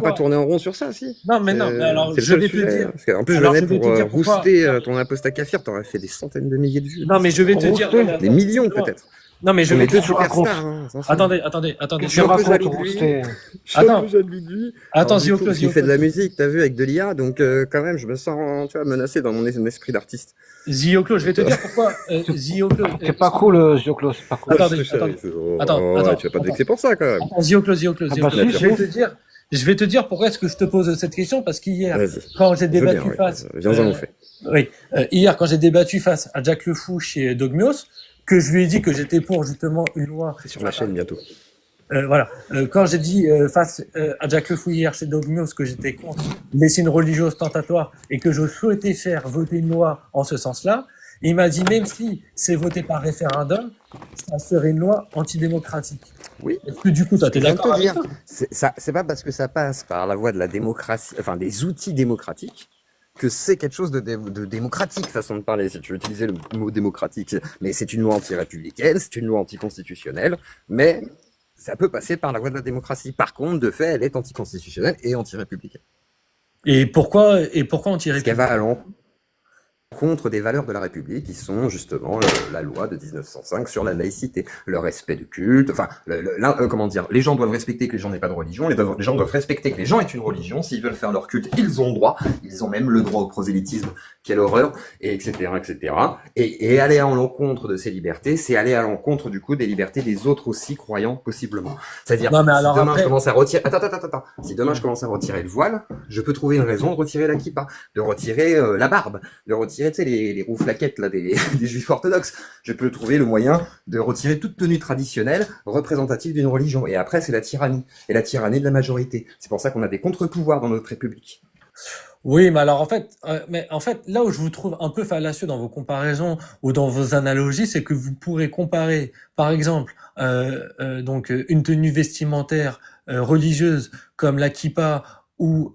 pas pourquoi. tourner en rond sur ça, si. Non, mais non, mais alors C'est le je seul vais te sujet. dire. Parce qu'en plus, je Alors venais je vais pour te dire pourquoi. rouster ton imposta kafir, t'aurais fait des centaines de milliers de vues. Non, mais je vais te dire. Non, mais Des attends, millions, excuse-moi. peut-être. Non, mais je On vais est te deux dire. tu racontes? superstars, hein, attention. Attendez, Je Qu'est-ce que suis tu un peu racontes, jaloux de lui. Roustet? Je suis un Attends, peu jaloux de lui. attends, Alors, du coup, Zioclo, parce qu'il fait de la Zioclo. musique, t'as vu, avec de l'IA, donc quand même, je me sens, tu vois, menacé dans mon esprit d'artiste. Zioclo, je vais Donc, te dire pourquoi. Zioclo, C'est pas cool, Zioclo, c'est pas cool. je attendez, suis chéri. attendez. Attends, Ouais, attends, tu vas pas te attends. vexer pour ça, quand même. Attends, Zioclo, Ah bah Zioclo. si, si. Je vais te dire pourquoi est-ce que je te pose cette question, parce qu'hier, Vas-y. quand j'ai Je veux bien, débattu oui. face, Viens-en au fait. oui, hier, quand j'ai débattu face à Jack Le Fou chez Dogmios, que je lui ai dit que j'étais pour justement une loi. C'est sur ma chaîne bientôt. Voilà. Quand j'ai dit face à Jack Le Fou hier chez Dogmios que j'étais contre les signes religieux ostentatoires et que je souhaitais faire voter une loi en ce sens-là, il m'a dit même si c'est voté par référendum, ça serait une loi antidémocratique. Oui. Est-ce que du coup, toi, t'es Je viens de d'accord te avec dire, ça? c'est pas parce que ça passe par la voie de la démocratie, enfin des outils démocratiques, que c'est quelque chose de démocratique, façon de parler, si tu veux utiliser le mot démocratique. Mais c'est une loi anti-républicaine, c'est une loi anticonstitutionnelle, mais ça peut passer par la voie de la démocratie. Par contre, de fait, elle est anticonstitutionnelle et anti-républicaine. Et pourquoi on Parce tirait qu'elle va à l'encontre des valeurs de la République, qui sont justement la loi de 1905 sur la laïcité, le respect du culte, enfin, comment dire, les gens doivent respecter que les gens n'aient pas de religion, les gens doivent respecter que les gens aient une religion, s'ils veulent faire leur culte, ils ont le droit, ils ont même le droit au prosélytisme, quelle horreur, et etc., etc. Et aller à l'encontre de ces libertés, c'est aller à l'encontre du coup des libertés des autres aussi croyants, possiblement. C'est-à-dire, Non, mais si alors demain après- je commence à retirer, attends, si demain je commence à retirer le voile, je peux trouver une raison de retirer la kippa, de retirer la barbe, de retirer, tu sais, les rouflaquettes là des juifs orthodoxes. Je peux trouver le moyen de retirer toute tenue traditionnelle représentative d'une religion. Et après, c'est la tyrannie. Et la tyrannie de la majorité. C'est pour ça qu'on a des contre-pouvoirs dans notre République. Oui, mais alors en fait, là où je vous trouve un peu fallacieux dans vos comparaisons ou dans vos analogies, c'est que vous pourrez comparer, par exemple, donc une tenue vestimentaire religieuse comme la kippa ou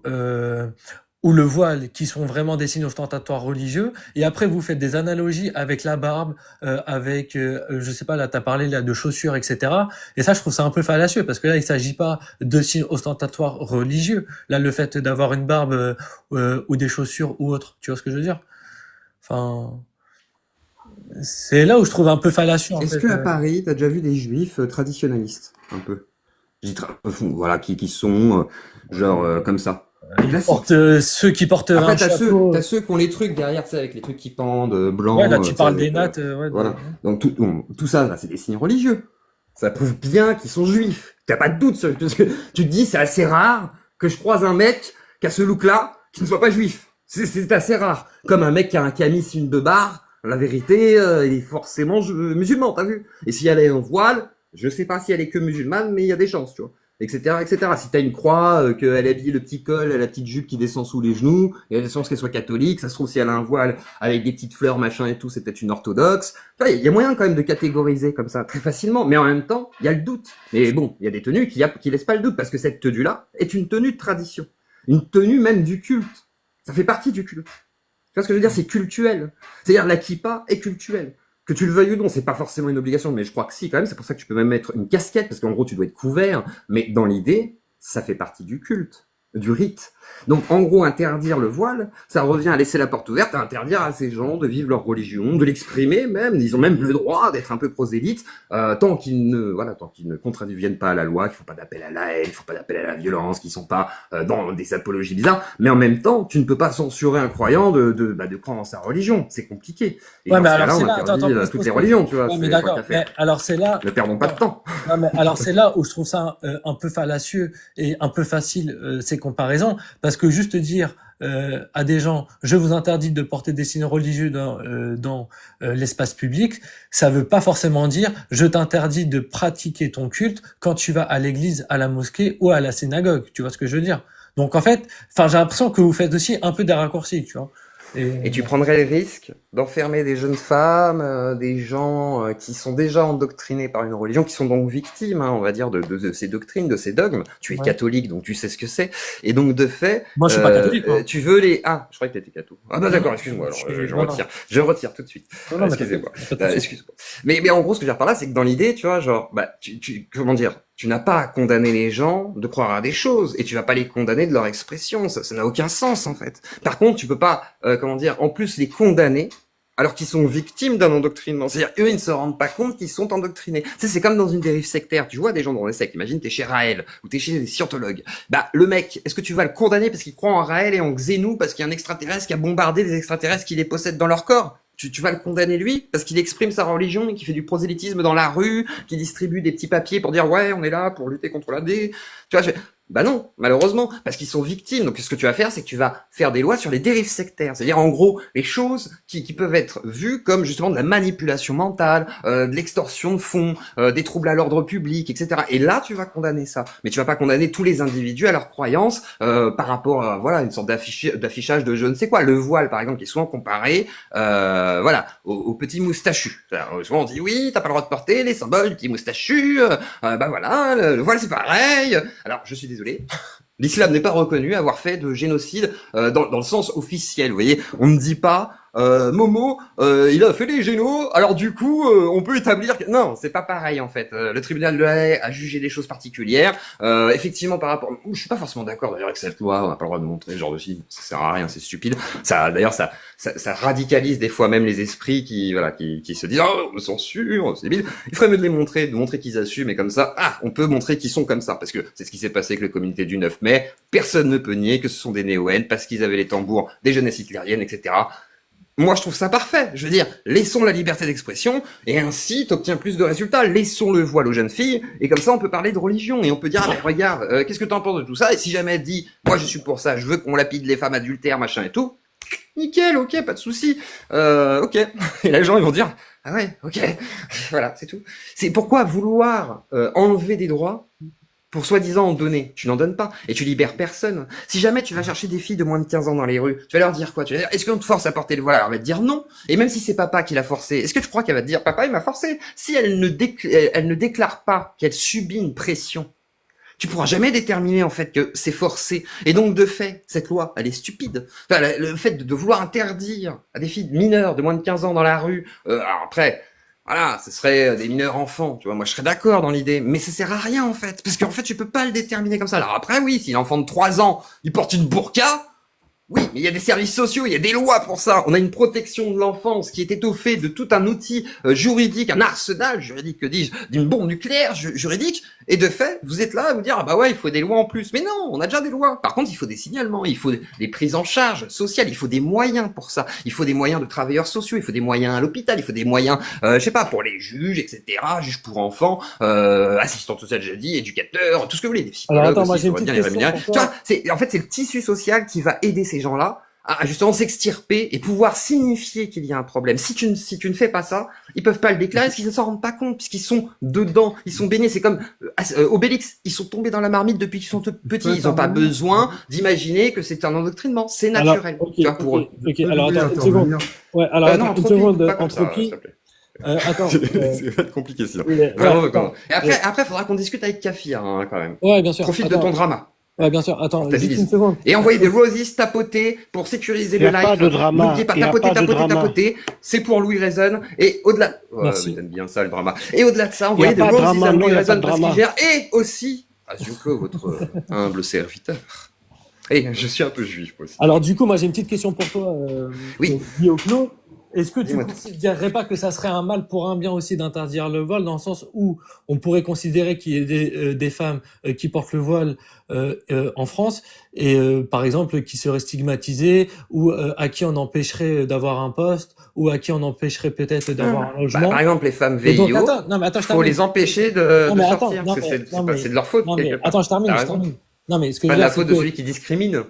le voile, qui sont vraiment des signes ostentatoires religieux, et après vous faites des analogies avec la barbe, avec, je sais pas, là t'as parlé là de chaussures, etc. Et ça, je trouve ça un peu fallacieux, parce que là, il s'agit pas de signes ostentatoires religieux. Là, le fait d'avoir une barbe ou des chaussures ou autre, tu vois ce que je veux dire? Enfin, c'est là où je trouve un peu fallacieux en Est-ce fait. que à Paris, t'as déjà vu des juifs traditionnalistes, un peu? Voilà, qui sont genre comme ça. Ceux qui portent un Après, chapeau. t'as ceux qui ont les trucs derrière, tu sais, avec les trucs qui pendent, blancs. Ouais, là tu parles des avec, nattes. Ouais, voilà. Donc tout ça, là, c'est des signes religieux. Ça prouve bien qu'ils sont juifs. T'as pas de doute sur parce que tu te dis, c'est assez rare que je croise un mec qui a ce look-là, qui ne soit pas juif. C'est assez rare. Comme un mec qui a un camis, une beubare, la vérité, il est forcément musulman, t'as vu? Et si elle est en voile, je sais pas si elle est que musulmane, mais il y a des chances, tu vois. Etc., etc. Si t'as une croix, qu'elle habille le petit col, la petite jupe qui descend sous les genoux, il y a des chances qu'elle soit catholique. Ça se trouve, si elle a un voile avec des petites fleurs, machin et tout, c'est peut-être une orthodoxe. Enfin, il y a moyen quand même de catégoriser comme ça, très facilement. Mais en même temps, il y a le doute. Mais bon, il y a des tenues qui laissent pas le doute, parce que cette tenue-là est une tenue de tradition. Une tenue même du culte. Ça fait partie du culte. Tu vois ce que je veux dire? C'est cultuel. C'est-à-dire, la kippa est cultuelle. Que tu le veuilles ou non, c'est pas forcément une obligation, mais je crois que si quand même, c'est pour ça que tu peux même mettre une casquette, parce qu'en gros tu dois être couvert, mais dans l'idée, ça fait partie du culte, du rite. Donc en gros, interdire le voile, ça revient à laisser la porte ouverte, à interdire à ces gens de vivre leur religion, de l'exprimer même, ils ont même le droit d'être un peu prosélytes, tant qu'ils ne contraviennent pas à la loi, qu'ils font pas d'appel à la haine, qu'ils font pas d'appel à la violence, qu'ils sont pas dans des apologies bizarres, mais en même temps, tu ne peux pas censurer un croyant de croire en sa religion, c'est compliqué. Et Ouais, dans mais ce alors cas-là, c'est on là, interdit pause, toutes pause, les pause. religions, tu vois. Ouais, mais c'est pas d'accord. qu'à faire. Mais alors c'est là. Ne perdons pas de temps. Non, mais alors c'est là où je trouve ça un peu fallacieux et un peu facile ces comparaisons, parce que juste dire à des gens, je vous interdis de porter des signes religieux dans l'espace public, ça veut pas forcément dire je t'interdis de pratiquer ton culte quand tu vas à l'église, à la mosquée ou à la synagogue. Tu vois ce que je veux dire? Donc en fait, enfin j'ai l'impression que vous faites aussi un peu des raccourcis, tu vois. Et tu prendrais le risque d'enfermer des jeunes femmes, des gens qui sont déjà endoctrinés par une religion, qui sont donc victimes, hein, on va dire, de ces doctrines, de ces dogmes. Tu es Ouais. catholique, donc tu sais ce que c'est. Et donc, de fait, Moi, je suis pas catholique, moi. tu veux les... Ah, je croyais que t'étais catho. Ah bah Non, d'accord, excuse-moi, alors je non, non. retire. Je retire tout de suite. Non, non, mais Excusez-moi. t'inquiète, pas de souci. Excuse-moi. Mais en gros, ce que je veux dire par là, c'est que dans l'idée, tu vois, genre, bah, comment dire, tu n'as pas à condamner les gens de croire à des choses, et tu vas pas les condamner de leur expression. Ça n'a aucun sens, en fait. Par contre, tu peux pas, comment dire, en plus les condamner alors qu'ils sont victimes d'un endoctrinement. C'est-à-dire, eux, ils ne se rendent pas compte qu'ils sont endoctrinés. Tu sais, c'est comme dans une dérive sectaire. Tu vois des gens dans les sectes. Imagine, t'es chez Raël, ou t'es chez des scientologues. Bah, le mec, est-ce que tu vas le condamner parce qu'il croit en Raël et en Xénou, parce qu'il y a un extraterrestre qui a bombardé des extraterrestres qui les possèdent dans leur corps? Tu vas le condamner lui parce qu'il exprime sa religion et qu'il fait du prosélytisme dans la rue, qui distribue des petits papiers pour dire ouais on est là pour lutter contre la D. Tu vois, bah non, malheureusement, parce qu'ils sont victimes. Donc ce que tu vas faire, c'est que tu vas faire des lois sur les dérives sectaires, c'est-à-dire en gros les choses qui peuvent être vues comme justement de la manipulation mentale, de l'extorsion de fonds, des troubles à l'ordre public, etc. Et là tu vas condamner ça, mais tu vas pas condamner tous les individus à leurs croyances par rapport à voilà une sorte d'affichage de je ne sais quoi. Le voile par exemple qui est souvent comparé voilà aux petits moustachus. Alors, souvent on dit oui t'as pas le droit de porter les symboles du petit moustachu, bah voilà le voile c'est pareil. Alors je suis désolé, l'islam n'est pas reconnu avoir fait de génocide dans le sens officiel. Vous voyez, on ne dit pas Momo, il a fait les génos, alors du coup, on peut établir que... Non, c'est pas pareil en fait. Le tribunal de La Haye a jugé des choses particulières. Effectivement, par rapport... Je suis pas forcément d'accord d'ailleurs avec cette loi, on n'a pas le droit de montrer ce genre de film, ça sert à rien, c'est stupide. D'ailleurs, ça radicalise des fois même les esprits qui se disent « Oh, on censure, c'est débile ». Il ferait mieux de montrer qu'ils assument, et comme ça, on peut montrer qu'ils sont comme ça. Parce que c'est ce qui s'est passé avec le communiqué du 9 mai, personne ne peut nier que ce sont des néo-haines, parce qu'ils avaient les tambours des jeunesses hitlériennes, etc. Moi, je trouve ça parfait. Je veux dire, laissons la liberté d'expression, et ainsi, t'obtiens plus de résultats. Laissons le voile aux jeunes filles, et comme ça, on peut parler de religion, et on peut dire, ah, mais regarde, qu'est-ce que t'en penses de tout ça? Et si jamais elle dit, moi, je suis pour ça, je veux qu'on lapide les femmes adultères, machin et tout, nickel, ok, pas de souci, ok. Et les gens, ils vont dire, ah ouais, ok, voilà, c'est tout. C'est pourquoi vouloir enlever des droits pour soi-disant en donner. Tu n'en donnes pas. Et tu libères personne. Si jamais tu vas chercher des filles de moins de 15 ans dans les rues, tu vas leur dire quoi? Tu vas dire, est-ce qu'on te force à porter le voile? Alors elle va te dire non. Et même si c'est papa qui l'a forcé, est-ce que tu crois qu'elle va te dire, papa, il m'a forcé? Si elle ne déclare pas qu'elle subit une pression, tu pourras jamais déterminer en fait que c'est forcé. Et donc de fait, cette loi, elle est stupide. Enfin, le fait de vouloir interdire à des filles mineures de moins de 15 ans dans la rue, alors après... Voilà, ce serait des mineurs enfants, tu vois, moi je serais d'accord dans l'idée, mais ça sert à rien en fait, parce qu'en fait tu peux pas le déterminer comme ça. Alors après oui, si l'enfant de 3 ans, il porte une burqa, oui, mais il y a des services sociaux, il y a des lois pour ça. On a une protection de l'enfance qui est étoffée de tout un outil juridique, un arsenal juridique, que dis-je, d'une bombe nucléaire juridique. Et de fait, vous êtes là à vous dire, ah bah ouais, il faut des lois en plus. Mais non, on a déjà des lois. Par contre, il faut des signalements, il faut des prises en charge sociales, il faut des moyens pour ça. Il faut des moyens de travailleurs sociaux, il faut des moyens à l'hôpital, il faut des moyens, je sais pas, pour les juges, etc., juges pour enfants, assistants sociaux, j'ai dit, éducateurs, tout ce que vous voulez, des psychologues. Alors attends, moi aussi, j'ai une faudrait petite bien les question rémunérer. pour Tu toi. vois, en fait, c'est le tissu social qui va aider ces gens-là à justement s'extirper et pouvoir signifier qu'il y a un problème. Si tu ne fais pas ça, ils peuvent pas le déclarer parce qu'ils ne s'en rendent pas compte, puisqu'ils sont dedans, ils sont baignés. C'est comme Obélix, ils sont tombés dans la marmite depuis qu'ils sont tout petits. Ils n'ont pas besoin d'imaginer que c'est un endoctrinement, c'est Alors, naturel. ok, Tu vois, pour eux. ok. Alors attends, une seconde. Ouais, alors Non, attends, une trop vite, seconde, pas comme ça, entropie. s'il te plaît. Attends. C'est pas compliqué sinon. Ouais, Vraiment, attends. Après, faudra qu'on discute avec Kafir, hein, quand même. Ouais, bien sûr. Profite de Attends. ton drama. Ouais, bien sûr. Attends, T'as juste dit- une seconde. Et envoyer des roses tapoter pour sécuriser Il y le a live. pas de drama, N'oubliez pas, il y a tapoter, pas de tapoter, drama. tapoter. C'est pour Louis Raison. Et au-delà, Merci. t'aimes bien ça, le drama. Et au-delà de ça, envoyez des pas de roses drama, à non, Louis il y a Raison pas de parce qu'il drama. gère. Et aussi, à Zuko, votre humble serviteur. Et je suis un peu juif, moi aussi. Alors du coup, moi j'ai une petite question pour toi, Oui. Dioclo. Est-ce que tu Dis-moi. considérerais pas que ça serait un mal pour un bien aussi d'interdire le voile, dans le sens où on pourrait considérer qu'il y ait des femmes qui portent le voile en France et par exemple qui seraient stigmatisées, ou à qui on empêcherait d'avoir un poste, ou à qui on empêcherait peut-être d'avoir un Bah, logement. par exemple, les femmes Et donc, VIO, attends, non mais attends, je faut termine. les empêcher de Non, mais attends, sortir. non, Parce que mais- non, mais- c'est de leur faute, Non mais quelque part. attends, je termine, T'as je raison. termine. Non mais ce que Pas je de veux la dire, faute c'est de que... celui qui discrimine.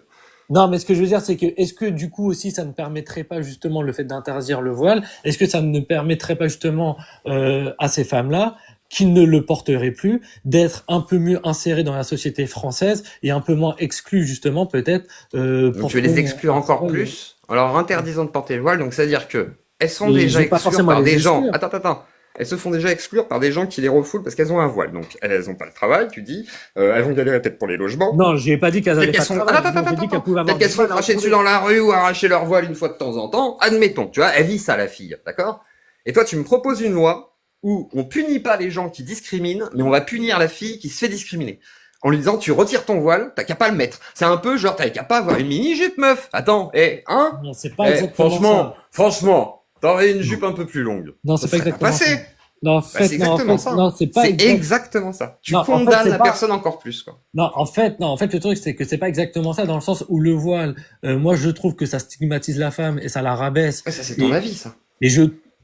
Non, mais ce que je veux dire, c'est que est-ce que du coup aussi ça ne permettrait pas justement le fait d'interdire le voile, est-ce que ça ne permettrait pas justement à ces femmes-là qui ne le porteraient plus d'être un peu mieux insérées dans la société française et un peu moins exclues justement peut-être Donc tu veux les exclure encore plus en leur interdisant de porter le voile. Donc c'est-à-dire que elles sont Et déjà je vais pas exclures forcément par les des gens. exclure. Attends. Elles se font déjà exclure par des gens qui les refoulent parce qu'elles ont un voile. Donc, elles ont pas le travail, tu dis. Elles vont galérer peut-être pour les logements. Non, j'ai pas dit qu'elles Peut-être avaient qu'elles pas de sont, travail. attends, Non, j'ai dit qu'elles pouvaient avoir peut-être qu'elles du sont mal à crachées trouver. dessus dans la rue ou arracher leur voile une fois de temps en temps. Admettons, tu vois, elle vit ça, la fille, d'accord? Et toi, tu me proposes une loi où on punit pas les gens qui discriminent, mais on va punir la fille qui se fait discriminer. En lui disant, tu retires ton voile, t'as qu'à pas le mettre. C'est un peu genre, t'as qu'à pas avoir une mini-jupe, meuf. Attends, hein? Non, c'est pas exactement ça. Franchement, t'aurais une jupe un peu plus longue. Non, c'est Ça pas serait exactement passé. ça. Non, en Bah, c'est fait, non, en exactement fait, ça. non, c'est pas C'est exact. exactement ça. Tu Non, en fait, condamnes c'est la pas- personne encore plus, quoi. Non, en fait, le truc, c'est que c'est pas exactement ça, dans le sens où le voile, moi, je trouve que ça stigmatise la femme et ça la rabaisse. Ouais, ça, c'est ton Et, avis, ça. et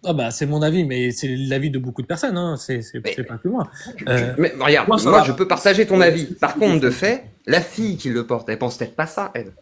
ah bah, c'est mon avis, mais c'est l'avis de beaucoup de personnes, hein. C'est pas que moi. Mais regarde, moi, ça moi va. je peux partager ton avis. Par contre, de fait, la fille qui le porte, elle pense peut-être pas ça, elle.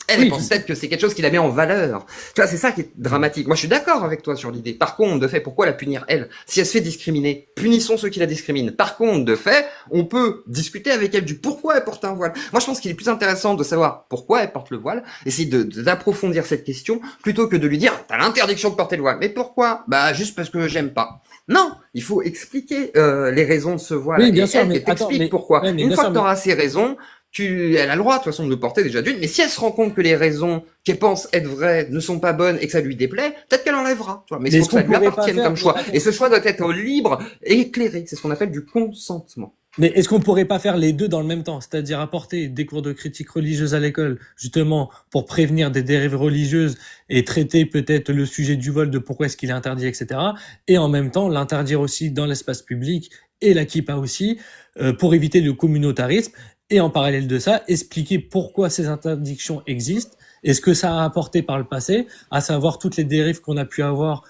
Elle Oui, pense peut-être que c'est quelque chose qui la met en valeur. Tu vois, c'est ça qui est dramatique. Moi, je suis d'accord avec toi sur l'idée. Par contre, de fait, pourquoi la punir, elle? Si elle se fait discriminer, punissons ceux qui la discriminent. Par contre, de fait, on peut discuter avec elle du pourquoi elle porte un voile. Moi, je pense qu'il est plus intéressant de savoir pourquoi elle porte le voile, essayer d'approfondir cette question, plutôt que de lui dire, t'as l'interdiction de porter le voile. Mais pourquoi? Bah, juste parce que j'aime pas. Non, il faut expliquer les raisons de ce voile. Oui, bien Et sûr, elle, mais elle t'explique attends, mais pourquoi. ouais, mais Une bien fois sûr, que tu auras ces raisons, elle a le droit de toute façon de le porter déjà d'une, mais si elle se rend compte que les raisons qu'elle pense être vraies ne sont pas bonnes et que ça lui déplaît, peut-être qu'elle enlèvera. Tu vois. Mais il mais faut est-ce que ça qu'on lui pourrait pas appartienne faire, comme choix. mais attends, Et ce choix doit être libre et éclairé. C'est ce qu'on appelle du consentement. mais est-ce qu'on pourrait pas faire les deux dans le même temps? C'est-à-dire apporter des cours de critique religieuse à l'école, justement, pour prévenir des dérives religieuses et traiter peut-être le sujet du vol, de pourquoi est-ce qu'il est interdit, etc. Et en même temps, l'interdire aussi dans l'espace public et la kippa aussi, pour éviter le communautarisme. Et en parallèle de ça, expliquer pourquoi ces interdictions existent et ce que ça a apporté par le passé, à savoir toutes les dérives qu'on a pu avoir,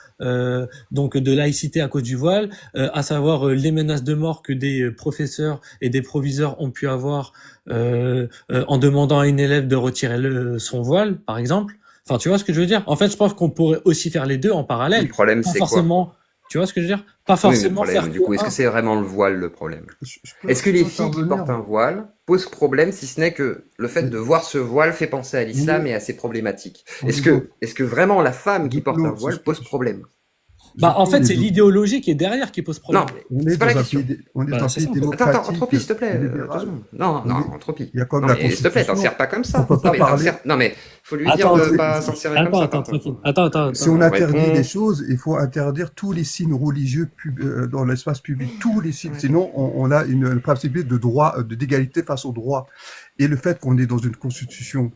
donc de laïcité à cause du voile, à savoir les menaces de mort que des professeurs et des proviseurs ont pu avoir en demandant à une élève de retirer son voile, par exemple. Enfin, tu vois ce que je veux dire? En fait, je pense qu'on pourrait aussi faire les deux en parallèle. Le problème, Pas c'est quoi? forcément, tu vois ce que je veux dire? Pas Oui, mais le forcément faire problème, du coup, est-ce un. que c'est vraiment le voile le problème? Je peux, Est-ce que je les peux filles qui intervenir. portent un voile posent problème, si ce n'est que le fait de voir ce voile fait penser à l'islam et à ses problématiques? Au Est-ce niveau- que vraiment la femme qui porte un Diplôme, voile si je pose peux- problème? Bah, en je fait, peux c'est les- l'idéologie qui est derrière qui pose problème. Non, On c'est est pas la dans un question. pays, on est Bah, un c'est pays ça. Attends, démocratique, entropie, s'il te plaît. libéral. 2 secondes. Non, On est- entropie. Il y a comme Non, la mais s'il te plaît, t'en Constitution. sers pas comme ça. On peut Non, pas mais t'en parler. sers- Non, mais faut lui dire Attends, de attends, pas s'en servir comme Attends, ça. attends, par contre. tranquille. Attends. Si on on interdit répond. des choses, il faut interdire tous les signes religieux dans l'espace public, tous les signes. Ouais. Sinon, on a le principe de droit, d'égalité face au droit. Et le fait qu'on est dans une constitution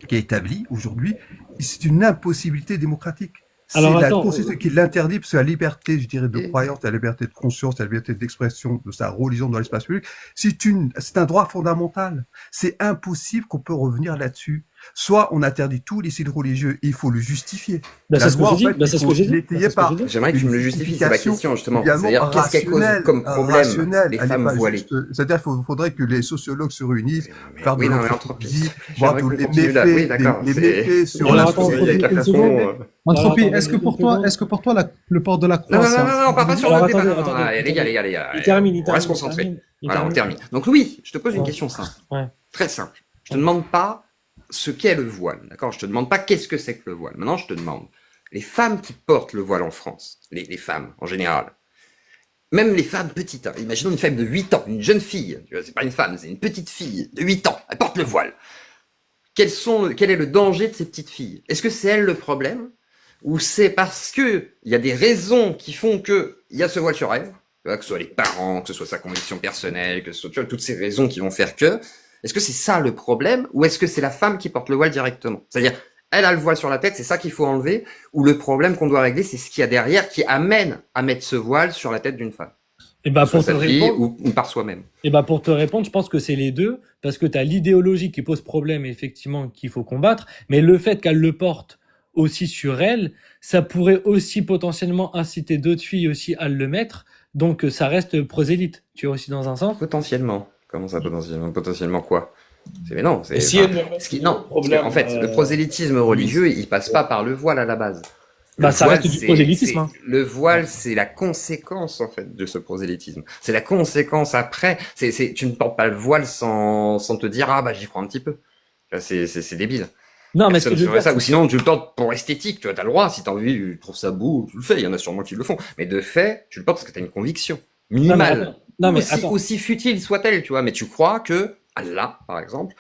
qui est établie aujourd'hui, c'est une impossibilité démocratique. C'est Alors, la attends, constitution qui l'interdit, parce que la liberté, je dirais, de Et- croyance, la liberté de conscience, la liberté d'expression de sa religion dans l'espace public, c'est un droit fondamental. C'est impossible qu'on peut revenir là-dessus. Soit on interdit tous les signes religieux, il faut le justifier. Bah, La c'est ce que loi, j'ai en dit. fait, Bah, il c'est ce faut que j'ai dit. l'étayer Bah, c'est ce que par j'ai dit. J'aimerais que tu me le une justifies, c'est ma justification question, justement. également C'est-à-dire, qu'est-ce qu'elle cause rationnelle, comme problème, rationnelle. les Elle n'est femmes pas voilées? juste, c'est-à-dire qu'il faudrait que les sociologues se réunissent, faire de Oui, non, mais l'anthropologie, entropie. voir J'aimerais tous qu'on les continue là. méfaits, Oui, d'accord. les c'est- méfaits sur Alors, la attends, c'est société. la une façon. seconde. Entropie, Alors, est-ce que pour toi, le port de la Non, croix, non, c'est non, non, non, pas sur Alors, le débat. attendez, Non, non, attendez, allez, les gars, les gars. Il termine. On reste concentré. Voilà, on termine. termine. Donc oui, je te pose une Ouais. question simple. Ouais. Très simple. Je te demande pas ce qu'est le voile, d'accord? Je te demande pas qu'est-ce que c'est que le voile. Maintenant, je te demande, les femmes qui portent le voile en France, les femmes en général, même les femmes petites, hein, imaginons une femme de 8 ans, une jeune fille, tu vois, c'est pas une femme, c'est une petite fille de 8 ans, elle porte le voile. Quel est le danger de ces petites filles? Est-ce que c'est elle le problème? Ou c'est parce que il y a des raisons qui font que il y a ce voile sur elle, tu vois, que ce soit les parents, que ce soit sa conviction personnelle, que ce soit, tu vois, toutes ces raisons qui vont faire que, est-ce que c'est ça le problème, ou est-ce que c'est la femme qui porte le voile directement? C'est-à-dire, elle a le voile sur la tête, c'est ça qu'il faut enlever, ou le problème qu'on doit régler, c'est ce qu'il y a derrière qui amène à mettre ce voile sur la tête d'une femme, Et bah, soit pour te sa fille répondre, ou par soi-même. pour te répondre, je pense que c'est les deux, parce que tu as l'idéologie qui pose problème, effectivement, qu'il faut combattre, mais le fait qu'elle le porte aussi sur elle, ça pourrait aussi potentiellement inciter d'autres filles aussi à le mettre, donc ça reste prosélyte, tu vois, aussi dans un sens. Potentiellement. Comment ça, potentiellement? Potentiellement quoi? Mais non, c'est, Et si elle non, parce que, en fait, le prosélytisme religieux, il passe pas par le voile à la base. Le Bah, ça voile, reste du prosélytisme, hein. Le voile, c'est la conséquence, en fait, de ce prosélytisme. C'est la conséquence après. Tu ne portes pas le voile sans te dire, ah, bah, j'y crois un petit peu. C'est débile. Non, mais ce que Personne je veux ferait dire, ça. Ou sinon, tu le portes pour esthétique, tu vois, t'as le droit. Si t'as envie, tu trouves ça beau, tu le fais. Il y en a sûrement qui le font. Mais de fait, tu le portes parce que t'as une conviction non, mais minimale. attends, non, mais Aussi, attends. aussi futile soit-elle, tu vois. Mais tu crois que Allah, par exemple,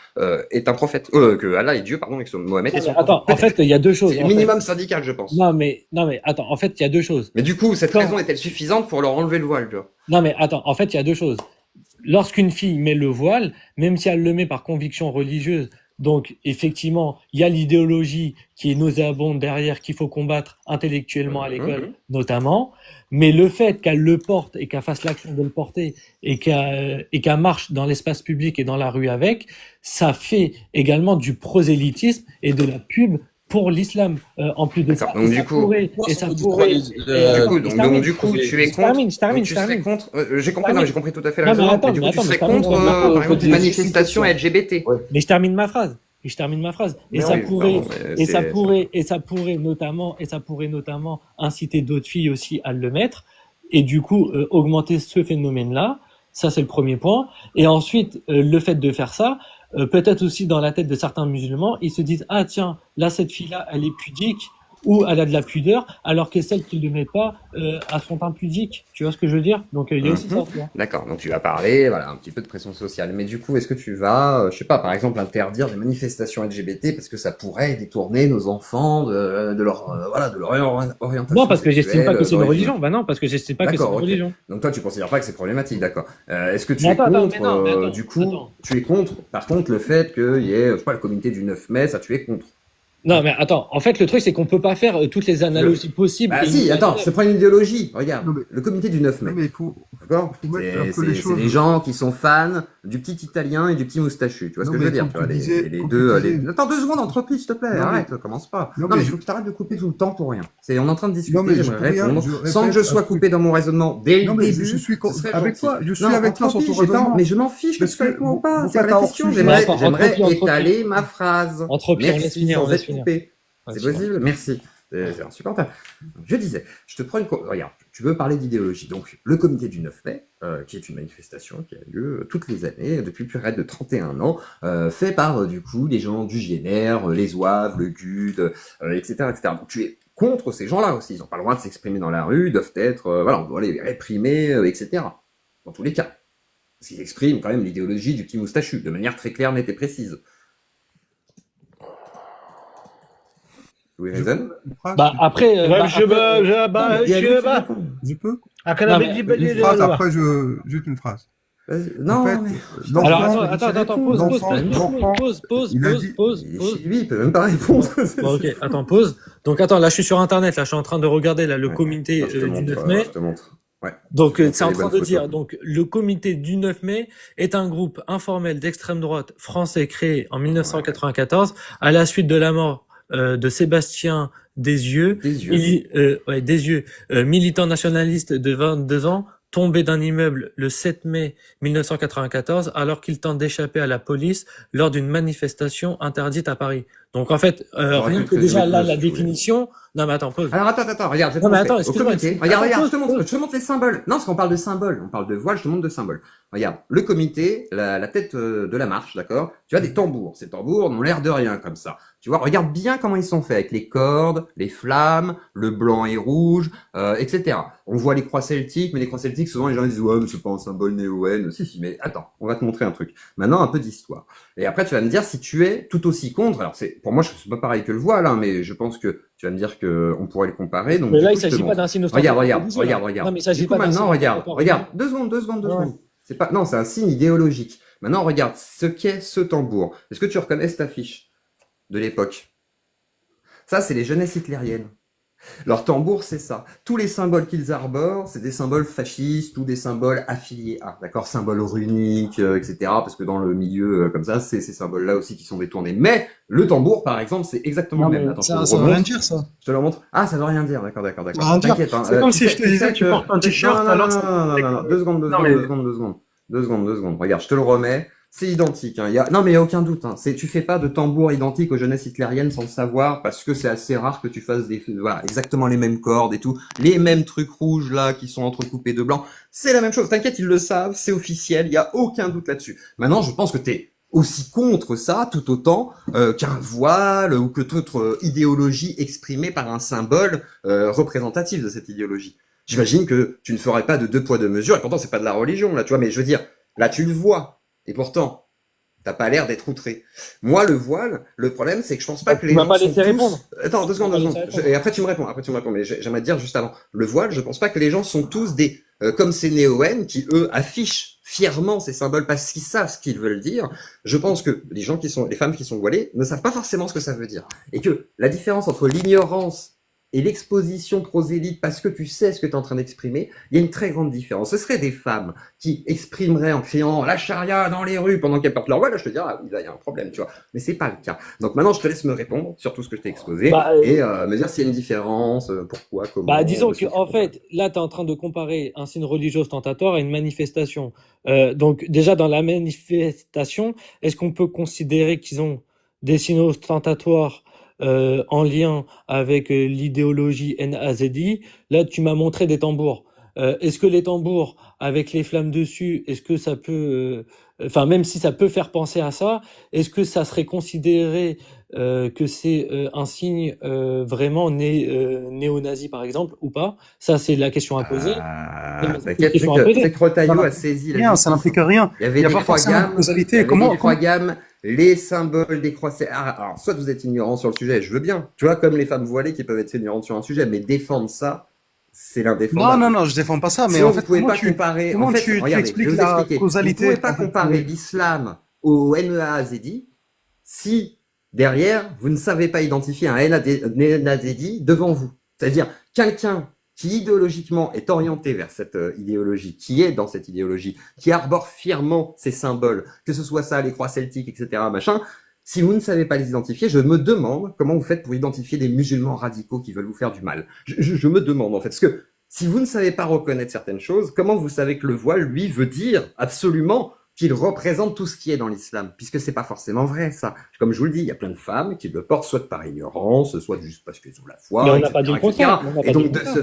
est un prophète. Que Allah est Dieu, pardon, et que Mohamed est Non, son mais attends, en prophète. fait, il y a deux choses. C'est En le fait. minimum syndical, je pense. Non, mais attends, en fait, il y a deux choses. Mais du coup, cette Quand- raison est-elle suffisante pour leur enlever le voile, tu vois? Non, mais attends, en fait, il y a deux choses. Lorsqu'une fille met le voile, même si elle le met par conviction religieuse, donc effectivement, il y a l'idéologie qui est nauséabonde derrière, qu'il faut combattre intellectuellement à l'école, notamment, mais le fait qu'elle le porte et qu'elle fasse l'action de le porter et qu'elle marche dans l'espace public et dans la rue avec, ça fait également du prosélytisme et de la pub pour l'islam. En plus de ça, D'accord, donc et du ça coup- pourrait, et ça pourrait, Du coup, je termine. du coup, tu es Je termine, contre. je termine, Donc, je tu serais termine. contre. J'ai compris, non, j'ai compris tout à fait la Non, mais raison. attends, Mais du mais coup, tu attends, serais mais termine, contre, Marco, par exemple, je une dis- manifestation LGBT. Mais je termine ma phrase. Et je termine ma phrase. Et Mais ça oui, pourrait, pardon, mais ça pourrait notamment inciter d'autres filles aussi à le mettre. Et du coup, augmenter ce phénomène-là. Ça, c'est le premier point. Et ensuite, le fait de faire ça, peut-être aussi dans la tête de certains musulmans, ils se disent, ah, tiens, là, cette fille-là, elle est pudique, ou elle a de la pudeur, alors que celles qui ne le mettent pas, elles sont impudiques. Tu vois ce que je veux dire? Donc, il y a aussi ça, tu vois. D'accord, donc tu vas parler, voilà, un petit peu de pression sociale. Mais du coup, est-ce que tu vas, je sais pas, par exemple, interdire des manifestations LGBT parce que ça pourrait détourner nos enfants de leur, voilà, de leur orientation Non, parce que j'estime pas que c'est une d'origine. religion. Bah non, parce que j'estime pas que c'est une D'accord, ok. religion. Donc toi, tu considères pas que c'est problématique, d'accord. Est-ce que tu Mais es attends, contre, mais non, mais attends, du coup, attends. tu es contre, par contre, le fait qu'il y ait, je sais pas, le comité du 9 mai, ça tu es contre. Non, mais attends, en fait, le truc, c'est qu'on peut pas faire toutes les analogies possibles. Bah et si, attends, je te prends une idéologie, regarde, Non, mais- le comité du 9 mai. Non, mais il faut, D'accord. faut mettre un peu C'est les c'est choses. des gens qui sont fans du petit italien et du petit moustachu. Tu vois ce Non, que je veux mais dire, comme tu vois, tu les, disais- les comme deux. tu disais- Attends 2 secondes, entreprise, s'il te plaît. Non, mais- Arrête, commence pas. Non, Non, mais mais il je- faut que tu arrêtes de couper tout le temps pour rien. On est en train de discuter. Non, mais je J'aimerais peux rien, répondre je sans que je répète sois un coupé dans mon raisonnement dès Non, le mais début. je suis ce serait avec gentil. toi, je suis Non, avec toi sur ton entreprise, j'ai pas- raisonnement. Mais je m'en fiche que Parce tu sois avec que moi ou pas. vous C'est pas faites la un question. hors-sujet. Mais J'aimerais attends, j'aimerais entreprise, étaler ma phrase. Entreprise, on laisse Merci, finir, on sans laisse être finir. coupé. Ouais, C'est c'est possible? Merci. C'est insupportable. Je disais, je te prends regarde, tu veux parler d'idéologie. Donc, le comité du 9 mai, qui est une manifestation qui a lieu toutes les années, depuis plus près de 31 ans, fait par, du coup, des gens du GNR, les Zouaves, le GUD, etc., etc. Donc, tu es contre ces gens-là aussi. Ils n'ont pas le droit de s'exprimer dans la rue, ils doivent être, voilà, on doit les réprimer, etc. Dans tous les cas. Parce qu'ils expriment quand même l'idéologie du petit moustachu, de manière très claire, nette et précise. Oui, raison. Une phrase, Bah, après, Je peux Non, mais- Une phrase, après, juste une phrase. Non, En fait, mais... l'enfant- Alors, attends, pause, l'enfant- il a dit- pause. Il est chez lui, il peut même pas répondre. Bon, ok, attends, pause. Donc, attends, là, je suis sur Internet, là, je suis en train de regarder, là, le Ouais. comité Je te du montre, 9 mai. Je te montre. Ouais. Donc, Je te c'est en montre les train de bonnes dire, photos. donc, le comité du 9 mai est un groupe informel d'extrême droite français créé en 1994 à la suite de la mort de Sébastien Desieux, Des yeux. militant nationaliste de 22 ans, tombé d'un immeuble le 7 mai 1994 alors qu'il tente d'échapper à la police lors d'une manifestation interdite à Paris. Donc en fait, J'aurais rien pu que te déjà mettre là, le la si vous voulez. définition... Non mais attends, pause. Alors attends, regarde, je vais te Non, mais montrer. attends, Au excuse-moi, comité, excuse-moi. regarde, Attends, je te pause, montre, pause. je te montre les symboles. Non, parce qu'on parle de symboles, on parle de voile, je te montre de symboles. Regarde, le comité, la tête de la marche, d'accord? Tu as des tambours. Ces tambours n'ont l'air de rien comme ça. Tu vois, regarde bien comment ils sont faits, avec les cordes, les flammes, le blanc et rouge, etc. On voit les croix celtiques, mais les croix celtiques, souvent les gens disent ouais, mais c'est pas un symbole néo-haine. Si, mais attends, on va te montrer un truc. Maintenant, un peu d'histoire. Et après, tu vas me dire si tu es tout aussi contre. Alors, pour moi, c'est pas pareil que le voile, hein, mais je pense que tu vas me dire que on pourrait le comparer. Donc, Mais du là, coup, il je te s'agit pas montre. d'un signe Regarde. ostentatoire. Non, mais il s'agit Du coup, pas d'un maintenant, signe regarde. ostentatoire. 2 secondes. Ouais. C'est pas, non, c'est un signe idéologique. Maintenant, regarde ce qu'est ce tambour. Est-ce que tu reconnais cette affiche de l'époque? Ça, c'est les jeunesses hitlériennes. Leur tambour, c'est ça. Tous les symboles qu'ils arborent, c'est des symboles fascistes ou des symboles affiliés à, d'accord, symboles runiques, etc. Parce que dans le milieu comme ça, c'est ces symboles-là aussi qui sont détournés. Mais le tambour, par exemple, c'est exactement le même. Attends, je te le Ça veut remontre. rien dire, ça. Je te le montre. Ah, ça veut rien dire. D'accord. Ça veut rien dire. T'inquiète. Hein. C'est comme Tu si sais- je te tu disais sais tu que- portes un t-shirt Non, alors que non. 2 secondes. Non, mais- 2 secondes. Regarde, je te le remets. C'est identique. Hein. Non, mais il y a aucun doute. Hein. Tu fais pas de tambour identique aux jeunesses hitlériennes sans le savoir, parce que c'est assez rare que tu fasses voilà, exactement les mêmes cordes et tout, les mêmes trucs rouges là qui sont entrecoupés de blanc. C'est la même chose. T'inquiète, ils le savent. C'est officiel. Il y a aucun doute là-dessus. Maintenant, je pense que t'es aussi contre ça, tout autant qu'un voile ou que toute idéologie exprimée par un symbole représentatif de cette idéologie. J'imagine que tu ne ferais pas de deux poids deux mesures, et pourtant c'est pas de la religion là, tu vois, mais je veux dire, là tu le vois, et pourtant t'as pas l'air d'être outré. Moi, le voile, le problème, c'est que je pense pas que les Tu m'as gens pas sont laissé répondre. Attends, deux secondes, Tu deux m'as secondes. laissé répondre. Et après tu me réponds, mais j'aimerais te dire juste avant. Le voile, je pense pas que les gens sont tous des, comme ces néo-N qui, eux, affichent fièrement ces symboles parce qu'ils savent ce qu'ils veulent dire. Je pense que les femmes qui sont voilées ne savent pas forcément ce que ça veut dire. Et que la différence entre l'ignorance et l'exposition prosélyte parce que tu sais ce que tu es en train d'exprimer, il y a une très grande différence. Ce seraient des femmes qui exprimeraient en criant la charia dans les rues pendant qu'elles portent leur voile, là je te dirais, ah oui, là il y a un problème, tu vois. Mais c'est pas le cas. Donc maintenant je te laisse me répondre sur tout ce que je t'ai exposé et me dire s'il y a une différence, pourquoi, comment. Bah, disons que, en tu fait, là, tu es en train de comparer un signe religieux ostentatoire à une manifestation. Donc, déjà, dans la manifestation, est-ce qu'on peut considérer qu'ils ont des signes ostentatoires en lien avec l'idéologie NAZI? Là, tu m'as montré des tambours. Est-ce que les tambours avec les flammes dessus, est-ce que ça peut, enfin, même si ça peut faire penser à ça, est-ce que ça serait considéré que c'est un signe vraiment néo-nazi, par exemple, ou pas? Ça, c'est la question à poser. T'inquiète, c'est que Rotaillot a saisi la Rien, justice. ça n'implique rien. Il y avait Il y a des pas croix forcément de gammes, il y causalité. avait Comment, des croix gammes, les symboles des croix. Alors, soit vous êtes ignorant sur le sujet, je veux bien. Tu vois, comme les femmes voilées qui peuvent être ignorantes sur un sujet, mais défendre ça, c'est l'indéfendable. Non, je défends pas ça, mais Si en vous fait, pouvez comment pas tu, comparer. comment En fait, tu regardez, je expliques vais vous la expliquer. causalité? Vous pouvez pas en fait, comparer l'islam au NEAZD si derrière vous ne savez pas identifier un NAZD devant vous. C'est-à-dire quelqu'un qui idéologiquement est orienté vers cette idéologie, qui est dans cette idéologie, qui arbore fièrement ces symboles, que ce soit ça, les croix celtiques, etc., machin. Si vous ne savez pas les identifier, je me demande comment vous faites pour identifier des musulmans radicaux qui veulent vous faire du mal. Je me demande en fait, parce que si vous ne savez pas reconnaître certaines choses, comment vous savez que le voile, lui, veut dire absolument qu'il représente tout ce qui est dans l'islam, puisque c'est pas forcément vrai, ça. Comme je vous le dis, il y a plein de femmes qui le portent soit par ignorance, soit juste parce qu'elles ont la foi, Mais on n'a etc., pas dit le etc. contraire. On n'a Et pas dit donc, le contraire.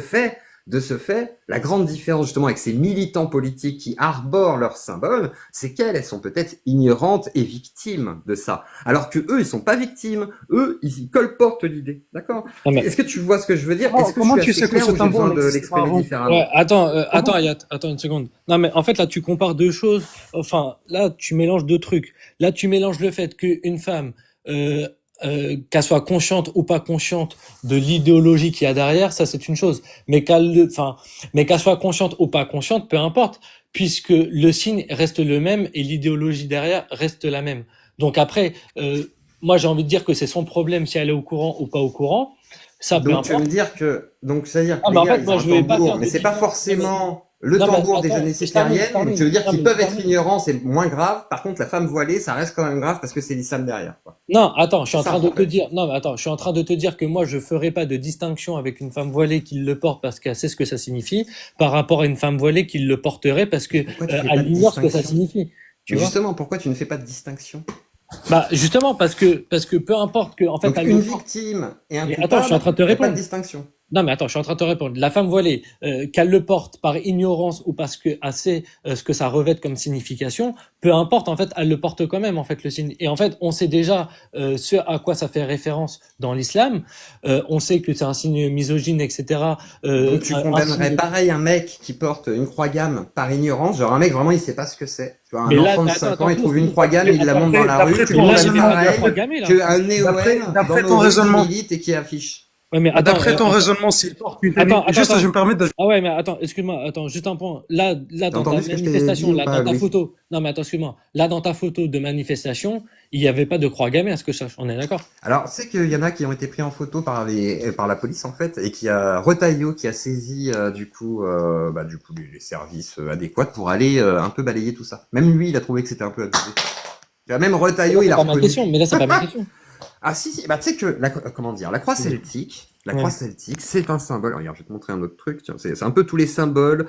de ce fait, la grande différence justement avec ces militants politiques qui arborent leurs symboles, c'est qu'elles sont peut-être ignorantes et victimes de ça. Alors que eux, ils sont pas victimes. Eux, ils y colportent l'idée. D'accord? Non, mais- Est-ce que tu vois ce que je veux dire? Comment- Est-ce que comment je suis tu assez sais que clair ce ou j'ai tambour besoin de n'existe pas l'exprimer avant différemment? Ouais, attends, Ayat, attends une seconde. Non, mais en fait, là, tu compares deux choses. Enfin, là, tu mélanges deux trucs. Là, tu mélanges le fait qu'une femme, qu'elle soit consciente ou pas consciente de l'idéologie qu'il y a derrière, ça, c'est une chose. Mais qu'elle soit consciente ou pas consciente, peu importe, puisque le signe reste le même et l'idéologie derrière reste la même. Donc après, moi, j'ai envie de dire que c'est son problème si elle est au courant ou pas au courant. Ça, peu Donc tu veux importe. me dire que c'est-à-dire Ah, que mais les en gars fait, ils moi, ont je un vais pas tambour, faire mais de c'est pas différence. forcément le Non, mais tambour des attends, jeunesses je termine, cystériennes. Donc tu veux dire Non, qu'ils mais peuvent je être termine. ignorants, c'est moins grave. Par contre, la femme voilée, ça reste quand même grave parce que c'est l'islam derrière, quoi. Non, attends, je suis en Ça, train de en te fait. dire, non, mais attends, je suis en train de te dire que moi, je ferai pas de distinction avec une femme voilée qui le porte parce qu'elle sait ce que ça signifie, par rapport à une femme voilée qui le porterait parce que Pourquoi tu fais pas elle de ignore ce que ça distinction? signifie. Tu Mais vois? justement, pourquoi tu ne fais pas de distinction? Bah, justement, parce que peu importe que, en fait, Donc elle une le porte. victime et un Mais attends, je suis en train coupable, de te il n'y a pas de répondre. distinction. Non, mais attends, je suis en train de te répondre. La femme voilée, qu'elle le porte par ignorance ou parce qu'elle sait ce que ça revêt comme signification, peu importe, en fait, elle le porte quand même, en fait, le signe. Et en fait, on sait déjà ce à quoi ça fait référence dans l'islam. On sait que c'est un signe misogyne, etc. Donc tu Un condamnerais signe... pareil un mec qui porte une croix gamme par ignorance, genre un mec vraiment il sait pas ce que c'est. Tu vois, un Mais là, enfant de attends, 5 ans, attends, il trouve attends, une croix gamme et il la attends, monte dans la rue, d'après tu ton le Mais là, condamnes j'ai pas pareil de gamé, là. qu'un néo-N D'après dans ton nos rues qui raisonnement. milite et qui affiche. Ouais, mais attends, D'après ton raisonnement, s'il porte une tenue, attends, juste, attends. je me permets de... Ah ouais, mais attends, excuse-moi, attends, juste un point. Là, T'as dans ta entendu ce que je t'ai manifestation, dit ou là, pas, dans ta Louis? photo. Non, mais attends, excuse-moi. Là, dans ta photo de manifestation, il n'y avait pas de croix gammée, à ce que je sache. On est d'accord? Alors, c'est qu'il y en a qui ont été pris en photo par la police en fait, et qui a Retailleau qui a saisi du coup les services adéquats pour aller un peu balayer tout ça. Même lui, il a trouvé que c'était un peu abusé. Même Retailleau, il C'est a pas ma reconnu. question, mais là, c'est pas ma question. Ah si, bah tu sais que comment dire, la croix celtique, Ouais. c'est un symbole. Regarde, je vais te montrer un autre truc. Tiens, c'est un peu tous les symboles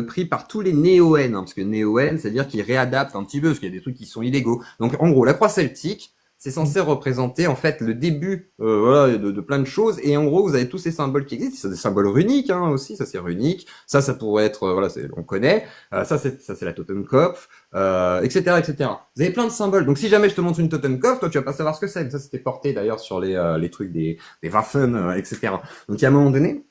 pris par tous les néo-N, hein, parce que néo-N, c'est-à-dire qu'ils réadaptent un petit peu, parce qu'il y a des trucs qui sont illégaux. Donc en gros, la croix celtique, c'est censé représenter en fait le début voilà, de plein de choses. Et en gros, vous avez tous ces symboles qui existent. C'est des symboles runiques hein, aussi, ça c'est runique. Ça pourrait être, voilà, on connaît. Ça c'est la Totenkopf, etc., etc. Vous avez plein de symboles. Donc si jamais je te montre une Totenkopf, toi tu vas pas savoir ce que c'est. Ça c'était porté d'ailleurs sur les trucs des Waffen, etc. Donc à un moment donné,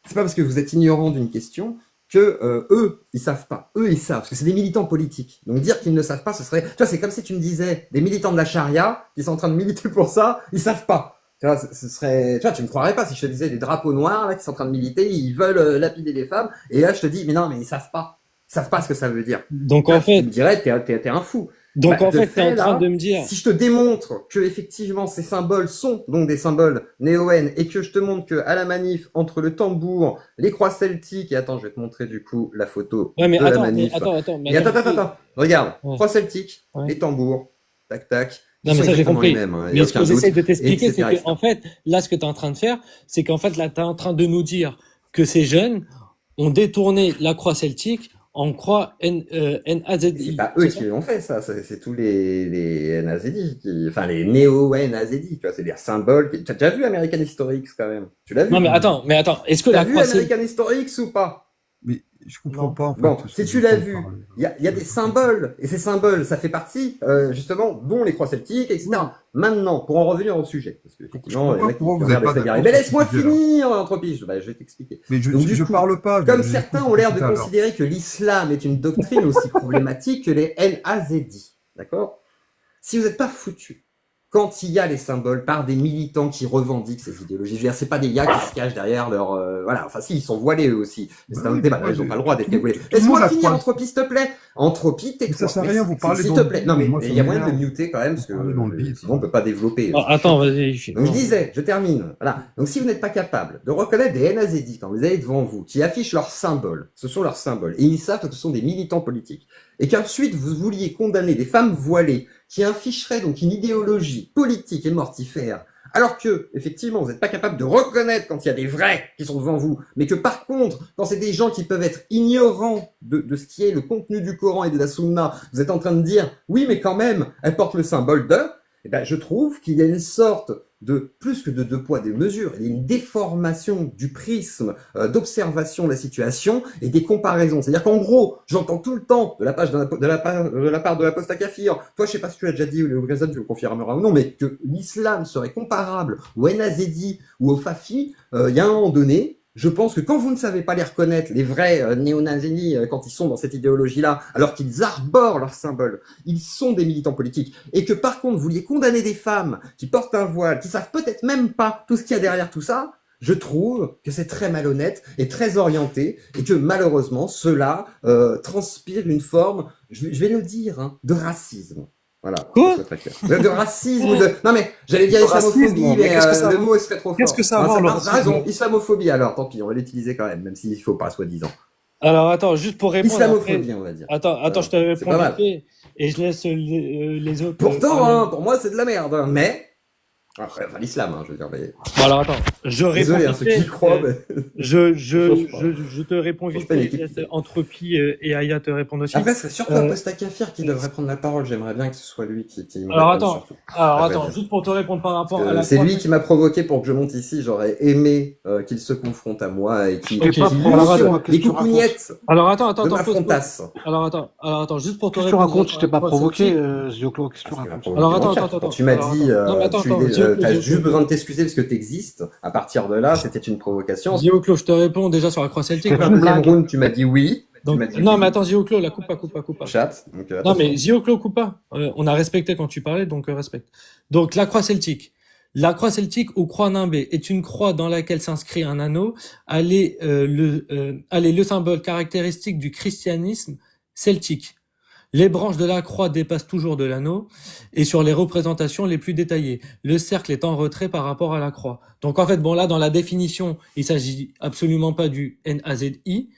c'est pas parce que vous êtes ignorant d'une question que eux, ils savent pas. Eux, ils savent, parce que c'est des militants politiques. Donc dire qu'ils ne savent pas, ce serait... Tu vois, c'est comme si tu me disais, des militants de la charia, qui sont en train de militer pour ça, ils savent pas. Tu vois, ce serait... Tu vois, tu me croirais pas si je te disais des drapeaux noirs, là, qui sont en train de militer, ils veulent lapider les femmes, et là, je te dis, mais non, mais ils savent pas. Ils savent pas ce que ça veut dire. Donc, Là, en fait, tu me dirais, t'es un fou. donc, en de fait, t'es en train là, de me dire, si je te démontre que effectivement ces symboles sont donc des symboles néo-N et que je te montre que à la manif entre le tambour, les croix celtiques et attends, je vais te montrer du coup la photo ouais, mais de la attends, manif. mais Et attends, regarde, Ouais. croix celtique, Ouais. les tambours, tac tac. Non, ils mais sont ça, j'ai exactement compris. les mêmes, hein, y a Mais ce aucun que j'essaie doute, de t'expliquer, c'est etc., que, en fait, là, ce que tu es en train de faire, c'est qu'en fait, là, tu es en train de nous dire que ces jeunes ont détourné la croix celtique en croix C'est NAZI. pas eux C'est ça? qui l'ont fait, ça. C'est tous les NAZD, enfin les néo-NAZD, tu vois, c'est des symboles. T'as déjà vu American Historics quand même? Tu l'as vu? Non, mais attends, est-ce que T'as la vu croix celtique, American Historics ou pas? Mais je comprends Non. pas en fait. Bon, ce si que tu vous l'as parlez. vu, il y a des symboles, et ces symboles, ça fait partie, justement, dont les croix celtiques, etc. Maintenant, pour en revenir au sujet, parce que effectivement, Je comprends il y en a qui pourquoi vous regardent avez pas très bien. d'accord Mais sur ce laisse-moi sujet-là. finir, Anthropie, je vais t'expliquer. Mais Donc, du je coup, parle pas. Comme je- certains j'écoute ont l'air de tout à l'heure. considérer que l'islam est une doctrine aussi problématique que les NAZD, d'accord? Si vous n'êtes pas foutu, quand il y a les symboles par des militants qui revendiquent ces idéologies, je veux dire, c'est pas des gars qui se cachent derrière leur, voilà, enfin si, ils sont voilés eux aussi, mais c'est Bah un oui, autre débat, mais ils ont moi, pas le droit d'être tout le voilés. monde a Laisse-moi finir, droit. Entropie, s'il te plaît. Entropie, Mais ça tais-toi. sert à rien, vous parlez s'il dans te le plaît. vide, Non, mais moi, il ça y a moyen de le m'énerve. muter quand même, parce que Vous parlez dans le vide. sinon on peut pas développer. Oh, attends, vas-y. Donc je disais, je termine. Voilà. Donc si vous n'êtes pas capable de reconnaître des NAZD quand vous avez devant vous, qui affichent leurs symboles, ce sont leurs symboles, et ils savent que ce sont des militants politiques, et qu'ensuite vous vouliez condamner des femmes voilées qui afficheraient donc une idéologie politique et mortifère, alors que, effectivement, vous n'êtes pas capable de reconnaître quand il y a des vrais qui sont devant vous, mais que par contre, quand c'est des gens qui peuvent être ignorants de ce qui est le contenu du Coran et de la Sunna, vous êtes en train de dire, oui, mais quand même, elle porte le symbole de, eh ben, je trouve qu'il y a une sorte de, plus que de deux poids, deux mesures, il y a une déformation du prisme d'observation de la situation et des comparaisons. C'est-à-dire qu'en gros, j'entends tout le temps de la part de la poste à Kafir, toi je sais pas si tu l'as déjà dit ou le tu le confirmeras ou non, mais que l'islam serait comparable au NAZD ou au Fafi, il y a un moment donné, je pense que quand vous ne savez pas les reconnaître, les vrais néo-nazis, quand ils sont dans cette idéologie-là, alors qu'ils arborent leurs symboles, ils sont des militants politiques, et que par contre, vous vouliez condamner des femmes qui portent un voile, qui savent peut-être même pas tout ce qu'il y a derrière tout ça, je trouve que c'est très malhonnête et très orienté, et que malheureusement, cela transpire une forme, je vais le dire, hein, de racisme. Voilà. Quoi? que ce soit très clair. De racisme ou de... Non mais, j'allais dire Le islamophobie, racisme, mais qu'est-ce que ça le vaut? mot serait trop fort. Qu'est-ce que ça Ah, vaut, le t'as racisme? raison, islamophobie alors, tant pis, on va l'utiliser quand même, même s'il faut pas, soi-disant. Alors, attends, juste pour répondre. Islamophobie, on va dire. Attends, je te C'est réponds pas mal. vite fait, et je laisse les autres. Pourtant, parler. hein, pour moi, c'est de la merde, hein, mais... Après, enfin, l'islam, hein, je veux dire, mais... Bon, alors attends, je réponds Désolé, hein, vite ceux fait, qui y croient, mais... je te réponds Change vite pas une fait, je équipe. laisse Entropie et Aya te répondre aussi. Après, c'est surtout Euh, un poste à Kafir qui devrait prendre la parole, j'aimerais bien que ce soit lui qui me Alors réponde attends, surtout. alors Ouais, attends, ouais. juste pour te répondre par rapport Parce à que la c'est croix lui qui m'a provoqué pour que je monte ici, j'aurais aimé qu'il se confronte à moi et qu'il Ok. T'es pas qu'il provocation, use qu'est-ce les que tu racontes? coucougnettes Alors attends, de ma pause. frontasse. Alors attends, juste pour te Qu'est-ce que tu répondre. racontes? sur Je t'ai la pas croix provoqué, celtique. Zioclo, qu'est-ce que tu Parce qu'il m'a racontes? provoqué Alors, mon attends, chat. attends, Quand tu m'as alors, dit, attends. Non, mais attends, t'as Zio- juste besoin de t'excuser parce que t'existes, à partir de là, c'était une provocation. Zioclo, je te réponds déjà sur la croix celtique. C'est Au une deuxième blague. round, tu m'as dit oui. Donc, tu m'as dit non, oui. mais attends, Zioclo, la coupe pas. Chat. Donc, Non, attention. mais Zioclo, coupe pas. On a respecté quand tu parlais, donc respecte. Donc, la croix celtique. La croix celtique ou croix nimbée est une croix dans laquelle s'inscrit un anneau. Elle est le symbole caractéristique du christianisme celtique. Les branches de la croix dépassent toujours de l'anneau et sur les représentations les plus détaillées. Le cercle est en retrait par rapport à la croix. Donc en fait, bon là, dans la définition, il s'agit absolument pas du NAZI.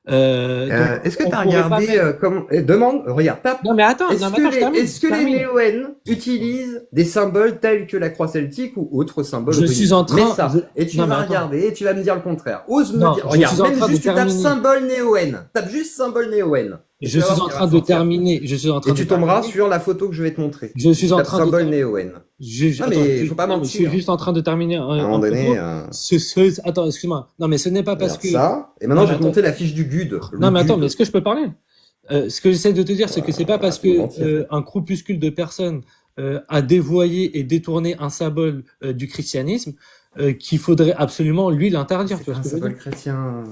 Donc, Est-ce que on t'as pourrait regardé pas mettre- comment demande, regarde, tape. Non mais attends, Est-ce non, mais que attends, je termine, est-ce que je les termine. néo-N utilisent des symboles tels que la croix celtique ou autres symboles Je runiques? suis en train- Mets ça, je- et tu non, mais vas attends. regarder et tu vas me dire le contraire. Ose me Non, dire. je Regarde, suis en même train de juste tu tapes terminer. symbole néo-N. Tape juste symbole néo-N. Et Je tu vas suis voir en ce qui train va de ressortir. terminer. Je suis en train Et de tu tomberas terminer. sur la photo que je vais te montrer. Je suis en Tape train de symbole terminer. NeoN. Je, Non attends, mais faut pas non, mais je suis mentir. juste en train de terminer À un moment donné, propos. Attends, excuse-moi. Non, mais ce n'est pas parce regarde que. ça. Et maintenant, Non, je mais vais te attends. montrer la fiche du GUD. Non, mais attends, GUD. mais est-ce que je peux parler? Ce que j'essaie de te dire, c'est que c'est pas parce faut me que mentir. un groupuscule de personnes a dévoyé et détourné un symbole du christianisme qu'il faudrait absolument lui l'interdire. Tu C'est vois un ce que je veux symbole dire? chrétien.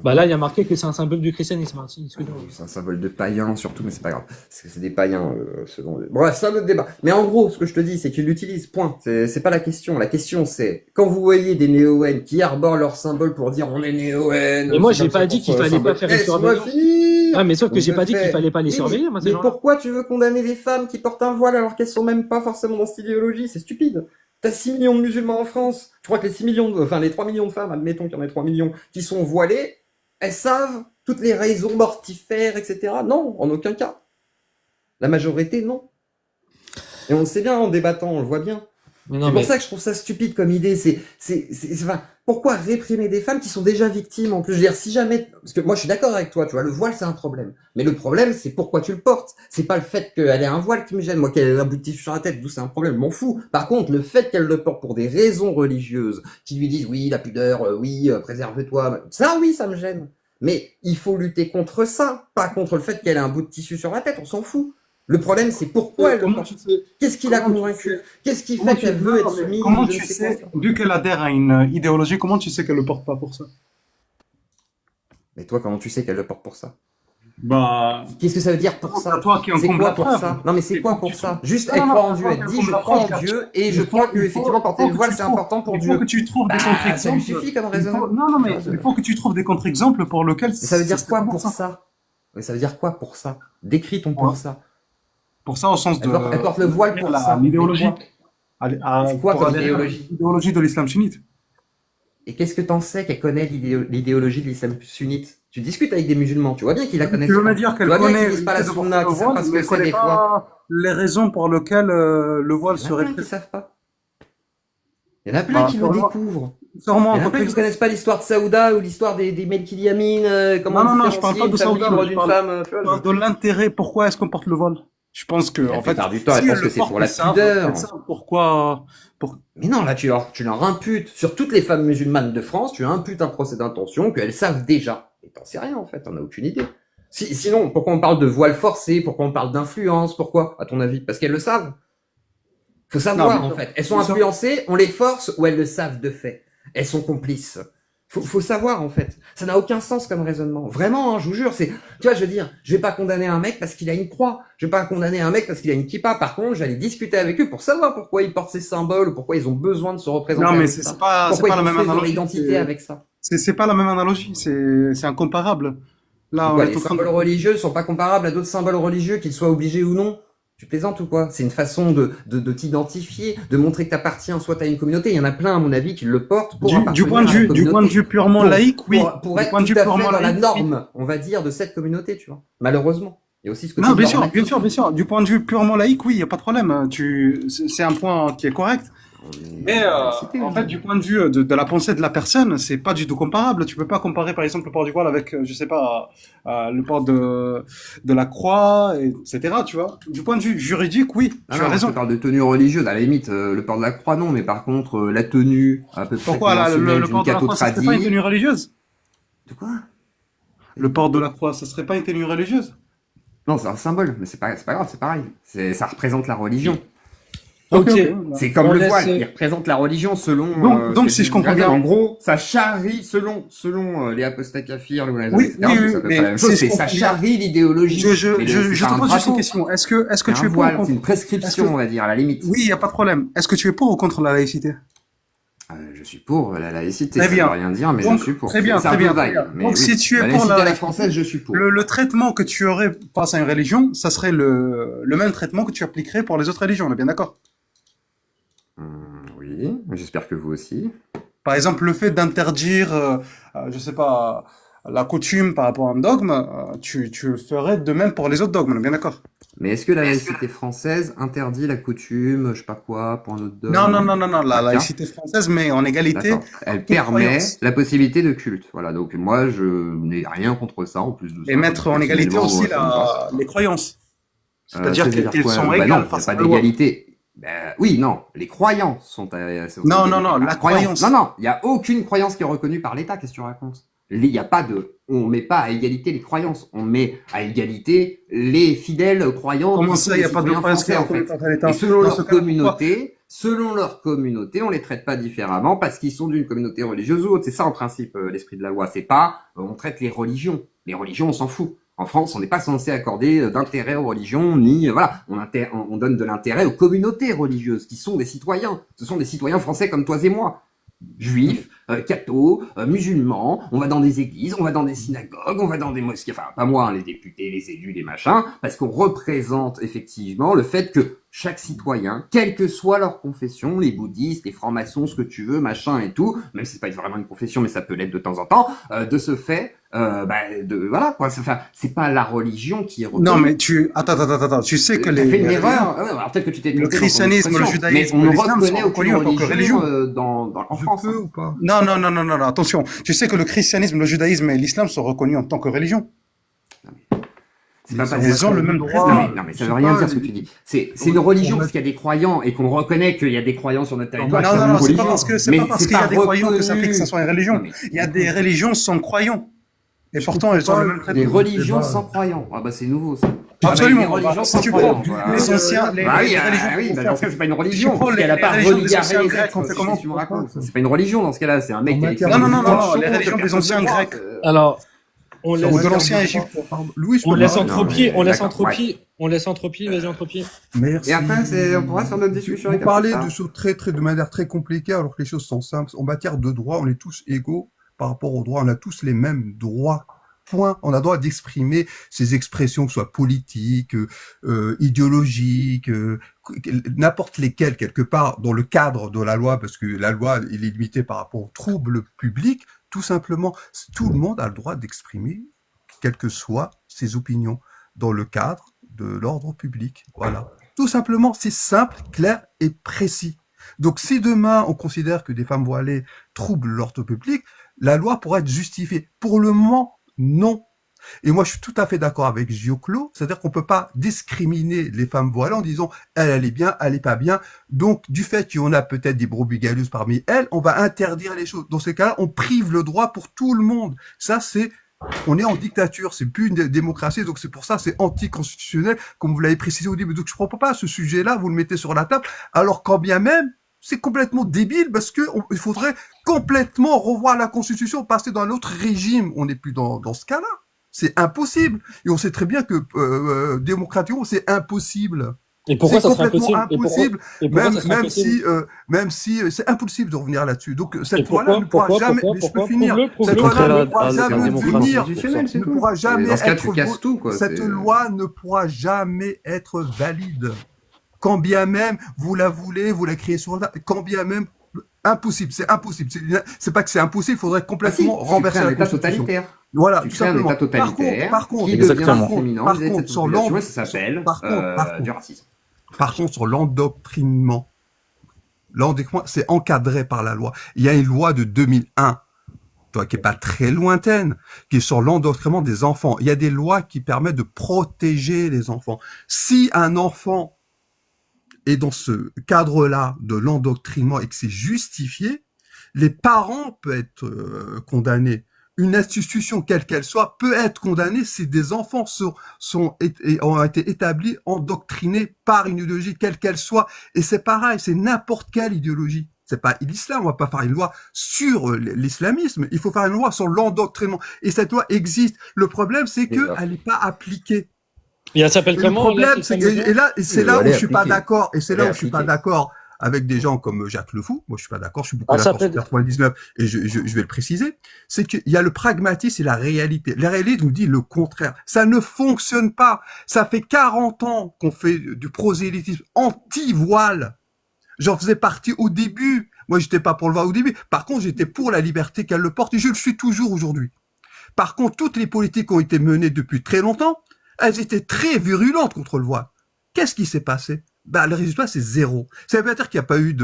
Bah là, il y a marqué que c'est un symbole du christianisme. Hein, excuse-moi. C'est un symbole de païens surtout, mais c'est pas grave. C'est des païens selon. Bref, c'est un autre débat. Mais en gros, ce que je te dis, c'est qu'ils l'utilisent. Point. C'est pas la question. La question, c'est quand vous voyez des néo-N qui arborent leur symbole pour dire on est néo-N. Et moi, c'est j'ai comme ça pas qu'on dit qu'il se fallait pas symbole. faire une Laisse-moi surveillance. finir. Ah, mais sauf que Donc, j'ai je pas dit qu'il fais- fallait pas les Oui, surveiller, moi, ces mais gens-là. pourquoi tu veux condamner les femmes qui portent un voile alors qu'elles sont même pas forcément dans cette idéologie? C'est stupide. T'as 6 millions de musulmans en France. Tu crois que les 6 millions, enfin les 3 millions de femmes, admettons qu'il y en ait 3 millions, qui sont voilées, elles savent toutes les raisons mortifères, etc. Non, en aucun cas. La majorité, non. Et on le sait bien en débattant, on le voit bien. Mais C'est non, pour mais ça que je trouve ça stupide comme idée. Enfin, pourquoi réprimer des femmes qui sont déjà victimes en plus? Je veux dire, si jamais, parce que moi je suis d'accord avec toi, tu vois, le voile c'est un problème. Mais le problème c'est pourquoi tu le portes. C'est pas le fait qu'elle ait un voile qui me gêne. Moi qu'elle ait un bout de tissu sur la tête, d'où c'est un problème, je m'en fous. Par contre, le fait qu'elle le porte pour des raisons religieuses, qui lui disent oui la pudeur, oui préserve-toi, ça oui ça me gêne. Mais il faut lutter contre ça, pas contre le fait qu'elle ait un bout de tissu sur la tête. On s'en fout. Le problème c'est pourquoi elle le Comment porte. tu sais, Qu'est-ce qui l'a comment tu convaincu? sais- Qu'est-ce qui comment fait tu- qu'elle veut non, être mais soumise? comment je tu ne sais sais, quoi. vu qu'elle adhère à une idéologie, comment tu sais qu'elle le porte pas pour ça? Mais toi, comment tu sais qu'elle le porte pour ça? Bah, Qu'est-ce que ça veut dire pour c'est ça? toi qui en C'est comble quoi la pour preuve. ça? Non, mais c'est Il quoi faut pour que tu ça? Juste, Non, elle non, croit en non, Dieu. non, Elle non, dit, non, je non, crois en non, Dieu et il je faut- crois que, il faut- effectivement, porter il le faut voile, que c'est tu trouves- important pour Il Dieu. faut que tu trouves des Bah, ça lui contre-exemples. suffit comme Il raisonnement. faut- Non, non, mais Ouais, il faut que tu trouves des contre-exemples pour lesquels Mais ça veut dire c'est quoi pas pour ça? Mais ça veut dire quoi pour ça? Décris ton pour Ouais. ça. Pour ça, au sens de. Elle porte le voile pour ça. L'idéologie. Mais quoi C'est quoi pour comme adhérer à idéologie? l'idéologie de l'islam sunnite. Et qu'est-ce que t'en sais qu'elle connaît l'idéologie de l'islam sunnite? Tu discutes avec des musulmans, tu vois bien qu'ils la connaissent Tu veux pas. me dire Tu qu'elle vois bien connaît qu'ils disent pas la le sunna, qu'ils savent voile, pas ce mais que elle c'est connaît des fois. pas les raisons pour lesquelles le voile Il y en a serait plein qui pris. savent pas. Il y en a plein Bah, qui le sûrement. découvrent. Sûrement, Il y en a en plein qui connaissent pas l'histoire de Saouda ou l'histoire des Melki Yamin, comment Non, non, non, je différencier parle pas une de femme Saouda, libre mais je d'une parle- femme, tu vois, de l'intérêt. Pourquoi est-ce qu'on porte le voile? Je pense que, La en fait, plupart du temps, si elle pense elles que le c'est portent, pour la elles savent, pudeur. elles savent pourquoi. Mais non, là, tu leur imputes, sur toutes les femmes musulmanes de France, tu imputes un procès d'intention qu'elles savent déjà. Et t'en sais rien, en fait, t'en as aucune idée. Sinon, pourquoi on parle de voile forcé? Pourquoi on parle d'influence? Pourquoi, à ton avis? Parce qu'elles le savent. Faut savoir, Non, mais en fait. Elles sont bien sûr. influencées, on les force ou elles le savent de fait. Elles sont complices. Faut savoir, en fait. Ça n'a aucun sens comme raisonnement. Vraiment, hein, je vous jure, tu vois, je veux dire, je vais pas condamner un mec parce qu'il a une croix. Je vais pas condamner un mec parce qu'il a une kippa. Par contre, j'allais discuter avec eux pour savoir pourquoi ils portent ces symboles ou pourquoi ils ont besoin de se représenter Non, mais avec c'est ça. pas Pourquoi la ils même construisent leur analogie. identité avec ça. C'est pas la même analogie. C'est incomparable. Là, on Pourquoi est les en train symboles de- religieux sont pas comparables à d'autres symboles religieux, qu'ils soient obligés ou non? Tu plaisantes ou quoi? C'est une façon de t'identifier, de montrer que t'appartiens soit à une communauté. Il y en a plein, à mon avis, qui le portent pour Du appartenir point de à la vue, du point de communauté. vue purement Pour- laïque, oui. Pour Du être point de tout vue à fait purement dans la laïque, oui. norme, on va dire, de cette communauté, tu vois. Malheureusement. Il y a aussi ce côté Non, bien sûr, normatif. bien sûr, bien sûr. Du point de vue purement laïque, oui, il n'y a pas de problème. C'est un point qui est correct. Mais en fait, du point de vue de la pensée de la personne, c'est pas du tout comparable. Tu peux pas comparer, par exemple, le port du voile avec, je sais pas, le port de la croix, etc. Tu vois. Du point de vue juridique, oui, Ah tu non, as je raison. te parle de tenue religieuse, à la limite, le port de la croix, non, mais par contre, la tenue, à peu près Pourquoi là, conventionnelle le d'une port de la croix, ça serait pas une catho-tradie. tenue religieuse? De quoi? Le port de la croix, ça serait pas une tenue religieuse? Non, c'est un symbole, mais c'est pas grave, c'est pareil. Ça représente la religion. Ok. C'est comme On le laisse- voile, il représente la religion selon. Donc, ce si que je comprends dire, bien- en gros, ça charrie selon les apostats kafirs, les Oui, etc. oui, c'est à peu près mais la même chose. si je Ça comprends bien- charrie l'idéologie. Je Mais te pas un pose juste une drapeau, question. Est-ce que c'est tu un es pour ou voile, c'est contre? une prescription, Est-ce que- on va dire, à la limite. Oui, il n'y a pas de problème. Est-ce que tu es pour ou contre la laïcité? Je suis pour la laïcité, Très ça bien. veut rien dire, mais Donc, je suis pour. très bien, C'est un très peu bien, vague, très bien. mais Donc, oui. si tu es La pour laïcité la- à la française, je suis pour. Le traitement que tu aurais face à une religion, ça serait le même traitement que tu appliquerais pour les autres religions, on est bien d'accord? Oui, j'espère que vous aussi. Par exemple, le fait d'interdire, je sais pas, la coutume par rapport à un dogme, tu ferais de même pour les autres dogmes, on est bien d'accord? Mais est-ce que la laïcité française interdit la coutume, je sais pas quoi, pour un autre dogme? Non, la Tiens. laïcité française, mais en égalité. D'accord. Elle toute permet croyance. la possibilité de culte. Voilà. Donc moi, je n'ai rien contre ça en plus de ça. Et mettre en égalité Personnellement, aussi ça me passe. les croyances. C'est-à-dire C'est-à-dire qu'elles quoi? sont Bah égales non, il n'y a face pas à la loi. d'égalité. Oui, non, les croyants sont Non, égalité. la croyance. Non, il n'y a aucune croyance qui est reconnue par l'État. Qu'est-ce que tu racontes? Il y a pas de, on met pas à égalité les croyances, on met à égalité les fidèles croyants. Comment qui ça, sont il n'y a des pas de citoyens croyance qui est français, en fait. reconnue par l'État? Et selon Dans ce leur cas, communauté, on les traite pas différemment parce qu'ils sont d'une communauté religieuse ou autre. C'est ça, en principe, l'esprit de la loi. C'est pas, on traite les religions. Les religions, on s'en fout. En France, on n'est pas censé accorder d'intérêt aux religions, ni, voilà, on donne de l'intérêt aux communautés religieuses, qui sont des citoyens. Ce sont des citoyens français comme toi et moi. Juifs, cathos, musulmans, on va dans des églises, on va dans des synagogues, on va dans des mosquées, enfin pas moi, hein, les députés, les élus, les machins, parce qu'on représente effectivement le fait que chaque citoyen, quelle que soit leur confession, les bouddhistes, les francs-maçons, ce que tu veux, machin et tout, même si c'est pas vraiment une confession, mais ça peut l'être de temps en temps, de ce fait, voilà quoi, enfin, c'est pas la religion qui est reconnue. Non, mais attends, tu sais que T'as fait une erreur. Alors peut-être que tu t'es trompé le dans ton christianisme, le expression, judaïsme, mais on ne l'islam reconnaît sont reconnus aucune en tant que religion. en Je France. peux ou pas? Non, attention. Tu sais que le christianisme, le judaïsme et l'islam sont reconnus en tant que religion. C'est pas Ils ont le même droit. Non mais ça veut rien dire ce que tu dis. C'est une religion parce qu'il y a des croyants et qu'on reconnaît qu'il y a des croyants sur notre territoire. Non, qui sont une c'est pas religion. parce que c'est Mais pas parce c'est qu'il y a pas des croyants que ça fait que ça reconnu. soit une religion. Non, mais- Il y a des religions sans croyants. Et pourtant, elles ont le même Des traitement. religions sans croyants. Ah bah c'est nouveau ça. Absolument. Des religions Si sans tu croyants. prends Voilà. les anciens, les Bah oui, religions. oui, bah dans ce cas, c'est pas une Si tu religion. prends Parce qu'elle a les pas religions des religaré anciens les Grecs, êtres. on fait comment? Tu me racontes. C'est pas une religion dans ce cas-là. C'est un mec qui a écrit. Non, une les religions des anciens Grecs. Alors, on Ou laisse, de l'ancien Égypte. Pardon. Louis, je on peux laisse parler? entropie, on laisse D'accord, entropie, vas-y entropie. Merci. Et après, on pourra sur notre discussion. Vous avec parlez ça. de choses de manière très compliquée, alors que les choses sont simples. En matière de droit, on est tous égaux par rapport aux droits. On a tous les mêmes droits. Point. On a droit d'exprimer ces expressions, que ce soit politiques, idéologiques, n'importe lesquelles, quelque part, dans le cadre de la loi, parce que la loi, il est limitée par rapport aux troubles publics. Tout simplement, tout le monde a le droit d'exprimer, quelles que soient ses opinions, dans le cadre de l'ordre public. Voilà. Tout simplement, c'est simple, clair et précis. Donc, si demain, on considère que des femmes voilées troublent l'ordre public, la loi pourra être justifiée. Pour le moment, non. Et moi, je suis tout à fait d'accord avec Gioclo, c'est-à-dire qu'on peut pas discriminer les femmes voilées en disant elle est bien, elle est pas bien. Donc, du fait qu'il y en a peut-être des brebis galeuses parmi elles, on va interdire les choses. Dans ces cas-là, on prive le droit pour tout le monde. Ça, on est en dictature, c'est plus une démocratie, donc c'est pour ça, c'est anticonstitutionnel, comme vous l'avez précisé au début. Donc, je ne comprends pas ce sujet-là, vous le mettez sur la table, alors quand bien même, c'est complètement débile parce que il faudrait complètement revoir la Constitution, passer dans un autre régime. On n'est plus dans ce cas-là. C'est impossible. Et on sait très bien que démocratiquement, c'est impossible. Et pourquoi C'est ça serait complètement impossible? Et pourquoi ça serait impossible? Même si c'est impossible de revenir là-dessus. Donc Et cette pourquoi, loi-là ne pourra pourquoi, jamais. pourquoi, Mais je peux pourquoi? finir. Prouve-le, Cette prouve-le. loi-là ne Contraire pourra à la jamais démocratie venir. constitutionnelle, c'est Ne tout. pourra jamais Dans ce cas, être. tu casses tout, quoi. Cette C'est- loi ne pourra jamais être valide. Quand bien même vous la voulez, vous la créez sur la, quand bien même, impossible, c'est impossible. C'est pas que c'est impossible, il faudrait Ah si, complètement tu renverser crées un la état Constitution. totalitaire. Voilà, Tu tout crées un simplement. état totalitaire Par contre, qui Exactement. devient discriminant Par vis-à-vis de contre, cette sur population, l'angle- et ça s'appelle par contre. du racisme. Par contre, sur l'endoctrinement, c'est encadré par la loi. Il y a une loi de 2001, qui est pas très lointaine, qui est sur l'endoctrinement des enfants. Il y a des lois qui permettent de protéger les enfants. Si un enfant est dans ce cadre-là de l'endoctrinement et que c'est justifié, les parents peuvent être condamnés. Une institution, quelle qu'elle soit, peut être condamnée si des enfants ont été établis, endoctrinés par une idéologie, quelle qu'elle soit. Et c'est pareil, c'est n'importe quelle idéologie. C'est pas l'islam, on va pas faire une loi sur l'islamisme, il faut faire une loi sur l'endoctrinement. Et cette loi existe. Le problème, c'est que elle n'est pas appliquée. Et elle s'appelle Et le comment? problème, c'est c'est là où Elle est je suis pas appliquée. d'accord. Et c'est là Elle est où je suis pas appliquée. d'accord avec des gens comme Jacques Le Fou. Moi, je suis pas d'accord. Je suis beaucoup Ah, ça d'accord sur peut- 99 et je vais le préciser. C'est qu'il y a le pragmatisme et la réalité. La réalité nous dit le contraire. Ça ne fonctionne pas. Ça fait 40 ans qu'on fait du prosélytisme anti-voile. J'en faisais partie au début. Moi, j'étais pas pour le voile au début. Par contre, j'étais pour la liberté qu'elle le porte et je le suis toujours aujourd'hui. Par contre, toutes les politiques qui ont été menées depuis très longtemps, elles étaient très virulentes contre le voile. Qu'est-ce qui s'est passé? Le résultat, c'est zéro. Ça veut pas dire qu'il n'y a pas eu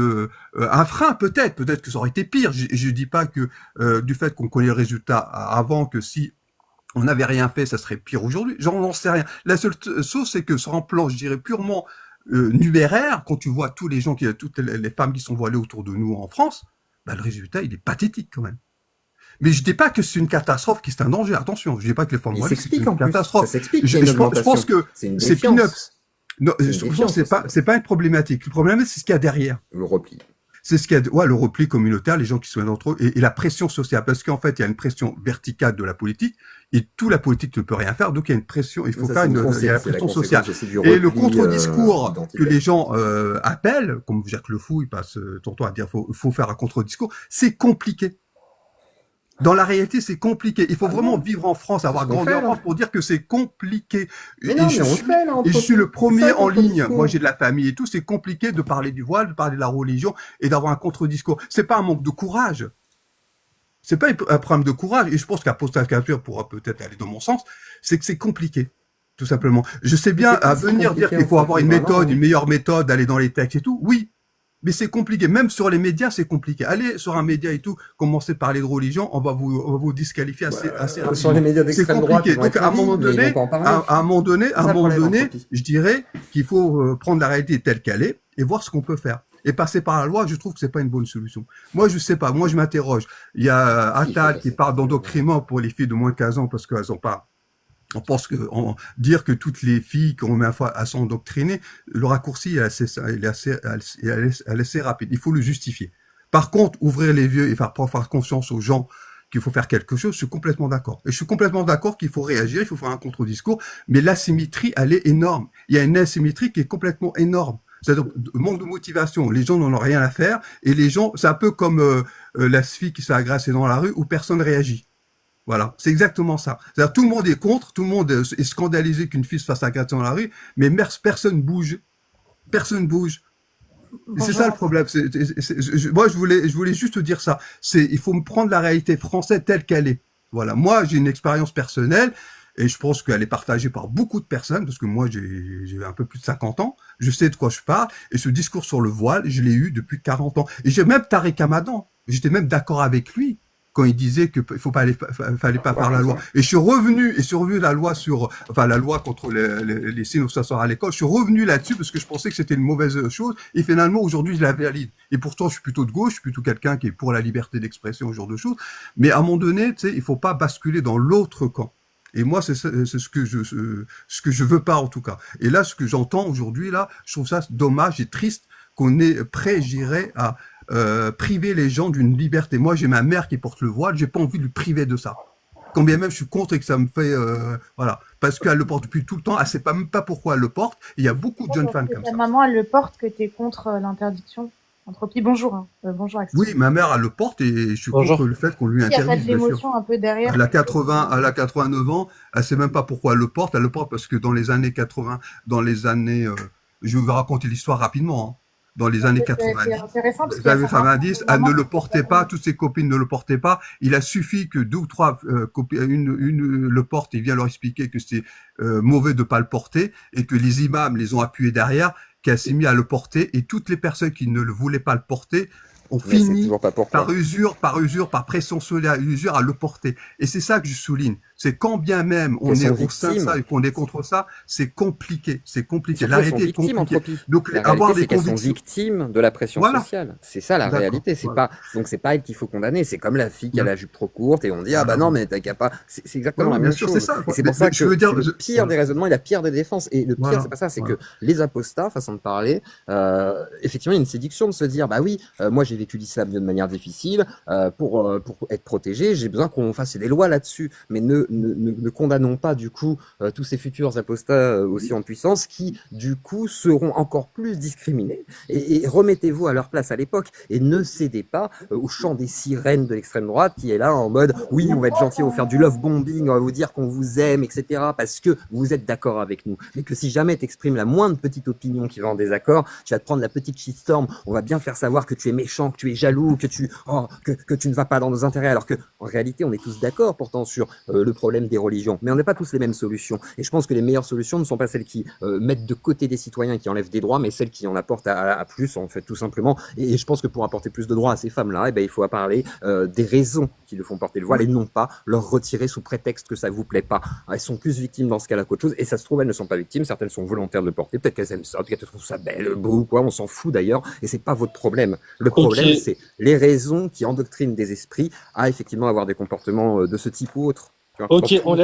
un frein, peut-être que ça aurait été pire. Je dis pas que du fait qu'on connaît le résultat avant, que si on n'avait rien fait, ça serait pire aujourd'hui. J'en sais rien. La seule chose, c'est que sur un plan, je dirais purement numéraire, quand tu vois tous les gens, toutes les femmes qui sont voilées autour de nous en France, le résultat, il est pathétique quand même. Mais je dis pas que c'est une catastrophe, que c'est un danger. Attention, je dis pas que les femmes voilées, c'est une catastrophe. Ça s'explique. Je pense que c'est peanuts. Non, c'est pas une problématique. Le problème, c'est ce qu'il y a derrière. Le repli. C'est ce qu'il y a, le repli communautaire, les gens qui sont entre eux, et la pression sociale. Parce qu'en fait, il y a une pression verticale de la politique, et toute la politique ne peut rien faire, donc il y a une pression, il faut faire il y a la pression sociale. Et le contre-discours que les gens appellent, comme Jacques Le Fou, il passe son temps à dire faut faire un contre-discours, c'est compliqué. Dans la réalité, c'est compliqué. Il faut vraiment vivre en France, avoir grandi en France pour dire que c'est compliqué. Mais non, je suis le premier en ligne. Moi, j'ai de la famille et tout. C'est compliqué de parler du voile, de parler de la religion et d'avoir un contre-discours. C'est pas un manque de courage. C'est pas un problème de courage. Et je pense qu'Apostacature pourra peut-être aller dans mon sens. C'est que c'est compliqué. Tout simplement. Je sais bien à venir dire qu'il faut avoir une méthode, une meilleure méthode, d'aller dans les textes et tout. Oui. Mais c'est compliqué. Même sur les médias, c'est compliqué. Allez sur un média et tout, commencez à parler de religion, on va vous disqualifier assez rapidement. Sur les médias d'extrême droite, donc à un moment donné, je dirais qu'il faut prendre la réalité telle qu'elle est et voir ce qu'on peut faire. Et passer par la loi, je trouve que c'est pas une bonne solution. Moi, je sais pas. Moi, je m'interroge. Il y a Attal qui parle d'endoctrinement pour les filles de moins de 15 ans parce qu'elles ont pas. On pense dire que toutes les filles qu'on met à s'endoctriner, le raccourci est assez rapide. Il faut le justifier. Par contre, ouvrir les yeux et faire confiance aux gens qu'il faut faire quelque chose, je suis complètement d'accord. Et je suis complètement d'accord qu'il faut réagir, il faut faire un contre-discours, mais l'asymétrie, elle est énorme. Il y a une asymétrie qui est complètement énorme. C'est-à-dire, manque de motivation. Les gens n'en ont rien à faire et les gens, c'est un peu comme la fille qui s'est agressée dans la rue où personne réagit. Voilà, c'est exactement ça. C'est-à-dire tout le monde est contre, tout le monde est scandalisé qu'une fille se fasse agresser dans la rue, mais personne bouge. Personne bouge. C'est ça le problème. Moi, je voulais juste dire ça. Il faut me prendre la réalité française telle qu'elle est. Voilà. Moi, j'ai une expérience personnelle et je pense qu'elle est partagée par beaucoup de personnes parce que moi, j'ai un peu plus de 50 ans. Je sais de quoi je parle et ce discours sur le voile, je l'ai eu depuis 40 ans. Et j'ai même Tariq Ramadan. J'étais même d'accord avec lui quand il disait que fallait pas faire la loi. Et je suis revenu la loi la loi contre les signes ostensatoires à l'école. Je suis revenu là-dessus parce que je pensais que c'était une mauvaise chose. Et finalement, aujourd'hui, je la valide. Et pourtant, je suis plutôt de gauche. Je suis plutôt quelqu'un qui est pour la liberté d'expression, ce genre de choses. Mais à un moment donné, tu sais, il faut pas basculer dans l'autre camp. Et moi, c'est ce que je veux pas, en tout cas. Et là, ce que j'entends aujourd'hui, là, je trouve ça dommage et triste qu'on est prêt, j'irais, à priver les gens d'une liberté. Moi, j'ai ma mère qui porte le voile, j'ai pas envie de lui priver de ça. Quand bien même je suis contre et que ça me fait voilà, parce qu'elle le porte depuis tout le temps, elle sait pas même pas pourquoi elle le porte. Il y a beaucoup de jeunes femmes comme ça. Ta maman, elle le porte, que tu es contre l'interdiction. Puis bonjour, hein. Bonjour Axel. Oui, ma mère elle le porte et je suis contre le fait qu'on lui interdise. Il y a pas de l'émotion un peu derrière. Elle a 89 ans, elle sait même pas pourquoi elle le porte. Elle le porte parce que dans les années 80, je vais vous raconter l'histoire rapidement. Hein. Dans les années 90, elle ne le portait pas, toutes ses copines ne le portaient pas. Il a suffi que 2 ou 3 copines, une le porte et vient leur expliquer que c'est mauvais de pas le porter et que les imams les ont appuyés derrière, qu'elle s'est mis à le porter et toutes les personnes qui ne le voulaient pas le porter ont fini par usure, par pression sociale, usure à le porter. Et c'est ça que je souligne. C'est quand bien même on est au sein de ça et qu'on est contre ça, c'est compliqué. C'est compliqué. La réalité est compliquée. Donc, avoir des convictions. Elles sont victimes de la pression sociale. C'est ça la réalité. C'est pas elle qu'il faut condamner. C'est comme la fille qui a la jupe trop courte et on dit, ah bah non, mais t'as qu'à pas. C'est exactement la même chose. C'est ça. Et c'est pour ça que c'est le pire des raisonnements et la pire des défenses. Et le pire, c'est pas ça. C'est que les apostats, façon de parler, effectivement, il y a une séduction de se dire, bah oui, moi j'ai vécu l'islam de manière difficile, pour être protégé, j'ai besoin qu'on fasse des lois là-dessus. Mais ne ne condamnons pas du coup tous ces futurs apostats aussi en puissance qui du coup seront encore plus discriminés. Et remettez-vous à leur place à l'époque et ne cédez pas au chant des sirènes de l'extrême droite qui est là en mode oui, on va être gentil, on va faire du love bombing, on va vous dire qu'on vous aime, etc. parce que vous êtes d'accord avec nous. Mais que si jamais t'exprimes la moindre petite opinion qui va en désaccord, tu vas te prendre la petite shitstorm, on va bien faire savoir que tu es méchant, que tu es jaloux, que tu ne vas pas dans nos intérêts, alors que en réalité on est tous d'accord pourtant sur le problème des religions, mais on n'a pas tous les mêmes solutions. Et je pense que les meilleures solutions ne sont pas celles qui mettent de côté des citoyens et qui enlèvent des droits, mais celles qui en apportent à plus en fait tout simplement. Et je pense que pour apporter plus de droits à ces femmes-là, eh ben, il faut parler des raisons qui le font porter le voile et non pas leur retirer sous prétexte que ça vous plaît pas. Elles sont plus victimes dans ce cas-là qu'autre chose, et ça se trouve elles ne sont pas victimes, certaines sont volontaires de le porter, peut-être qu'elles aiment ça, peut-être qu'elles trouvent ça belle, beau, quoi, on s'en fout d'ailleurs, et c'est pas votre problème. Le problème, c'est les raisons qui endoctrinent des esprits à effectivement avoir des comportements de ce type ou autre. Tu vois, Ok, on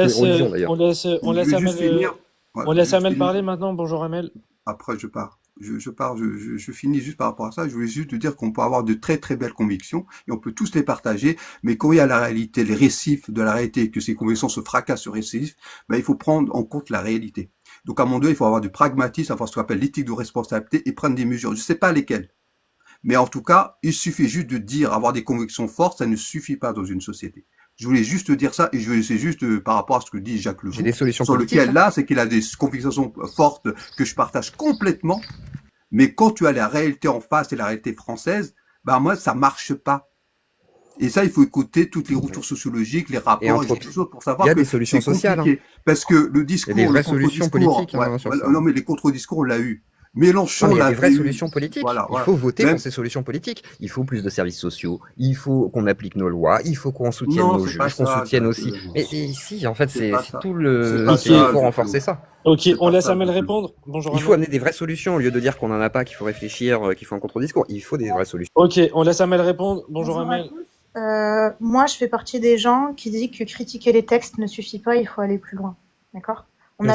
laisse Amel parler maintenant. Bonjour Amel. Après, je pars. Je finis juste par rapport à ça. Je voulais juste te dire qu'on peut avoir de très très belles convictions et on peut tous les partager. Mais quand il y a la réalité, les récifs de la réalité, que ces convictions se fracassent sur récifs, ben, il faut prendre en compte la réalité. Donc, à mon avis, il faut avoir du pragmatisme, avoir ce qu'on appelle l'éthique de responsabilité et prendre des mesures. Je sais pas lesquelles. Mais en tout cas, il suffit juste de dire, avoir des convictions fortes, ça ne suffit pas dans une société. Je voulais juste te dire ça, et c'est juste par rapport à ce que dit Jacques Leroux. J'ai des solutions sur politiques, lequel là, c'est qu'il a des convictions fortes que je partage complètement. Mais quand tu as la réalité en face et la réalité française, bah moi, ça marche pas. Et ça, il faut écouter toutes les retours sociologiques, les rapports, et toutes choses pour savoir que il y a des solutions sociales. Hein. Parce que le discours, il y a des vraies solutions politiques. Non, mais les contre-discours, on l'a eu. Mélenchon, il y a des vraies solutions politiques. Voilà. Il faut voter pour ces solutions politiques. Il faut plus de services sociaux. Il faut qu'on applique nos lois. Il faut qu'on soutienne nos juges, qu'on soutienne aussi. Mais ici, en fait, c'est tout le. Il faut renforcer ça. Ok, on laisse Amel répondre. Bonjour. Il faut amener des vraies solutions au lieu de dire qu'on en a pas, qu'il faut réfléchir, qu'il faut un contre-discours. Il faut des vraies solutions. Ok, on laisse Amel répondre. Bonjour Amel. Moi, je fais partie des gens qui disent que critiquer les textes ne suffit pas, il faut aller plus loin. D'accord?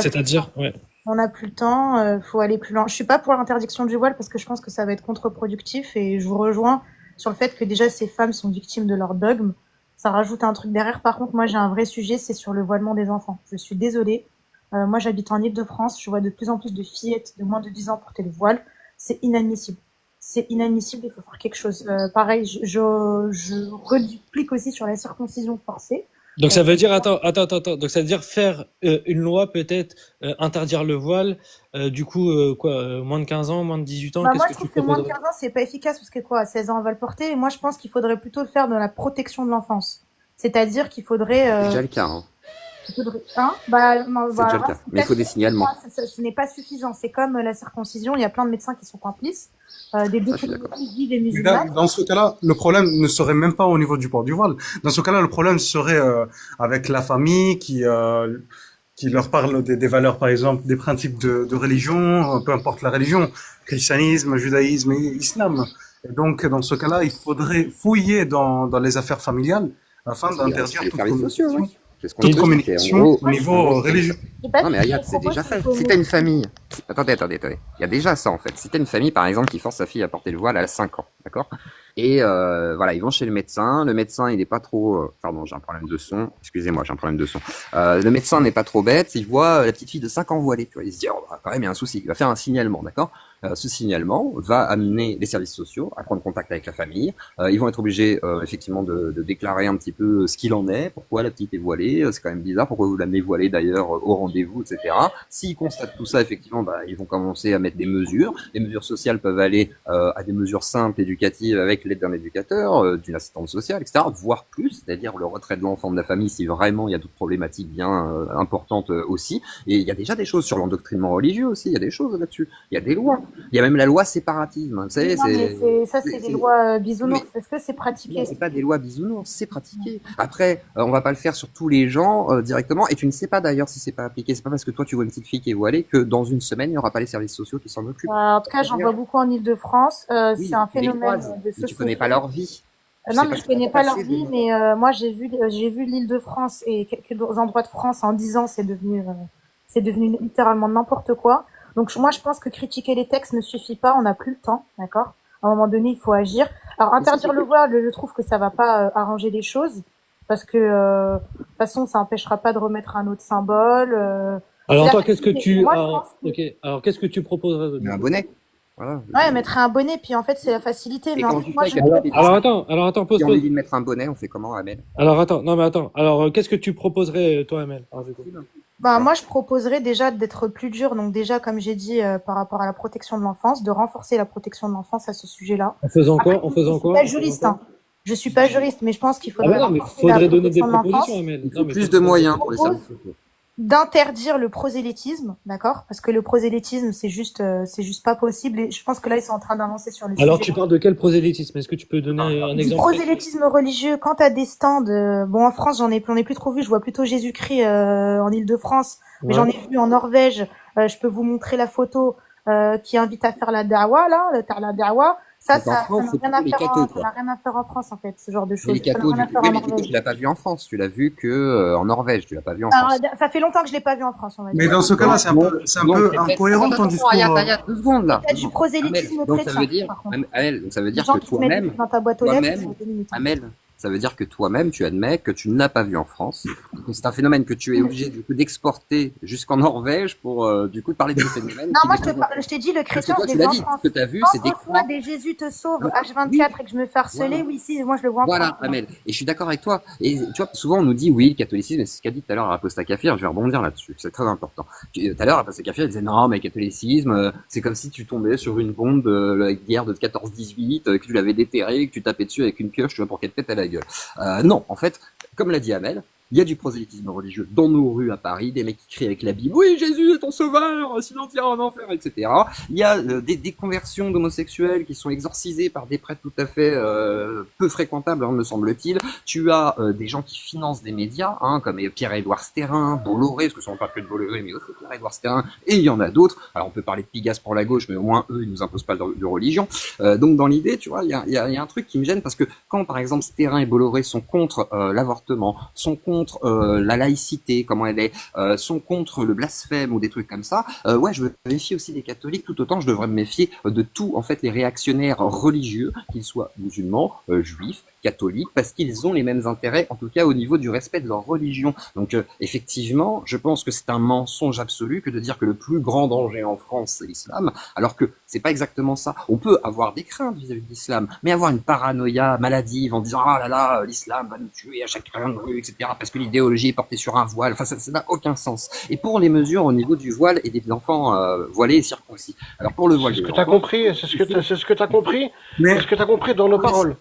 C'est-à-dire, ouais. On n'a plus le temps, faut aller plus loin. Je suis pas pour l'interdiction du voile parce que je pense que ça va être contre-productif et je vous rejoins sur le fait que déjà ces femmes sont victimes de leur dogme. Ça rajoute un truc derrière. Par contre, moi j'ai un vrai sujet, c'est sur le voilement des enfants. Je suis désolée. Moi j'habite en Île-de-France, je vois de plus en plus de fillettes de moins de 10 ans porter le voile. C'est inadmissible. C'est inadmissible, il faut faire quelque chose. Pareil, je reduplique aussi sur la circoncision forcée. Donc ça veut dire, attends. Donc ça veut dire faire une loi peut-être interdire le voile. Du coup, moins de 15 ans, moins de 18 ans. Bah, moi, je trouve que moins de 15 ans, c'est pas efficace parce que à 16 ans, on va le porter. Et moi, je pense qu'il faudrait plutôt le faire dans la protection de l'enfance. C'est-à-dire qu'il faudrait. C'est déjà le cas. Hein. C'est déjà le cas. Mais il faut des signalements. Ce n'est pas suffisant. C'est comme la circoncision. Il y a plein de médecins qui sont complices. Des juifs et musulmans. Dans ce cas-là, le problème ne serait même pas au niveau du port du voile. Dans ce cas-là, le problème serait avec la famille qui leur parle des valeurs, par exemple, des principes de religion, peu importe la religion, christianisme, judaïsme et islam. Et donc, dans ce cas-là, il faudrait fouiller dans les affaires familiales afin d'interdire toute communication au niveau religieux. Non, mais regarde, c'est déjà fait. Si t'as une famille... Attendez. Il y a déjà ça, en fait. Si t'as une famille, par exemple, qui force sa fille à porter le voile à 5 ans, d'accord? Et voilà, ils vont chez le médecin. Le médecin, il est pas trop... Pardon, j'ai un problème de son. Excusez-moi, j'ai un problème de son. Le médecin n'est pas trop bête. Il voit la petite fille de 5 ans voilée. Tu vois, il se dit, oh, bah, quand même, il y a un souci. Il va faire un signalement, d'accord? Ce signalement va amener les services sociaux à prendre contact avec la famille. Ils vont être obligés, effectivement, de déclarer un petit peu ce qu'il en est. Pourquoi la petite est voilée? C'est quand même bizarre. Pourquoi vous l'amenez voilée, d'ailleurs, au rendez-vous, etc. S'ils constatent tout ça, effectivement, bah, ils vont commencer à mettre des mesures. Les mesures sociales peuvent aller à des mesures simples, éducatives, avec l'aide d'un éducateur, d'une assistante sociale, etc., voire plus, c'est-à-dire le retrait de l'enfant de la famille si vraiment il y a d'autres problématiques bien importantes aussi. Et il y a déjà des choses sur l'endoctrinement religieux aussi, il y a des choses là-dessus. Il y a des lois. Il y a même la loi séparatisme. Vous savez, c'est des lois bisounours. Est-ce que c'est pratiqué? C'est pas des lois bisounours, c'est pratiqué. Après, on va pas le faire sur tous les gens directement, et tu ne sais pas d'ailleurs si c'est pas appliqué. C'est pas parce que toi tu vois une petite fille qui est voilée que dans une semaine il n'y aura pas les services sociaux qui s'en occupent. En tout cas, j'en vois beaucoup en Île-de-France. C'est un phénomène de société. Tu connais pas leur vie. Non, mais je connais pas leur vie, mais moi j'ai vu l'Île-de-France et quelques endroits de France en 10 ans, c'est devenu littéralement n'importe quoi. Donc moi je pense que critiquer les textes ne suffit pas, on n'a plus le temps, d'accord? À un moment donné, il faut agir. Alors interdire le voile, je trouve que ça va pas arranger les choses parce que toute façon, ça n'empêchera pas de remettre un autre symbole. Alors C'est toi, la qu'est-ce que facilité. tu, Moi, je alors, pense que... ok, alors qu'est-ce que tu proposerais? Mais un bonnet. Voilà. Ouais, mettre un bonnet, puis en fait, c'est la facilité. Et Mais en comment fait, tu moi, fais je... avec la Alors attends, pause, Si on lui pause. dit de mettre un bonnet, on fait comment, Amel? Alors attends, non mais attends. Alors qu'est-ce que tu proposerais, toi, Amel? Alors, du coup. Bah, moi, je proposerais déjà d'être plus dur. Donc déjà, comme j'ai dit, par rapport à la protection de l'enfance, de renforcer la protection de l'enfance à ce sujet-là. En faisant Après, quoi? En faisant je suis quoi? pas En faisant juriste, quoi? hein. Je suis pas juriste, mais je pense qu'il Ah faudrait bah non, mais renforcer la faudrait donner des protection de l'enfance, propositions, Amel. Il Non, faut mais plus faut de donner des moyens pour les propose services sociaux. d'interdire le prosélytisme, d'accord? Parce que le prosélytisme, c'est juste pas possible. Et je pense que là, ils sont en train d'avancer sur le Alors, sujet. tu parles de quel prosélytisme? Est-ce que tu peux donner un Du exemple? prosélytisme religieux, quand t'as des stands, bon, en France, j'en ai plus trop vu, je vois plutôt Jésus-Christ, en Île-de-France, mais j'en ai vu en Norvège, je peux vous montrer la photo, qui invite à faire la dawa, là, la dawa. Ça, Donc en ça France, n'a c'est rien à les faire cathos, ça quoi. n'a rien à faire en France, en fait, ce genre de Mais choses. les Ça n'a cathos, rien à du faire oui, en mais du coup, Norvège. tu l'as pas vu en France. Tu l'as vu que en Norvège. Tu l'as pas vu en Alors, France. ça fait longtemps que je l'ai pas vu en France, on va Mais dire. dans ce cas-là, c'est un peu incohérent ton discours. Regarde, 2 secondes là. T'as du prosélytisme Amel, donc ça chrétien, veut dire, par contre. Amel, donc ça veut Les dire gens que qui te mettent des toi-même, trucs dans ta boîte aux lettres, toi-même, ça va 2 minutes. Amel, ça veut dire que toi-même, tu admets que tu ne l'as pas vu en France. Que c'est un phénomène que tu es obligé du coup d'exporter jusqu'en Norvège pour du coup parler de ce phénomène. Non, qui moi, n'est- je t'ai dit, le Parce que chrétien, toi, je tu l'ai l'as vu en dit. France. Ce que tu as vu, Quand c'est des je reçois des Jésus te sauve Oui. H24 et que je me fais harceler, Voilà. oui, si, moi, je le vois en Voilà, France. Amel. Et je suis d'accord avec toi. Et tu vois, souvent on nous dit oui, le catholicisme, et c'est ce qu'a dit tout à l'heure Aposta Kafir, je vais rebondir là-dessus, c'est très important. Tout à l'heure, Aposta Kafir disait non, mais le catholicisme, c'est comme si tu tombais sur une bombe de la guerre de 14-18, que tu l'avais déterrée, que tu tapais dessus avec une pioche, tu vois, pour qu'elle te pète à la gueule. Non, en fait, comme l'a dit Amel, il y a du prosélytisme religieux dans nos rues à Paris, des mecs qui crient avec la Bible, oui, Jésus est ton sauveur, sinon tu iras en enfer, etc. Il y a des conversions d'homosexuels qui sont exorcisées par des prêtres tout à fait peu fréquentables, hein, me semble-t-il. Tu as des gens qui financent des médias, hein, comme Pierre-Édouard Stérin, Bolloré, parce que ça on parle que de Bolloré, mais aussi Pierre-Édouard Stérin, et il y en a d'autres. Alors on peut parler de Pigasse pour la gauche, mais au moins eux, ils nous imposent pas de religion. Donc dans l'idée, tu vois, il y a un truc qui me gêne, parce que quand par exemple Stérin et Bolloré sont contre l'avortement, sont contre la laïcité, comment elle est, sont contre le blasphème ou des trucs comme ça, ouais, je me méfie aussi des catholiques, tout autant je devrais me méfier de tous, en fait, les réactionnaires religieux, qu'ils soient musulmans, juifs, catholiques, parce qu'ils ont les mêmes intérêts, en tout cas au niveau du respect de leur religion. Donc effectivement, je pense que c'est un mensonge absolu que de dire que le plus grand danger en France, c'est l'islam, alors que c'est pas exactement ça. On peut avoir des craintes vis-à-vis de l'islam, mais avoir une paranoïa maladive en disant « Ah là là, l'islam va nous tuer à chaque coin de rue, etc. » parce que l'idéologie est portée sur un voile, enfin ça n'a aucun sens. Et pour les mesures au niveau du voile et des enfants voilés et circoncis. Alors pour le voile C'est ce des que tu as enfants, compris, c'est ce que tu as compris, Mais c'est ce que tu as compris dans nos paroles.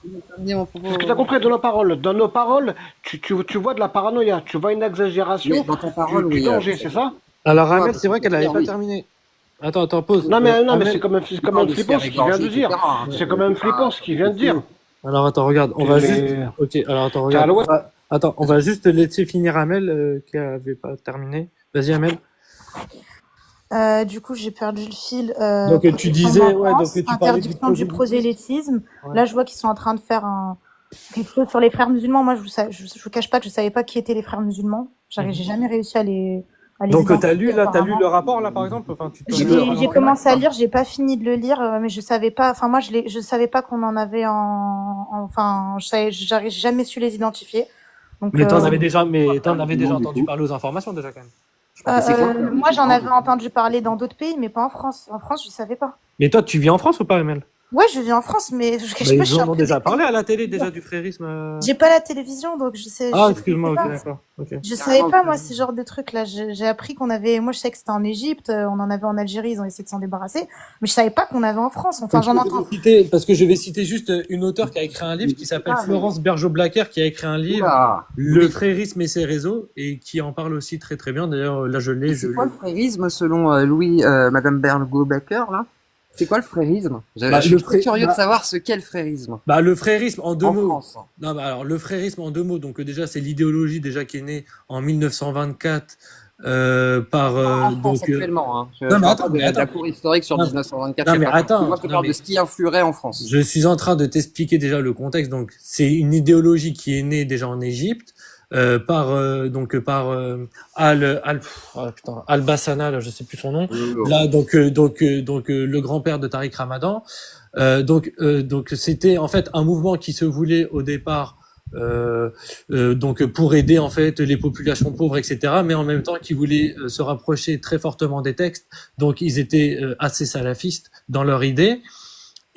C'est ce que tu as compris dans nos paroles. Dans nos paroles, tu vois de la paranoïa, tu vois une mais exagération dans ta parole, du oui. danger, c'est ça? Alors, Ouais, Ahmed, c'est vrai qu'elle n'avait pas oui. terminé. Attends, pause. Non mais Ahmed, c'est quand même flippant ce qu'il vient de dire. C'est quand même flippant ce qu'il vient de dire. alors attends, regarde, on va Mais- juste. Ok, alors attends, T'es à regarde. l'ouest. Attends, on va juste laisser finir Amel, qui avait pas terminé. Vas-y, Amel. Du coup, j'ai perdu le fil. Donc, tu protection disais, de ouais, l'enfance, donc tu parlais interdiction du prosélytisme. Ouais. Là, je vois qu'ils sont en train de faire quelque chose sur les frères musulmans. Moi, je vous cache pas que je savais pas qui étaient les frères musulmans. J'ai jamais réussi à les Donc, t'as identifier, lu apparemment. le rapport, là, par exemple? Enfin, tu J'ai commencé à lire, j'ai pas fini de le lire, mais je savais pas, enfin, moi, je savais pas qu'on en avait enfin, j'aurais jamais su les identifier. Donc, Mais t'en avais déjà entendu parler aux informations, déjà, quand même. moi, j'en avais entendu parler dans d'autres pays, mais pas en France. En France, je savais pas. Mais toi, tu vis en France ou pas, Amel? Ouais, je vis en France, mais je cache Bah, pas, je suis ils en un ont peu déjà décalée. parlé à la télé, déjà, du frérisme. J'ai pas la télévision, donc je sais. Ah, je excuse-moi, sais ok, pas. d'accord. Ok. Je savais pas, moi, ces genres de trucs-là. J'ai appris qu'on avait, moi, je sais que c'était en Égypte, on en avait en Algérie, ils ont essayé de s'en débarrasser, mais je savais pas qu'on avait en France. Enfin, j'en entends. Parce que je vais citer juste une auteure qui a écrit un livre qui s'appelle Florence Bergeau-Blacker, qui a écrit un livre, Oula. Le frérisme et ses réseaux, et qui en parle aussi très très bien. D'ailleurs, là, je l'ai. C'est quoi le frérisme selon Madame Bergo-Becker là? C'est quoi le frérisme? Je suis très curieux de savoir ce qu'est le frérisme. Bah, le frérisme en deux En mots. France. Non, bah, alors, le frérisme en deux mots. Donc, déjà, c'est l'idéologie déjà qui est née en 1924 par. En France donc, actuellement. Hein. Non, mais attends, la cour historique sur Non, 1924. non, mais attends, Moi, je te non, parle mais- de ce qui influerait en France. Je suis en train de t'expliquer déjà le contexte. Donc, c'est une idéologie qui est née déjà en Égypte par Al-Bassana, là, je sais plus son nom. Là, donc le grand-père de Tariq Ramadan. Donc c'était en fait un mouvement qui se voulait au départ donc pour aider en fait les populations pauvres, etc. Mais en même temps, qui voulaient se rapprocher très fortement des textes. Donc ils étaient assez salafistes dans leur idée.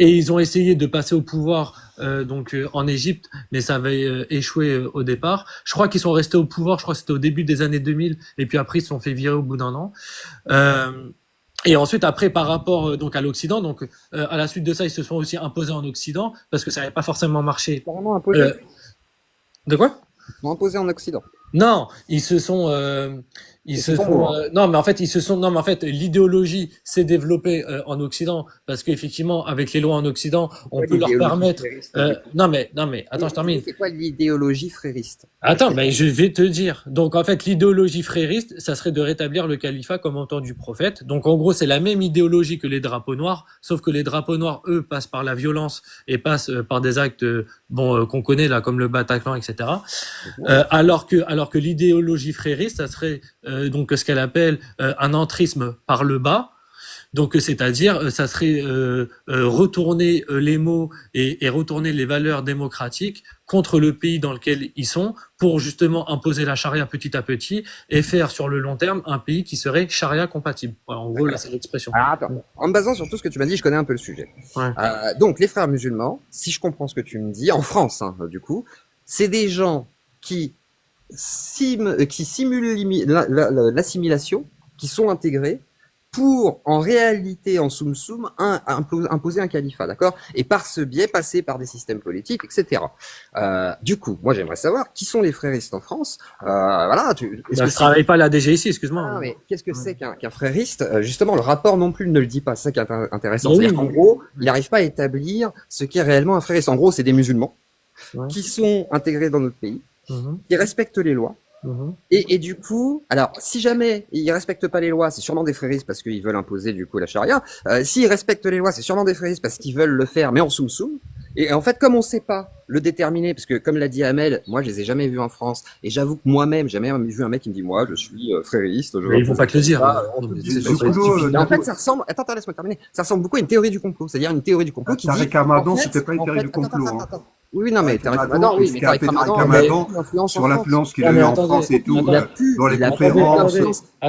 Et ils ont essayé de passer au pouvoir en Égypte, mais ça avait échoué au départ. Je crois qu'ils sont restés au pouvoir, je crois que c'était au début des années 2000, et puis après ils se sont fait virer au bout d'un an. Et ensuite, après, par rapport donc à l'Occident, donc à la suite de ça, ils se sont aussi imposés en Occident, parce que ça n'avait pas forcément marché. Carrément imposé. De quoi? Ils sont imposés en Occident. Non, ils se sont, non, mais en fait, non, mais en fait, l'idéologie s'est développée en Occident parce qu'effectivement, avec les lois en Occident, on peut leur permettre. Non, mais, attends, je termine. C'est quoi l'idéologie frériste? Attends, mais je vais te dire. Donc, en fait, l'idéologie frériste, ça serait de rétablir le califat comme en temps du prophète. Donc, en gros, c'est la même idéologie que les drapeaux noirs, sauf que les drapeaux noirs, eux, passent par la violence et passent par des actes, qu'on connaît là, comme le Bataclan, etc. Alors que l'idéologie frériste, ça serait donc ce qu'elle appelle un entrisme par le bas. Donc, c'est-à-dire, ça serait retourner les mots et retourner les valeurs démocratiques contre le pays dans lequel ils sont pour justement imposer la charia petit à petit et faire sur le long terme un pays qui serait charia compatible. Voilà, en gros, là, c'est l'expression. Alors, attends. En me basant sur tout ce que tu m'as dit, je connais un peu le sujet. Ouais. Donc, les frères musulmans, si je comprends ce que tu me dis, en France, hein, du coup, c'est des gens qui simulent l'assimilation, qui sont intégrés pour, en réalité, en soum-soum, imposer un califat, d'accord? Et par ce biais, passer par des systèmes politiques, etc. Du coup, moi, j'aimerais savoir qui sont les fréristes en France. Voilà. Je travaille pas à la DGIC, excuse-moi. Ah, mais qu'est-ce que c'est qu'un frériste? Justement, le rapport non plus ne le dit pas. C'est ça qui est intéressant. Oui. C'est-à-dire qu'en gros, il n'arrive pas à établir ce qu'est réellement un frériste. En gros, c'est des musulmans qui sont intégrés dans notre pays, qui respectent les lois. Et du coup, alors si jamais ils respectent pas les lois, c'est sûrement des fréristes parce qu'ils veulent imposer du coup la charia. S'ils respectent les lois, c'est sûrement des fréristes parce qu'ils veulent le faire, mais en soum-soum. Et en fait, comme on sait pas le déterminer, parce que comme l'a dit Amel, moi je les ai jamais vus en France, et j'avoue que moi-même, j'ai jamais vu un mec qui me dit moi je suis frériste. Mais ils vont pas te le dire. En fait, ça ressemble. Attends, laisse-moi terminer. Ça ressemble beaucoup à une théorie du complot, c'est-à-dire une théorie du complot qui dit. Tariq Ramadan, c'était pas une théorie du complot. Oui, non, mais Tariq Ramadan, oui, mais Tariq Ramadan, sur l'influence qu'il a eu en France et tout, dans les conférences.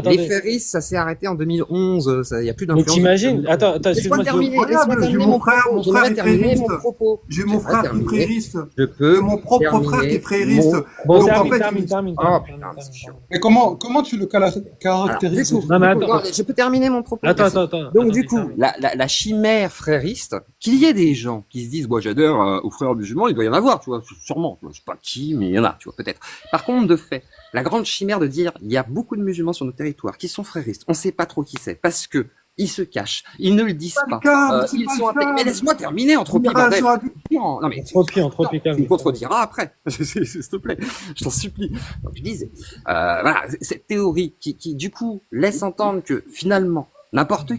Les fréristes, ça s'est arrêté en 2011, il y a plus d'influence. Mais t'imagines, attends, excuse-moi. J'ai mon frère est frériste. J'ai mon frère qui est frériste. Je peux. Mon propre frère qui est frériste. Bon, Donc en fait, termine. Oh putain, c'est chiant. Mais comment tu le caractérises? Non, mais attends. Je peux terminer mon propos. Attends. Donc du coup, la chimère frériste, qu'il y ait des gens qui se disent, moi j'adhère aux frères musulmans, il doit y en avoir, tu vois, sûrement, tu vois, je sais pas qui, mais il y en a, tu vois, peut-être. Par contre, de fait, la grande chimère de dire, il y a beaucoup de musulmans sur nos territoires qui sont fréristes, on sait pas trop qui c'est, parce que ils se cachent, ils ne le disent pas. Ils sont intégrés. Mais laisse-moi terminer, Entropie, bordel. Non, mais Entropie, tu me contrediras après, s'il te plaît, je t'en supplie. Donc je disais, voilà, cette théorie qui du coup laisse entendre que finalement n'importe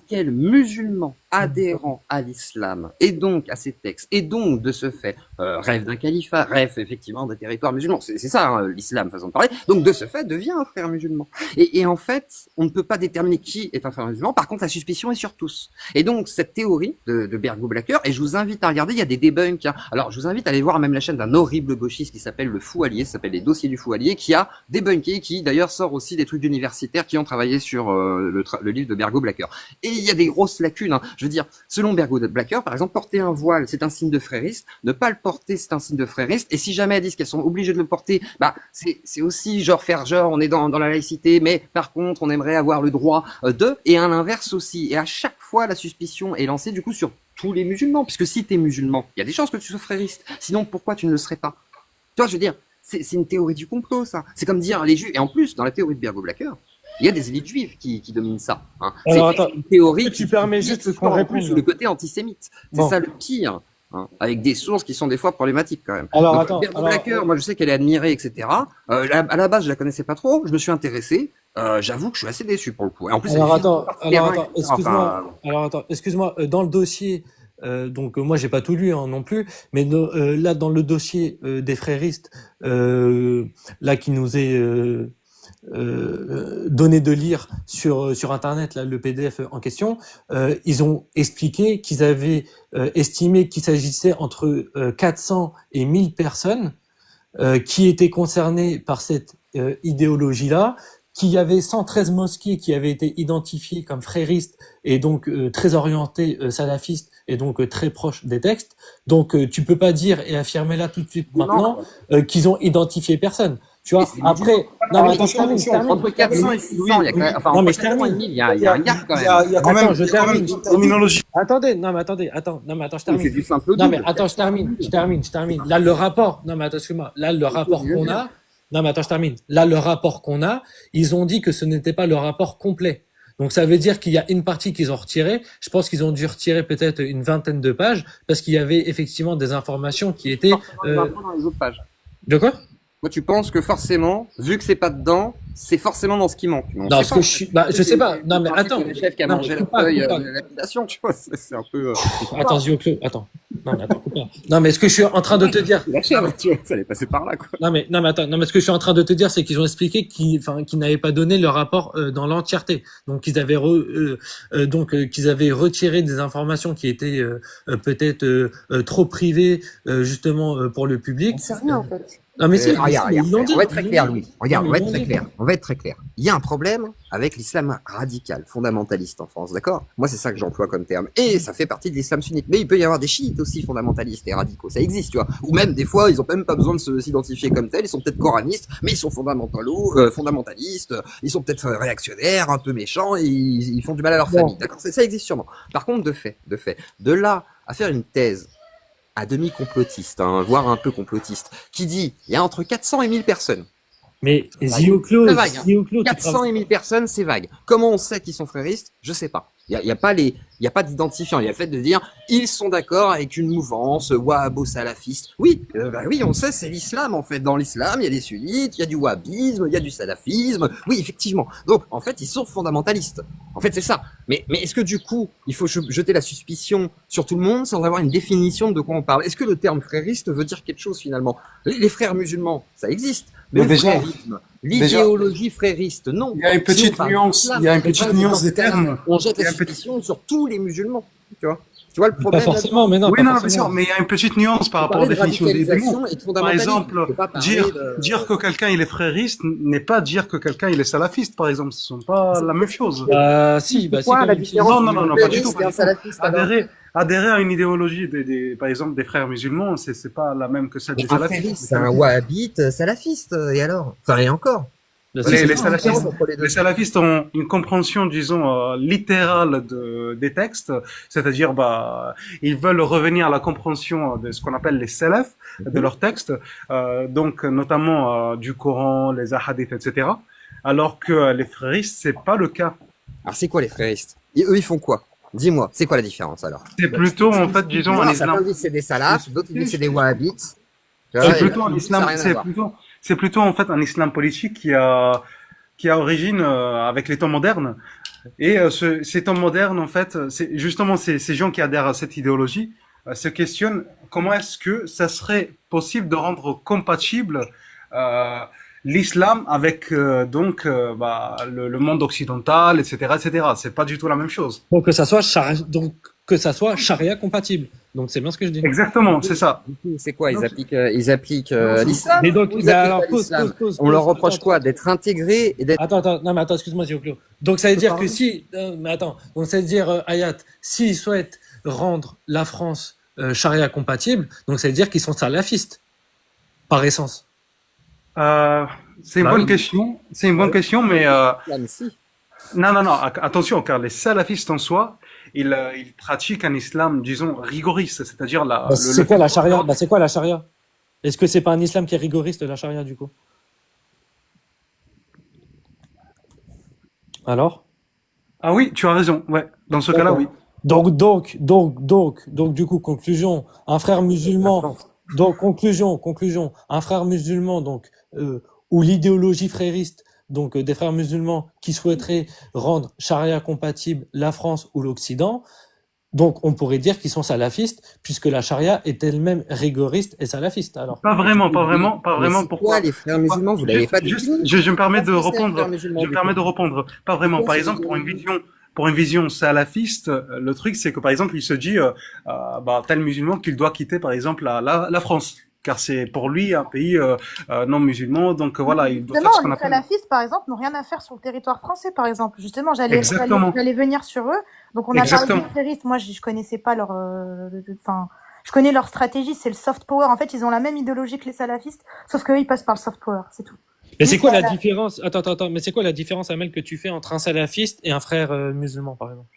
quel musulman adhérent à l'islam et donc à ces textes et donc de ce fait rêve d'un califat, rêve effectivement d'un territoire musulman. C'est ça hein, l'islam façon de parler. Donc de ce fait devient un frère musulman. Et en fait, on ne peut pas déterminer qui est un frère musulman. Par contre, la suspicion est sur tous. Et donc cette théorie de Bergo Blacker, et je vous invite à regarder, il y a des debunks. Hein. Alors je vous invite à aller voir même la chaîne d'un horrible gauchiste qui s'appelle le Fou Allié, ça s'appelle les dossiers du Fou Allié, qui a débunké, qui d'ailleurs sort aussi des trucs d'universitaires qui ont travaillé sur le livre de Bergo Blacker. Et il y a des grosses lacunes. Hein. Je veux dire, selon Bergo Blacker, par exemple, porter un voile, c'est un signe de frériste. Ne pas le porter, c'est un signe de frériste. Et si jamais elles disent qu'elles sont obligées de le porter, bah c'est aussi genre faire genre on est dans la laïcité, mais par contre on aimerait avoir le droit de. Et à l'inverse aussi. Et à chaque fois la suspicion est lancée du coup sur tous les musulmans, puisque si t'es musulman, il y a des chances que tu sois frériste. Sinon pourquoi tu ne le serais pas? Tu vois, je veux dire, c'est une théorie du complot ça. C'est comme dire les juifs. Et en plus dans la théorie de Bergo Blacker, il y a des élites juives qui dominent ça. Hein. Alors, c'est une théorie tu permets juste qu'on réponde. Plus le côté antisémite. C'est ça le pire. Hein, avec des sources qui sont des fois problématiques quand même. Alors donc, attends. Blacker, moi je sais qu'elle est admirée, etc. À la base je la connaissais pas trop, je me suis intéressé. J'avoue que je suis assez déçu pour le coup. Et en plus, excuse-moi. Dans le dossier, donc moi j'ai pas tout lu hein, non plus, mais là dans le dossier des fréristes, là qui nous est donné de lire sur Internet, là, le PDF en question, ils ont expliqué qu'ils avaient estimé qu'il s'agissait entre 400 et 1000 personnes qui étaient concernées par cette idéologie-là, qu'il y avait 113 mosquées qui avaient été identifiées comme fréristes et donc très orientées salafistes et donc très proches des textes. Donc tu peux pas dire et affirmer là tout de suite maintenant qu'ils ont identifié personne. Tu vois, après, non, mais attends, je termine. Entre 400 et 600, il y a quand même, enfin, Non, mais entre je termine. 400 et 1000, il y a un gap quand même. Il y a quand même, Attends, je termine. terminologie. Attendez, non, mais attendez, je termine. C'est du simple Non, mais double. attends, je termine. Là, le rapport, non, mais attends, excuse-moi. Là, le rapport qu'on a, non, mais attends, je termine. Là, le rapport qu'on a, ils ont dit que ce n'était pas le rapport complet. Donc, ça veut dire qu'il y a une partie qu'ils ont retirée. Je pense qu'ils ont dû retirer peut-être une vingtaine de pages parce qu'il y avait effectivement des informations qui étaient, Dans les autres pages. de quoi? Moi, tu penses que forcément, vu que c'est pas dedans, c'est forcément dans ce qui manque. Mais on Non, sait ce pas. que je suis, bah, je sais pas. Non, mais attends. Le chef qui a Non, mangé mais la coupe pas, feuille coupe pas. de la lapidation, tu vois, c'est un peu. Attends, Zioclo, attends. Non, mais attends, coupe pas. Non, mais ce que je suis en train de te dire. La chèvre, tu vois, ça allait passer par là, quoi. Non, mais attends. Non, mais ce que je suis en train de te dire, c'est qu'ils ont expliqué qu'ils n'avaient pas donné le rapport dans l'entièreté. Donc, qu'ils avaient qu'ils avaient retiré des informations qui étaient peut-être trop privées, justement, pour le public. On sait rien en fait. Non, mais si, Regarde, ils l'ont dit. on va être très clair, Louis. Regarde, Non, on va mais être ils très l'ont clair. On va être très clair. Il y a un problème avec l'islam radical, fondamentaliste en France, d'accord? Moi, c'est ça que j'emploie comme terme. Et ça fait partie de l'islam sunnite. Mais il peut y avoir des chiites aussi fondamentalistes et radicaux. Ça existe, tu vois. Ou même, des fois, ils ont même pas besoin de s'identifier comme tels. Ils sont peut-être coranistes, mais ils sont fondamentalistes. Ils sont peut-être réactionnaires, un peu méchants, et ils font du mal à leur famille, d'accord? Ça existe sûrement. Par contre, de là à faire une thèse à demi complotiste, hein, voire un peu complotiste, qui dit il y a entre 400 et 1000 personnes. Mais Zioclo, C'est vague, hein. tu 400 et 1000 personnes, c'est vague. Comment on sait qu'ils sont fréristes? Je sais pas. Il y a pas d'identifiant. Il y a le fait de dire ils sont d'accord avec une mouvance wahhabo-salafiste. Oui, oui, on sait, c'est l'islam en fait. Dans l'islam, il y a des sunnites, il y a du wahhabisme, il y a du salafisme. Oui, effectivement. Donc, en fait, ils sont fondamentalistes. En fait, c'est ça. Mais est-ce que du coup, il faut jeter la suspicion sur tout le monde sans avoir une définition de quoi on parle? Est-ce que le terme frériste veut dire quelque chose finalement? Les frères musulmans, ça existe. Mais le déjà, frérisme, l'idéologie frériste, non. Il y a une petite nuance, il y a une petite nuance des termes. On jette Il y la a un petit- suspicion sur tous les musulmans, tu vois. Tu vois le Pas problème forcément, mais non. Oui, pas non, bien forcément. sûr, mais il y a une petite nuance par rapport aux définitions des mots. et de Par fondamentalisme. exemple, On peut pas parler dire que quelqu'un il est frériste n'est pas dire que quelqu'un il est salafiste, par exemple. Ce sont pas la même chose. Si, bah, C'est quoi c'est la comme- différence Non, entre pas un du tout. frériste et un salafiste, alors Adhérer à une idéologie par exemple, des frères musulmans, c'est pas la même que celle Mais des un salafistes. frériste, c'est un wahhabite salafiste, et alors? Enfin, et encore. Bah, Les, c'est- les C'est la différence salafistes, entre les deux. les salafistes ont une compréhension, disons, littérale des textes, c'est-à-dire, ils veulent revenir à la compréhension de ce qu'on appelle les salafs, de leurs textes, donc notamment du Coran, les hadiths, etc. Alors que les fréristes, c'est pas le cas. Alors, c'est quoi les fréristes? Et eux, ils font quoi? Dis-moi, c'est quoi la différence alors? C'est plutôt, en fait, disons, un Certains islam. disent que c'est des salafs, d'autres disent que c'est des wahhabites. C'est plutôt un Ça islam, n'a rien à voir. c'est plutôt en fait un islam politique qui a origine avec les temps modernes. Et ces temps modernes, en fait, c'est justement ces gens qui adhèrent à cette idéologie se questionnent comment est-ce que ça serait possible de rendre compatible l'islam avec le monde occidental, etc., etc. C'est pas du tout la même chose. Donc que ça soit charia compatible. Donc c'est bien ce que je dis. Exactement, c'est ça. Du coup, c'est quoi? Ils appliquent l'islam? Mais donc, Ils bah, appliquent alors, pas pause, l'islam. pause, On leur pause, reproche attends, quoi? D'être intégrés et d'être... non, mais attends, excuse-moi, Zioclo. Donc, ça veut dire que si, mais attends, donc ça veut dire, Hayat, s'ils souhaitent rendre la France charia compatible, donc ça veut dire qu'ils sont salafistes, par essence. C'est une Bah bonne oui. question. C'est une bonne question, mais l'islam, si. non, attention, car les salafistes en soi, ils pratiquent un islam, disons, rigoriste, c'est-à-dire C'est quoi la charia? Bah, c'est quoi la charia? Est-ce que c'est pas un islam qui est rigoriste, la charia, du coup? Alors? Ah oui, tu as raison. Ouais, dans ce cas-là, oui. Donc, du coup, conclusion, un frère musulman, donc, conclusion, un frère musulman, donc, ou l'idéologie frériste, donc, des frères musulmans qui souhaiteraient rendre charia compatible la France ou l'Occident, Donc, on pourrait dire qu'ils sont salafistes, puisque la charia est elle-même rigoriste et salafiste, alors. Pas vraiment, pas vraiment, pas Mais vraiment. c'est Pourquoi? quoi les frères musulmans? Vous l'avez pas défini. Je me permets de Qu'est-ce que c'est, un répondre. frère musulman, Je me du permets coup? de répondre. Pas vraiment. Pourquoi Par c'est exemple, rigoriste? pour une vision salafiste, le truc, c'est que, par exemple, il se dit, tel musulman qu'il doit quitter, par exemple, la France. Car c'est pour lui un pays non musulman, donc voilà, il doit faire ce qu'on Les appelle. salafistes, par exemple, n'ont rien à faire sur le territoire français, par exemple. Justement, Exactement. j'allais venir sur eux. Donc, on a parlé Exactement. des fréristes. Moi, je connaissais pas leur, enfin, je connais leur stratégie, c'est le soft power. En fait, ils ont la même idéologie que les salafistes, sauf qu'eux, ils passent par le soft power, c'est tout. Mais c'est quoi la Voilà. différence? Attends, mais c'est quoi la différence, Amel, que tu fais entre un salafiste et un frère musulman, par exemple?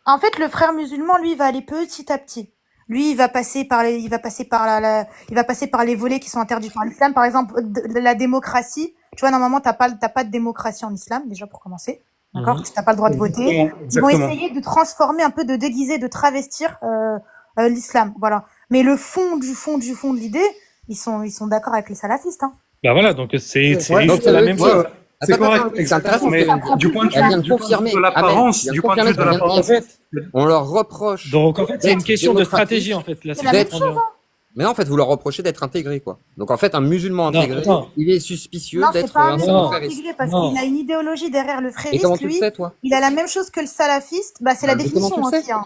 En fait, le frère musulman, lui, il va aller petit à petit. Lui, il va passer par il va passer par les volets qui sont interdits par l'islam. Par exemple, la démocratie. Tu vois, normalement, t'as pas de démocratie en islam, déjà, pour commencer. D'accord? Parce que t'as pas le droit de voter. Ils vont Exactement. essayer de transformer un peu, de déguiser, de travestir, l'islam. Voilà. Mais le fond de l'idée, ils sont d'accord avec les salafistes, hein. Bah voilà, donc c'est Ouais, donc juste la même chose. C'est Attends, correct. attends, c'est intéressant. Mais parce du point de Elle vient vue, de du point de confirmer. vue de l'apparence, Amel, du point de vue de ce qu'on vient l'apparence. dire. En fait, on leur reproche. Donc en fait, c'est une d'être question de démocratique. stratégie, en fait. Là, C'est si la je même comprends chose, bien. hein. Mais non, en fait, vous leur reprochez d'être intégré, quoi. Donc, en fait, un musulman Non, intégré, attends. il est suspicieux Non, c'est d'être pas un un musulman frériste. intégré parce Non. qu'il a une idéologie derrière le Et frériste. comment tu le Lui, sais, toi? il a la même chose que le salafiste. Bah, c'est la Mais comment définition tu le aussi, hein.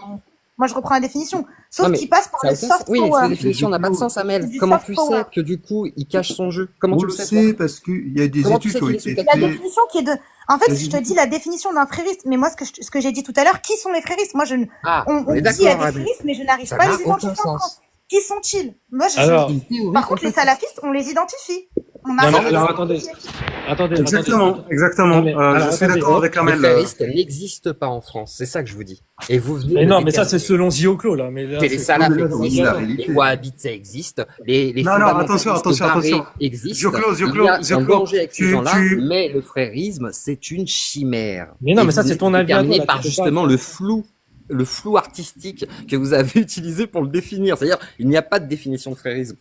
Moi, je reprends la définition. Sauf Non, mais qu'il passe par ça a le aucun soft sens. Oui, power. cette définition n'a pas de sens, Amel. C'est du Comment soft tu power. sais que, du coup, il cache son jeu? Comment On tu le le sais, sait toi? parce qu'il y a des Comment tu études sais qui ont qu'il est été sous La captif? faites. définition qui est de, en fait, Vas-y. je te dis la définition d'un frériste, mais moi, ce que j'ai dit tout à l'heure, qui sont les fréristes? Moi, Ah, on on est dit il y a d'accord, des Amel. fréristes, mais je n'arrive Ça pas à n'a les aucun identifier en France. sens. Qui sont-ils? Moi, Alors, C'est une théorie par contre, les complète. salafistes, on les identifie. On non, arrive mais à les alors attendez, identifier. attendez. Exactement, exactement. Non, mais alors, Je suis attendez, d'accord avec Les Amel. fréristes n'existent pas en France. C'est ça que je vous dis. Et vous venez Mais de non, mais ça, c'est déterminer. selon Zioclo, là. Mais là, Que les c'est... salafs Oui, mais là, on dit la existent, réalité. les wahhabites ça existe, les Non, non, attention, fondamentalistes attention, barrés attention. existent. Zioclo, Il y a un Zioclo, danger avec ces tu- gens-là, tu- mais le frérisme, c'est une chimère. Mais non, Et mais ça, vous c'est ton êtes avis à toi, déterminé là, tu par peux pas- justement le flou artistique que vous avez utilisé pour le définir. C'est-à-dire, il n'y a pas de définition de frérisme.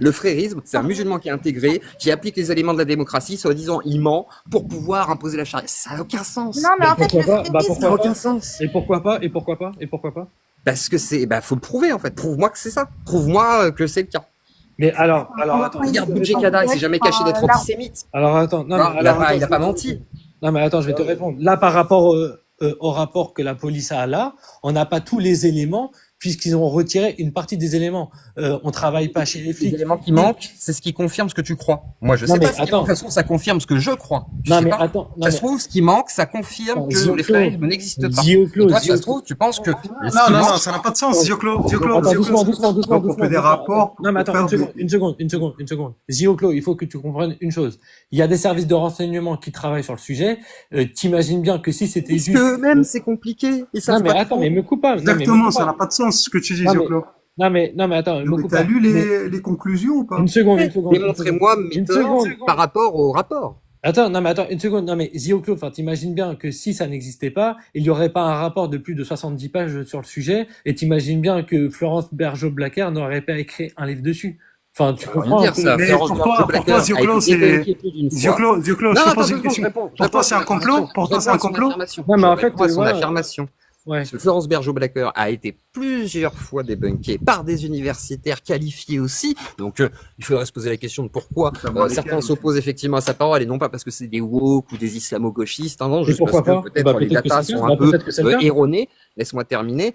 Le frérisme, c'est un musulman qui est intégré, qui applique les éléments de la démocratie, soi-disant il ment pour pouvoir imposer la charia. Ça n'a aucun sens. Non, mais en fait, pourquoi le pas? Bah, frérisme, Ça n'a pourquoi aucun pas? sens. Et pourquoi pas? Et pourquoi pas? Et pourquoi pas? Parce que faut le prouver, en fait. Prouve-moi que c'est ça. Prouve-moi que c'est le cas. Mais alors attends. Regarde, Boudjekada, il s'est jamais caché d'être antisémite. Alors attends. Non, Non, mais il a alors, pas, attends, il a pas menti. Non, mais attends, je vais te répondre. Là, par rapport au rapport que la police a là, on n'a pas tous les éléments, puisqu'ils ont retiré une partie des éléments. On travaille pas chez les Les flics. éléments qui manquent, c'est ce qui confirme ce que tu crois. Moi, je Non, sais mais pas. Ce qui attends. manque. De toute façon, ça confirme ce que je crois. Je Non, sais mais pas. attends. Non, Ça se trouve, ce qui manque, ça confirme Attends, que Zioclo. les frérismes n'existent pas. Zioclo, Et toi, ça Zioclo. se trouve, tu penses que. Non, non, non, ça n'a pas de sens. Zioclo, Zioclo, Attends, Zioclo. doucement. Donc, on fait des rapports Non, mais pour attends, faire une seconde. Zioclo, il faut que tu comprennes une chose. Il y a des services de renseignement qui travaillent sur le sujet. T'imagines bien que si c'était Parce juste... que eux-mêmes, c'est compliqué. Ils savent Non, mais pas attends, trop. mais me coupe pas. Non, mais me Exactement, coupe ça pas. n'a pas de sens ce que tu dis, Non, mais- Zioclo. Non, mais attends, me Mais coupe t'as pas. lu Mais- les conclusions ou pas? Une seconde. Démontrez-moi mes Une torts seconde. par rapport au rapport. Attends, une seconde. Non, mais Zioclo, enfin, t'imagines bien que si ça n'existait pas, il n'y aurait pas un rapport de plus de 70 pages sur le sujet, et t'imagines bien que Florence Bergeau-Blacker n'aurait pas écrit un livre dessus. Enfin, tu comprends un dire peu. ça. Mais Florence pourquoi, Bergeau-Blacker pourquoi a Zioclo, été c'est... débunké plus d'une fois. Zioclo, je te pose une je question. réponds. Pour toi, c'est un complot? Pour toi, c'est un complot? Non, mais en fait, c'est son voilà. affirmation. Ouais. Parce que Florence Bergeau-Blacker a été plusieurs fois débunkée par des universitaires qualifiés aussi. Donc, il faudrait se poser la question de pourquoi Savoir certains lesquels. s'opposent effectivement à sa parole et non pas parce que c'est des woke ou des islamo-gauchistes. Non, juste pourquoi parce que pas peut-être Bah, les peut-être que datas c'est ça. sont un Bah, peu peut-être que c'est le cas. erronées. Laisse-moi terminer.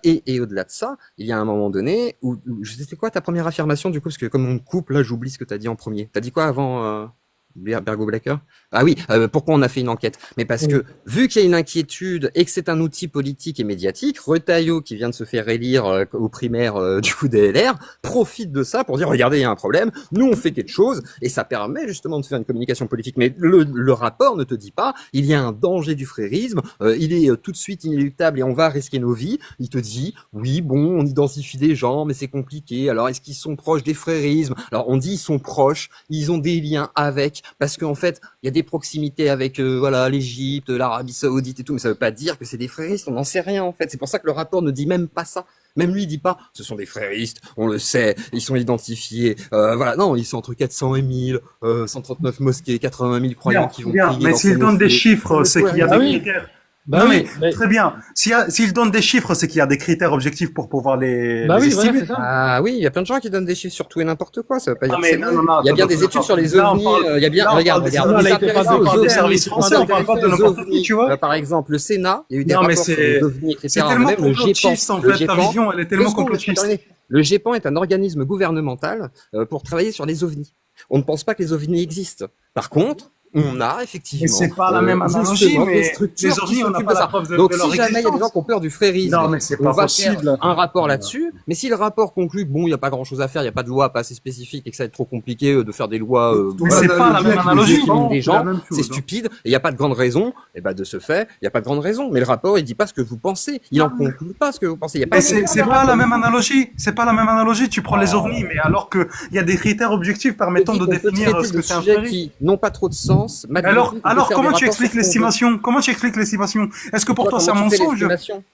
Et au-delà de ça, il y a un moment donné où c'était quoi ta première affirmation du coup? Parce que comme on me coupe, là, j'oublie ce que t'as dit en premier. T'as dit quoi avant Bergo-Blacker? Ah oui, pourquoi on a fait une enquête? Mais parce que, vu qu'il y a une inquiétude et que c'est un outil politique et médiatique, Retailleau, qui vient de se faire élire aux primaires du coup des LR, profite de ça pour dire, regardez, il y a un problème, nous on fait quelque chose, et ça permet justement de faire une communication politique. Mais le rapport ne te dit pas, il y a un danger du frérisme, il est tout de suite inéluctable et on va risquer nos vies. Il te dit, oui, bon, on identifie des gens, mais c'est compliqué, alors est-ce qu'ils sont proches des frérismes? Alors on dit ils sont proches, ils ont des liens avec, parce qu'en fait, il y a des proximités avec voilà l'Égypte, l'Arabie Saoudite et tout, mais ça veut pas dire que c'est des fréristes, on n'en sait rien en fait. C'est pour ça que le rapport ne dit même pas ça. Même lui, il dit pas, ce sont des fréristes, on le sait, ils sont identifiés, voilà. Non, ils sont entre 400 et 1000, 139 mosquées, 80 000 croyants qui vont Regarde, prier mais dans s'il ces donne des mosquées. chiffres, c'est qu'il y a Ah des oui. critères. Bah non, oui, mais très bien. S'il donne des chiffres, c'est qu'il y a des critères objectifs pour pouvoir bah les oui, voilà, estimer. c'est ça. Ah oui, il y a plein de gens qui donnent des chiffres sur tout et n'importe quoi, ça veut pas dire Non, que mais c'est non, bon. non, non, Il y a bien attends, des études attends. sur les Là, on ovnis, parle- il y a bien, là, on regarde, parle des- regarde, non, on là, s'est il fait pas intéressé de- on parle aux des ovnis, services français, on parle pas de s'intéresse aux n'importe qui, ovnis. tu vois. Par exemple, le Sénat, il y a eu des Non, mais rapports sur les c'est ovnis, etc. c'est tellement Même le GEPAN. complotiste, en Le fait. Ta GEPAN, vision, elle est deux tellement secondes, laisse-moi complotiste. terminer. Le GEPAN est un organisme gouvernemental pour travailler sur les ovnis. On ne pense pas que les ovnis existent. Par contre, on a effectivement Mais c'est pas la même analogie, justement, des mais structures les ovnis, qui on n'a s'occupent pas de la ça. preuve Donc de leur si jamais il y a des gens existence. qui ont peur du frérisme, Non, mais c'est on pas va possible. faire un rapport là-dessus. Mais si le rapport conclut que bon, il n'y a pas grand-chose à faire, il n'y a pas de loi pas assez spécifique et que ça va être trop compliqué de faire des lois Mais c'est pas la même analogie. des gens, même c'est chose, stupide et il n'y a pas de grande raison. Et ben de ce fait, il n'y a pas de grande raison. Mais le rapport, il dit pas ce que vous pensez. Il en conclut pas ce que vous pensez. Il y a pas Mais de- c'est pas la même analogie. C'est pas la même analogie. Tu prends les ovnis, mais alors que il y a des critères objectifs permettant de On peut définir traiter ce de que c'est un sujets fréris. qui n'ont pas trop de sens. malgré Alors, tout, on peut alors faire comment des tu rapports expliques sur ce qu'on veut. l'estimation? Comment tu expliques l'estimation? Est-ce que pour toi c'est un Comment tu fais mensonge? l'estimation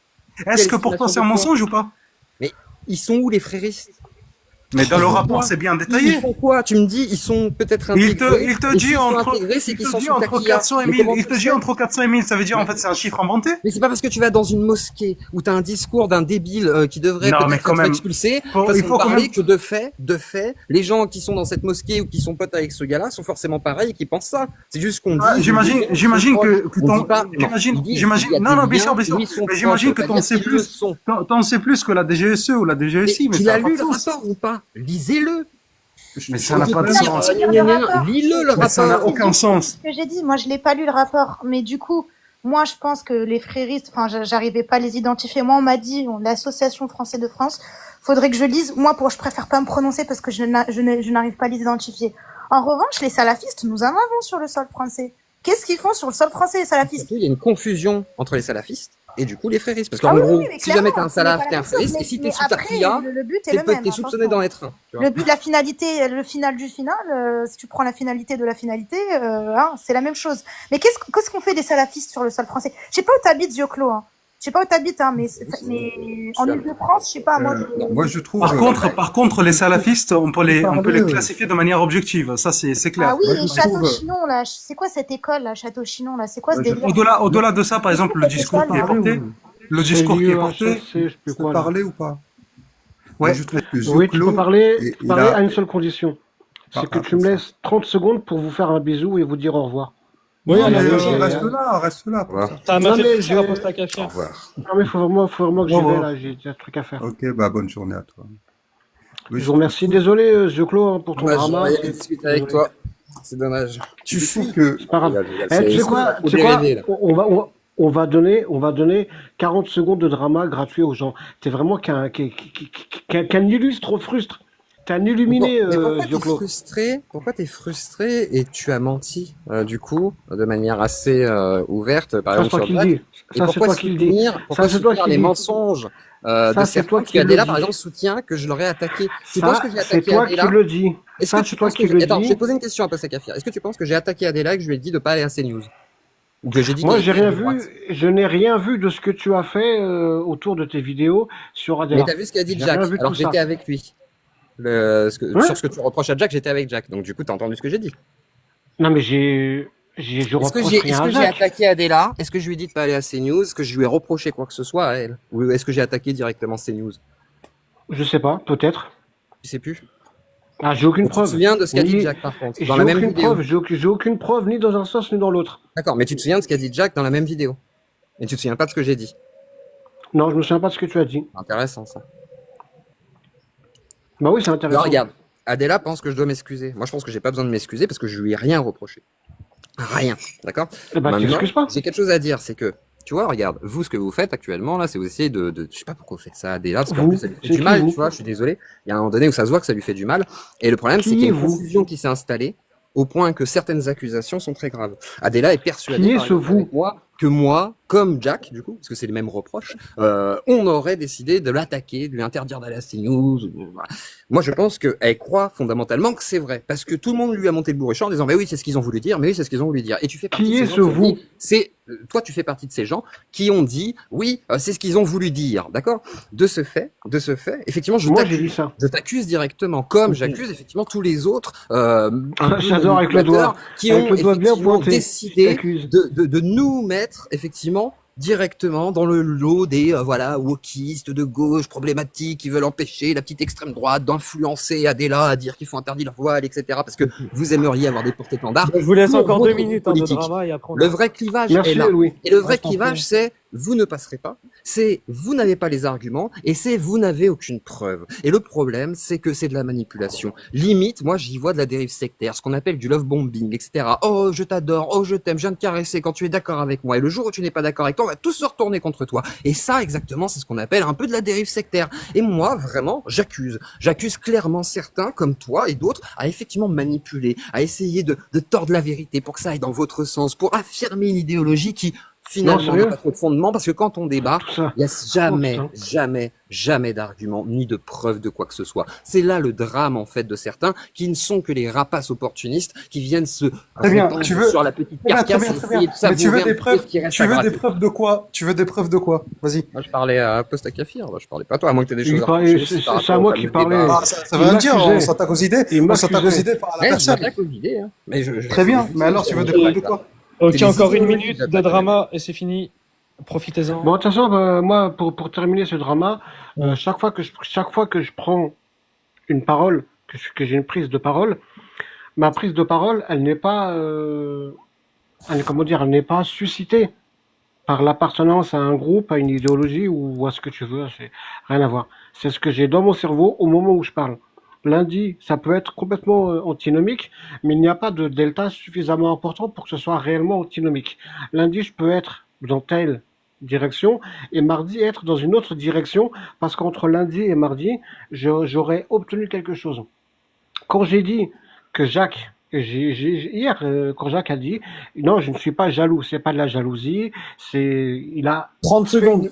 Est-ce que pour toi c'est un estimation de mensonge ou pas? Ils sont où les fréristes? Mais dans le Ils font rapport quoi c'est bien Ils détaillé. font quoi? Tu me dis, ils sont peut-être Il intégrés. te et dit s'ils sont entre, intégrés, c'est il qu'ils te sont dit sous entre taquilla. 400 et Mais 1000. comment Il tu te dit sais entre 400 et 1000. Ça veut dire en fait c'est un chiffre inventé? Mais c'est pas parce que tu vas dans une mosquée où t'as un discours d'un débile qui devrait Non, mais peut-être quand être même. expulsé, Faut- façon il de faut quand parler même- que de fait, les gens qui sont dans cette mosquée ou qui sont potes avec ce gars-là sont forcément pareils et qui pensent ça. C'est juste qu'on dit. Ah, j'imagine que on ton, dit pas, j'imagine, il dit, j'imagine, il y a non, des non, bien liens sûr, bien sûr. où ils sont Mais j'imagine proches, que ça veut t'en dire sais qu'ils le plus, sont. t'en sais plus que la DGSE ou la DGSI, mais Tu ça l'as n'a pas lu de le sens. rapport ou pas? Lisez-le. Mais ça n'a pas de Non, mais sens. je vais lire le rapport. Lis-le le Mais ça n'a rapport. aucun sens. Ce que j'ai dit, moi je l'ai pas lu le rapport, mais du coup, moi je pense que les fréristes, enfin j'arrivais pas à les identifier. Moi on m'a dit, l'association française de France, faudrait que je lise. Moi je préfère pas me prononcer parce que je n'arrive pas à les identifier. En revanche, les salafistes, nous en avons sur le sol français. Qu'est-ce qu'ils font sur le sol français les salafistes? Surtout, il y a une confusion entre les salafistes et du coup les fréristes. Parce qu'en Ah oui, gros, oui, mais si jamais t'es clairement, un salaf, c'est t'es pas un la même frériste, chose, et si t'es mais sous après, taquilla, le but est le même. t'es soupçonné d'en être un. Tu vois. Le but, la finalité, le final du final, si tu prends la finalité de la finalité, c'est la même chose. Mais qu'est-ce qu'on fait des salafistes sur le sol français? Je sais pas où t'habites, Dioclo, hein. Je sais pas où t'habites, hein, mais en Ile-de-France, je sais pas, moi. Moi, je trouve. Par contre, les salafistes, on peut les classifier de manière objective. Ça, c'est clair. Ah oui, Moi, et je Château trouve- Chinon, là, c'est quoi cette école, là, Château Chinon, là? C'est quoi ce Ouais, je- délire? Au-delà de ça, par exemple, le discours qui est porté, le discours qui est porté, Je Je peux parler ou pas? Ouais. Moi, je trouve que Oui, tu Zoclo peux parler, et- il parler a- à une seule condition. C'est Ah, que tu me ça. laisses 30 secondes pour vous faire un bisou et vous dire au revoir. Oui, Non, mais, alors, j'ai- reste là. pour Ouais. ça. ça m'a Non, fait mais plaisir à j'ai- poster à café. Au revoir. Non mais faut vraiment que j'y Au vais revoir. là, j'ai un truc à faire. Ok, bah bonne journée à toi. Oui, Je vous remercie. Désolé, Joclo, hein, pour ton Ouais, drama. j'aurais discuté avec toi. C'est dommage. Tu trouves que C'est pas grave. Regarde, Eh, tu sais quoi, tu sais quoi dérivé, là. on va donner 40 secondes de drama gratuit aux gens. T'es vraiment qu'un illustre frustre. T'es un illuminé, Mais pourquoi t'es Joclo. frustré? Pourquoi t'es frustré et tu as menti, du coup, de manière assez ouverte, par Ça, c'est exemple toi sur qui le Jack? dis. Et Ça, c'est pourquoi toi qui le dis. pourquoi c'est toi soutenir qui les le dis. mensonges Ça, de c'est toi certains? qui Qui le Adela, dis. par exemple, soutient que je l'aurais attaqué. Tu penses Ça, que j'ai c'est attaqué toi qui Adela? le dis. Est-ce Ça, que tu c'est toi penses qui que le Attends, dis. j'ai posé une question à Posta Kafir. Est-ce que tu penses que j'ai attaqué Adela et que je lui ai dit de pas aller à CNews? Ou que j'ai dit Moi, qu'elle j'ai était rien de droite? vu. Je n'ai rien vu de ce que tu as fait autour de tes vidéos sur Mais Adela. t'as vu ce qu'a dit J'ai Jack? rien vu de Alors tout que j'étais ça. avec lui. Ouais. Sur ce que tu reproches à Jack, j'étais avec Jack. Donc du coup, t'as entendu ce que j'ai dit. Non, mais je Est-ce reproche que rien est-ce à que j'ai Jacques. attaqué Adela? Est-ce que je lui ai dit de pas aller à CNews? Est-ce que je lui ai reproché quoi que ce soit à elle? Ou est-ce que j'ai attaqué directement CNews? Je sais pas, peut-être. Je sais plus. Ah, j'ai aucune Tu te preuve. souviens de ce qu'a dit Ni- Jack par contre? J'ai Dans la même aucune vidéo. preuve. J'ai aucune preuve ni dans un sens ni dans l'autre. D'accord, mais tu te souviens de ce qu'a dit Jack dans la même vidéo? Et tu te souviens pas de ce que j'ai dit? Non, je me souviens pas de ce que tu as dit. Intéressant ça. Bah oui, c'est Alors, intéressant. regarde, Adela pense que je dois m'excuser. Moi, je pense que j'ai pas besoin de m'excuser parce que je lui ai rien reproché. Rien, d'accord? Eh ben, tu Maintenant, t'excuses pas. j'ai quelque chose à dire, c'est que, tu vois, regarde, vous, ce que vous faites actuellement, là, c'est vous essayez je sais pas pourquoi vous faites ça à Adela, parce qu'en Vous, plus, ça lui fait c'est du qui, mal, vous tu vois, je suis désolé. Il y a un moment donné où ça se voit que ça lui fait du mal. Et le problème, Qui c'est qu'il y a une est-vous confusion qui s'est installée au point que certaines accusations sont très graves. Adela est persuadée, Qui est par ce exemple, vous avec moi, que moi, comme Jack, du coup, parce que c'est les mêmes reproches, on aurait décidé de l'attaquer, de lui interdire d'aller à CNews. Voilà. Moi, je pense qu'elle croit fondamentalement que c'est vrai, parce que tout le monde lui a monté le bourrichon en disant, mais oui, c'est ce qu'ils ont voulu dire, mais oui, c'est ce qu'ils ont voulu dire. Et tu fais partie Qui de ces est gens ce qui ont vous dit, toi, tu fais partie de ces gens qui ont dit, oui, c'est ce qu'ils ont voulu dire, d'accord? De ce fait, effectivement, Moi, j'ai dit ça. je t'accuse directement, comme Ok. j'accuse effectivement tous les autres, un peu J'adore avec le manipulateurs doigt. qui Avec ont le doigt bien effectivement pointé. décidé T'accuses. de nous mettre effectivement directement dans le lot des voilà wokistes de gauche problématiques qui veulent empêcher la petite extrême droite d'influencer Adela à dire qu'il faut interdire le voile, etc. Parce que vous aimeriez avoir des porte-étendards. Je vous laisse pour encore votre 2 minutes de politique. drama et après on Le vrai clivage est Merci, là. Louis. Et le vrai Ouais, je t'en clivage, prie. c'est vous ne passerez pas, c'est vous n'avez pas les arguments, et c'est vous n'avez aucune preuve. Et le problème, c'est que c'est de la manipulation. Limite, moi, j'y vois de la dérive sectaire, ce qu'on appelle du love bombing, etc. Oh, je t'adore, oh, je t'aime, je viens de caresser quand tu es d'accord avec moi, et le jour où tu n'es pas d'accord avec toi, on va tous se retourner contre toi. Et ça, exactement, c'est ce qu'on appelle un peu de la dérive sectaire. Et moi, vraiment, j'accuse clairement certains, comme toi et d'autres, à effectivement manipuler, à essayer de tordre la vérité pour que ça aille dans votre sens, pour affirmer une idéologie qui, finalement, sérieux n'a pas trop de fondement, parce que quand on débat, Tout ça. il n'y a jamais, Oh, putain. jamais d'argument, ni de preuve de quoi que ce soit. C'est là le drame, en fait, de certains, qui ne sont que les rapaces opportunistes, qui viennent se Très bien, répandre tu veux- sur la petite Très bien, carcasse très bien, et très essayer bien. de savourer Mais tu veux un des peu preuves, ce qui reste tu à veux des gratter. preuves de quoi? Tu veux des preuves de quoi? Vas-y. Moi, je parlais à Posta Kafir, là, je parlais pas à toi, à moins que tu aies des Il choses à parlait- reprocher aussi c'est- par c'est rapport à au moi fameux qui parlais. débat. Ah, ça Il veut rien dire, m'accusait. on s'attaque aux idées, Il on s'attaque aux m'accusait. idées par la Ouais, je personne. m'attaque aux idées, hein. Mais Très bien, mais alors tu veux des preuves de quoi? Ok, C'est encore des 1 idées, minute la de bataille. drama et c'est fini. Profitez-en. Bon, de toute façon, moi, pour terminer ce drama, Ouais. chaque fois que je prends une parole, que j'ai une prise de parole, ma prise de parole, elle n'est pas, elle n'est pas suscitée par l'appartenance à un groupe, à une idéologie ou à ce que tu veux. C'est rien à voir. C'est ce que j'ai dans mon cerveau au moment où je parle. Lundi, ça peut être complètement antinomique, mais il n'y a pas de delta suffisamment important pour que ce soit réellement antinomique. Lundi, je peux être dans telle direction et mardi être dans une autre direction parce qu'entre lundi et mardi, j'aurais obtenu quelque chose. Quand j'ai dit que Jacques, hier, quand Jacques a dit, non, je ne suis pas jaloux, c'est pas de la jalousie, il a 30 fait secondes.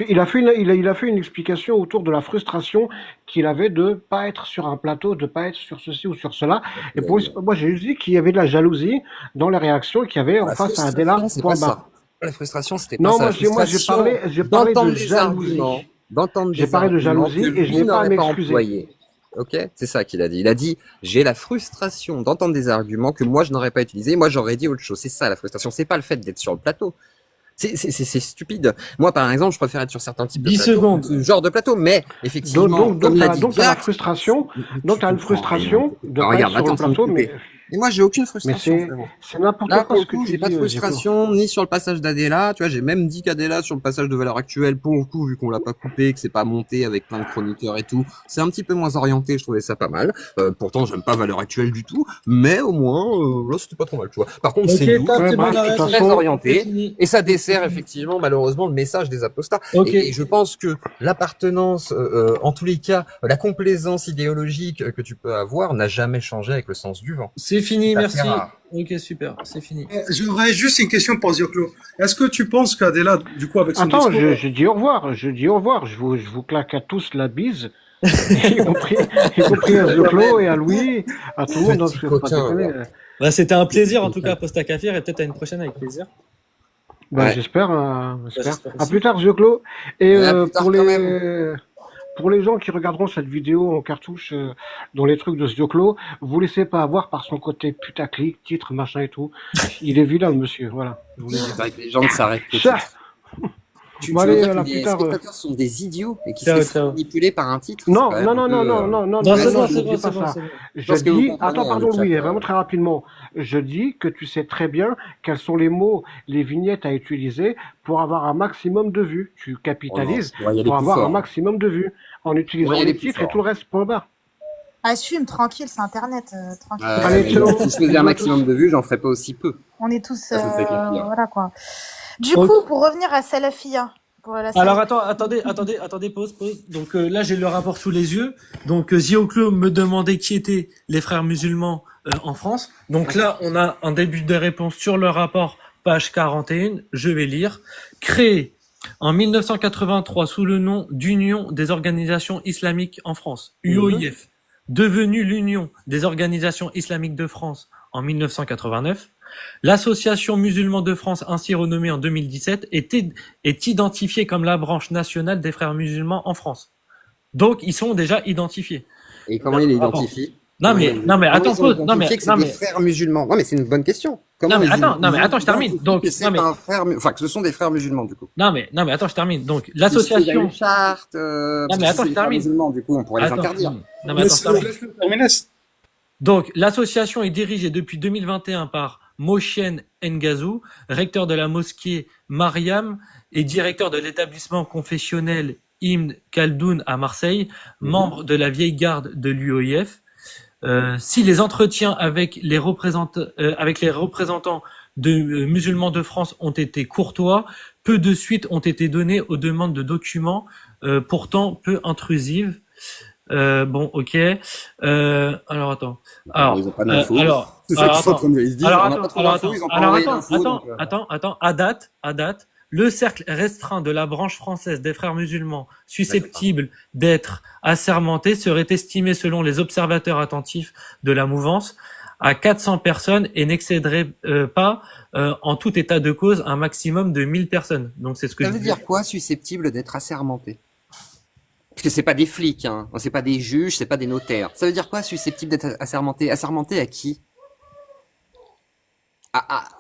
il a fait une explication autour de la frustration qu'il avait de pas être sur un plateau, de pas être sur ceci ou sur cela. Et moi, j'ai juste dit qu'il y avait de la jalousie dans les réactions qu'il y avait en La face à Adela. frustration, c'est Point pas barre. ça. La frustration, c'était pas Non, ça. La moi, j'ai parlé d'entendre de des jalousie. arguments, d'entendre J'ai des parlé de arguments jalousie que et je lui n'ai pas à n'aurait pas m'excuser. employés. Ok, c'est ça qu'il a dit. Il a dit, j'ai la frustration d'entendre des arguments que moi je n'aurais pas utilisés. Moi, j'aurais dit autre chose. C'est ça la frustration. C'est pas le fait d'être sur le plateau. C'est stupide. Moi, par exemple, je préfère être sur certains types de 10 plateaux, secondes. ce genre de plateau, mais effectivement, Donc, comme l'a dit t'as la Jack, frustration, donc t'as une frustration de Alors, pas regarde, être sur attends, le plateau, mais et moi, j'ai aucune frustration. c'est frérot. c'est n'importe Là, quoi pour ce le que coup, tu j'ai pas de dis, frustration ni sur le passage d'Adela. Tu vois, j'ai même dit qu'Adela, sur le passage de Valeurs Actuelles, pour le coup, vu qu'on l'a pas coupé, que c'est pas monté avec plein de chroniqueurs et tout, c'est un petit peu moins orienté. Je trouvais ça pas mal. Pourtant, j'aime pas Valeurs Actuelles du tout, mais au moins, là, c'était pas trop mal, tu vois. Par contre, Ok, c'est lourd, top, Ouais, c'est bah, bon, de arrête. toute très façon- orienté. C'est fini. Et ça dessert effectivement malheureusement le message des apostats. Ok. Et je pense que l'appartenance, en tous les cas, la complaisance idéologique que tu peux avoir n'a jamais changé avec le sens du vent. C'est fini, Ça merci. fait rare. Ok, super, c'est fini. J'aurais juste une question pour Zioclo. Est-ce que tu penses qu'Adela, du coup, avec son Attends, discours... je dis au revoir, je vous claque à tous la bise, y compris à Zoclo et à Louis, à tout le monde, parce Petit que faut pas coquin, déconner. Bah, c'était un plaisir en tout cas, Posta Kafir, et peut-être à une prochaine avec plaisir. Ben, Ouais. j'espère. j'espère À aussi. plus tard, Zoclo. Et À plus tard, quand pour les gens qui regarderont cette vidéo en cartouche dans les trucs de Zioclo, vous laissez pas avoir par son côté putaclic, titre, machin et tout. Il est vilain, le monsieur, voilà. Je vous le dis. C'est vrai que les gens ne s'arrêtent que Ça. tu Bon, veux allez, dire à la que les plus tard, spectateurs sont des idiots et qui Ciao, se laissent ciao. manipuler par un titre. Non, c'est quand même non, un non, peu, non, non, non, non, Non, c'est non, bon, je c'est ne bon, dis c'est pas bon, ça. c'est bon. Je pense que vous dis, comprenez, attends, hein, pardon le chat, Louis, vraiment très rapidement. Je dis que tu sais très bien quels sont les mots, les vignettes à utiliser pour avoir un maximum de vues. Tu capitalises on va y aller pour plus avoir un fort. maximum de vues en utilisant On va y aller les plus titres et fort. tout le reste, point barre. Assume, tranquille, c'est Internet, tranquille. Allez, Mais ciao. si je faisais un maximum de vues, j'en ferais pas aussi peu. On est tous, Ça me fait plaisir. voilà quoi. Du Ok. coup, pour revenir à Salafia, pour la Alors Salafia- attendez, pause. Donc là j'ai le rapport sous les yeux. Donc Zioclo me demandait qui étaient les frères musulmans en France. Donc là on a un début de réponse sur le rapport, page 41. Je vais lire. Créé en 1983 sous le nom d'Union des organisations islamiques en France, UOIF, devenu l'Union des organisations islamiques de France en 1989. L'Association musulmane de France, ainsi renommée en 2017, est identifiée comme la branche nationale des frères musulmans en France. Donc, ils sont déjà identifiés. Et comment il est identifié? Non mais Comment attends, ils ont pause. Non identifié mais que c'est des frères musulmans? Non, mais c'est une bonne question. Comment mais ils attends, ils non mais ont attends, je termine. identifié Donc que c'est non mais pas un frère, enfin, que ce sont des frères musulmans, du coup. non mais attends, je termine. Donc Il y a l'association. une charte, Non parce mais que si attends, c'est je des frères termine. musulmans, du coup, on pourrait les Attends. interdire. Non mais attends, je termine. Laisse-le terminer. Donc, l'association est dirigée depuis 2021 par Mohsen Ngazou, recteur de la mosquée Mariam et directeur de l'établissement confessionnel Ibn Khaldoun à Marseille, membre de la vieille garde de l'UOIF. Si les entretiens avec les représentants de musulmans de France ont été courtois, peu de suites ont été données aux demandes de documents, pourtant peu intrusives. Bon, ok. Alors attends. Alors, Ils ont pas d'infos. alors, C'est ça qu'ils sont en train de se dire. alors, On n'a pas trop d'infos, ils ont pas envoyé d'infos. donc, attends. À date, le cercle restreint de la branche française des frères musulmans susceptibles d'être assermentés serait estimé selon les observateurs attentifs de la mouvance à 400 personnes et n'excéderait pas, en tout état de cause, un maximum de 1000 personnes. Donc c'est ce que Ça je veut disais. dire quoi, susceptible d'être assermenté? Parce que c'est pas des flics, hein. C'est pas des juges, c'est pas des notaires. Ça veut dire quoi, susceptible d'être assermenté? Assermenté à qui?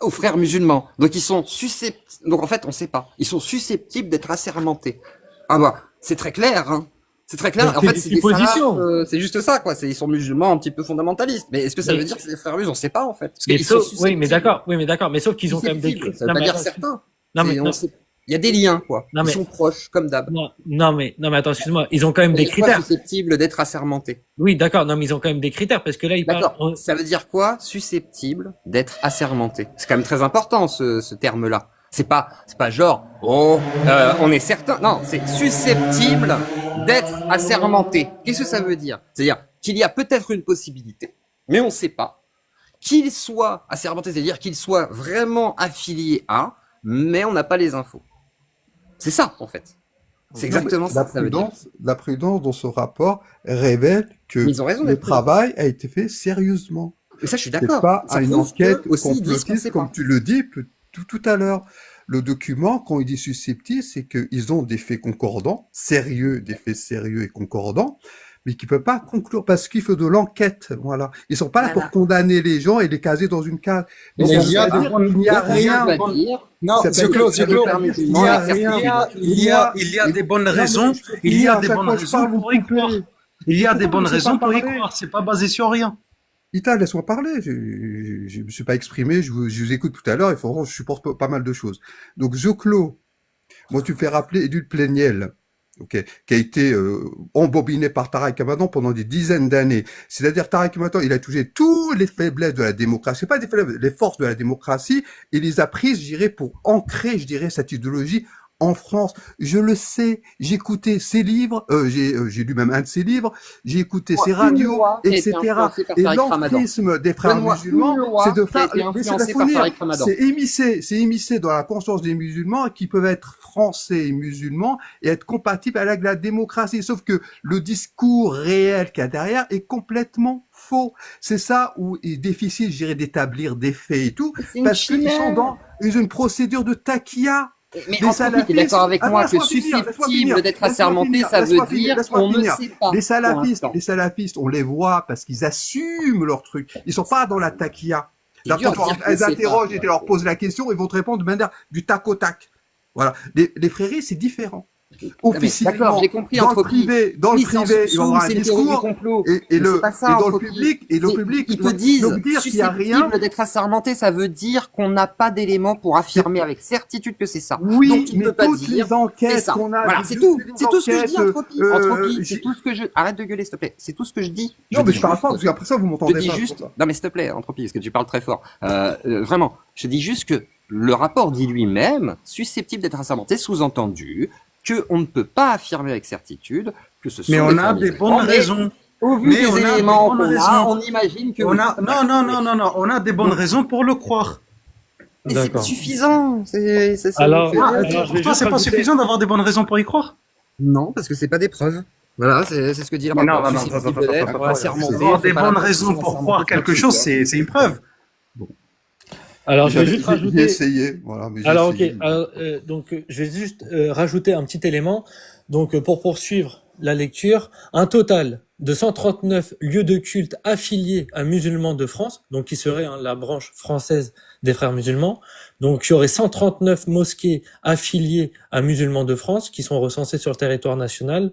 Aux frères musulmans. Donc ils sont susceptibles. Donc en fait, on sait pas. Ils sont susceptibles d'être assermentés. Ah bah, c'est très clair, hein. C'est très clair. Donc, En c'est fait, des c'est des suppositions. salafs, c'est juste ça, quoi. Ils sont musulmans un petit peu fondamentalistes. Mais est-ce que ça Mais- veut dire que c'est des frères musulmans? On sait pas, en fait. Parce Mais qu'ils sont oui, mais susceptibles. d'accord. Mais sauf qu'ils ont quand même des. Susceptibles, ça veut Non, pas mais dire attends, certains. non, mais, C'est- on non, sait- Il y a des liens, quoi. Non, Ils mais- sont proches, comme d'hab. non, mais attends, excuse-moi. Ils ont quand même des Ça veut dire quoi, critères. susceptible d'être assermenté. Oui, d'accord. Non, mais ils ont quand même des critères parce que là, ils parlent. D'accord. Ça veut dire quoi, susceptible d'être assermenté? C'est quand même très important, ce terme-là. C'est pas genre, on est certain. Non, c'est susceptible d'être assermenté. Qu'est-ce que ça veut dire? C'est-à-dire qu'il y a peut-être une possibilité, mais on sait pas. Qu'il soit assermenté, c'est-à-dire qu'il soit vraiment affilié à, mais on n'a pas les infos. C'est ça, en fait. C'est exactement ça que ça veut dire. La prudence dans ce rapport révèle que Mais ils ont raison le d'être prudents. travail a été fait sérieusement. Mais ça, je suis C'est d'accord. pas Ça une prouve que enquête aussi, ils disent qu'on complotiste, sait comme pas. tu le dis tout à l'heure. Le document, quand il dit susceptible, c'est qu'ils ont des faits concordants, sérieux, des faits sérieux et concordants, mais qui ne peuvent pas conclure parce qu'il faut de l'enquête. Voilà. Ils sont pas là pour condamner les gens et les caser dans une case. Mais Donc, il y a ça veut des dire bonnes- qu'il n'y a Donc, on rien. va dire, Non, Ça c'est veut dire clos, que c'est le clos. frère musulman musulman, est il y a certifié. rien. Il y a des bonnes raisons. Non, mais Il y a à des chaque bonnes fois que je raisons parle, vous pour y coupez. croire. Il y a des Pourquoi bonnes vous laissez raisons pas pour y parler croire. C'est pas basé sur rien. Ita, laisse-moi parler. Je me suis pas exprimé. Je vous écoute tout à l'heure. Il faut, je supporte pas mal de choses. Donc, je clos. Moi, tu me fais rappeler Édouard Pléniel, ok, qui a été embobiné par Tarek Ramadan pendant des dizaines d'années. C'est-à-dire, Tarek Ramadan, il a touché toutes les faiblesses de la démocratie, pas des faiblesses, les forces de la démocratie, et les a prises, je dirais, pour ancrer, je dirais, cette idéologie en France. Je le sais, j'ai écouté ses livres, j'ai lu même un de ses livres, j'ai écouté ses radios, etc. Et l'entrisme des frères musulmans, c'est de faire, c'est immiscé dans la conscience des musulmans qui peuvent être français et musulmans et être compatibles avec la démocratie. Sauf que le discours réel qu'il y a derrière est complètement faux. C'est ça où il est difficile, je dirais, d'établir des faits et tout, parce qu'ils sont dans une procédure de taquilla. Mais Anthropy, t'es d'accord avec moi que susceptible d'être assermenté, ça veut dire qu'on ne sait pas. Les salafistes, on les voit parce qu'ils assument leur truc. Ils sont pas dans la taquilla. Elles interrogent et leur posent la question, ils vont te répondre de manière du tac au tac. Voilà. Les fréries, c'est différent. Officiellement, d'accord, j'ai compris, dans le privé, il y aura un discours, et dans le public, ils te disent, susceptible d'être assermenté, ça veut dire qu'on n'a pas d'éléments pour affirmer avec certitude que c'est ça. Oui, donc tu mais peux pas toutes dire les enquêtes ça. qu'on a, voilà, c'est tout ce que je dis, Anthropy, c'est tout ce que je, arrête de gueuler, s'il te plaît, c'est tout ce que je dis. Non, mais je parle fort, parce qu'après ça, vous m'entendez pas. Je dis juste, non, mais s'il te plaît, Anthropy, parce que tu parles très fort, vraiment, je dis juste que le rapport dit lui-même, susceptible d'être assermenté, sous-entendu, que on ne peut pas affirmer avec certitude que ce sont mais on a des bonnes raisons. Au vu des éléments qu'on a, on imagine que... Non, on a des bonnes raisons pour le croire. Mais c'est pas suffisant. Alors, pour toi, c'est pas suffisant d'avoir des bonnes raisons pour y croire? Non, parce que c'est pas des preuves. Voilà, c'est ce que dit le rapport. Avoir des bonnes raisons pour croire quelque chose, c'est une preuve. Alors, je vais juste rajouter. J'ai essayé, voilà. Mais alors, ok. Donc, je vais juste rajouter un petit élément. Donc, pour poursuivre la lecture, un total de 139 lieux de culte affiliés à musulmans de France, donc qui serait la branche française des frères musulmans. Donc il y aurait 139 mosquées affiliées à musulmans de France qui sont recensées sur le territoire national,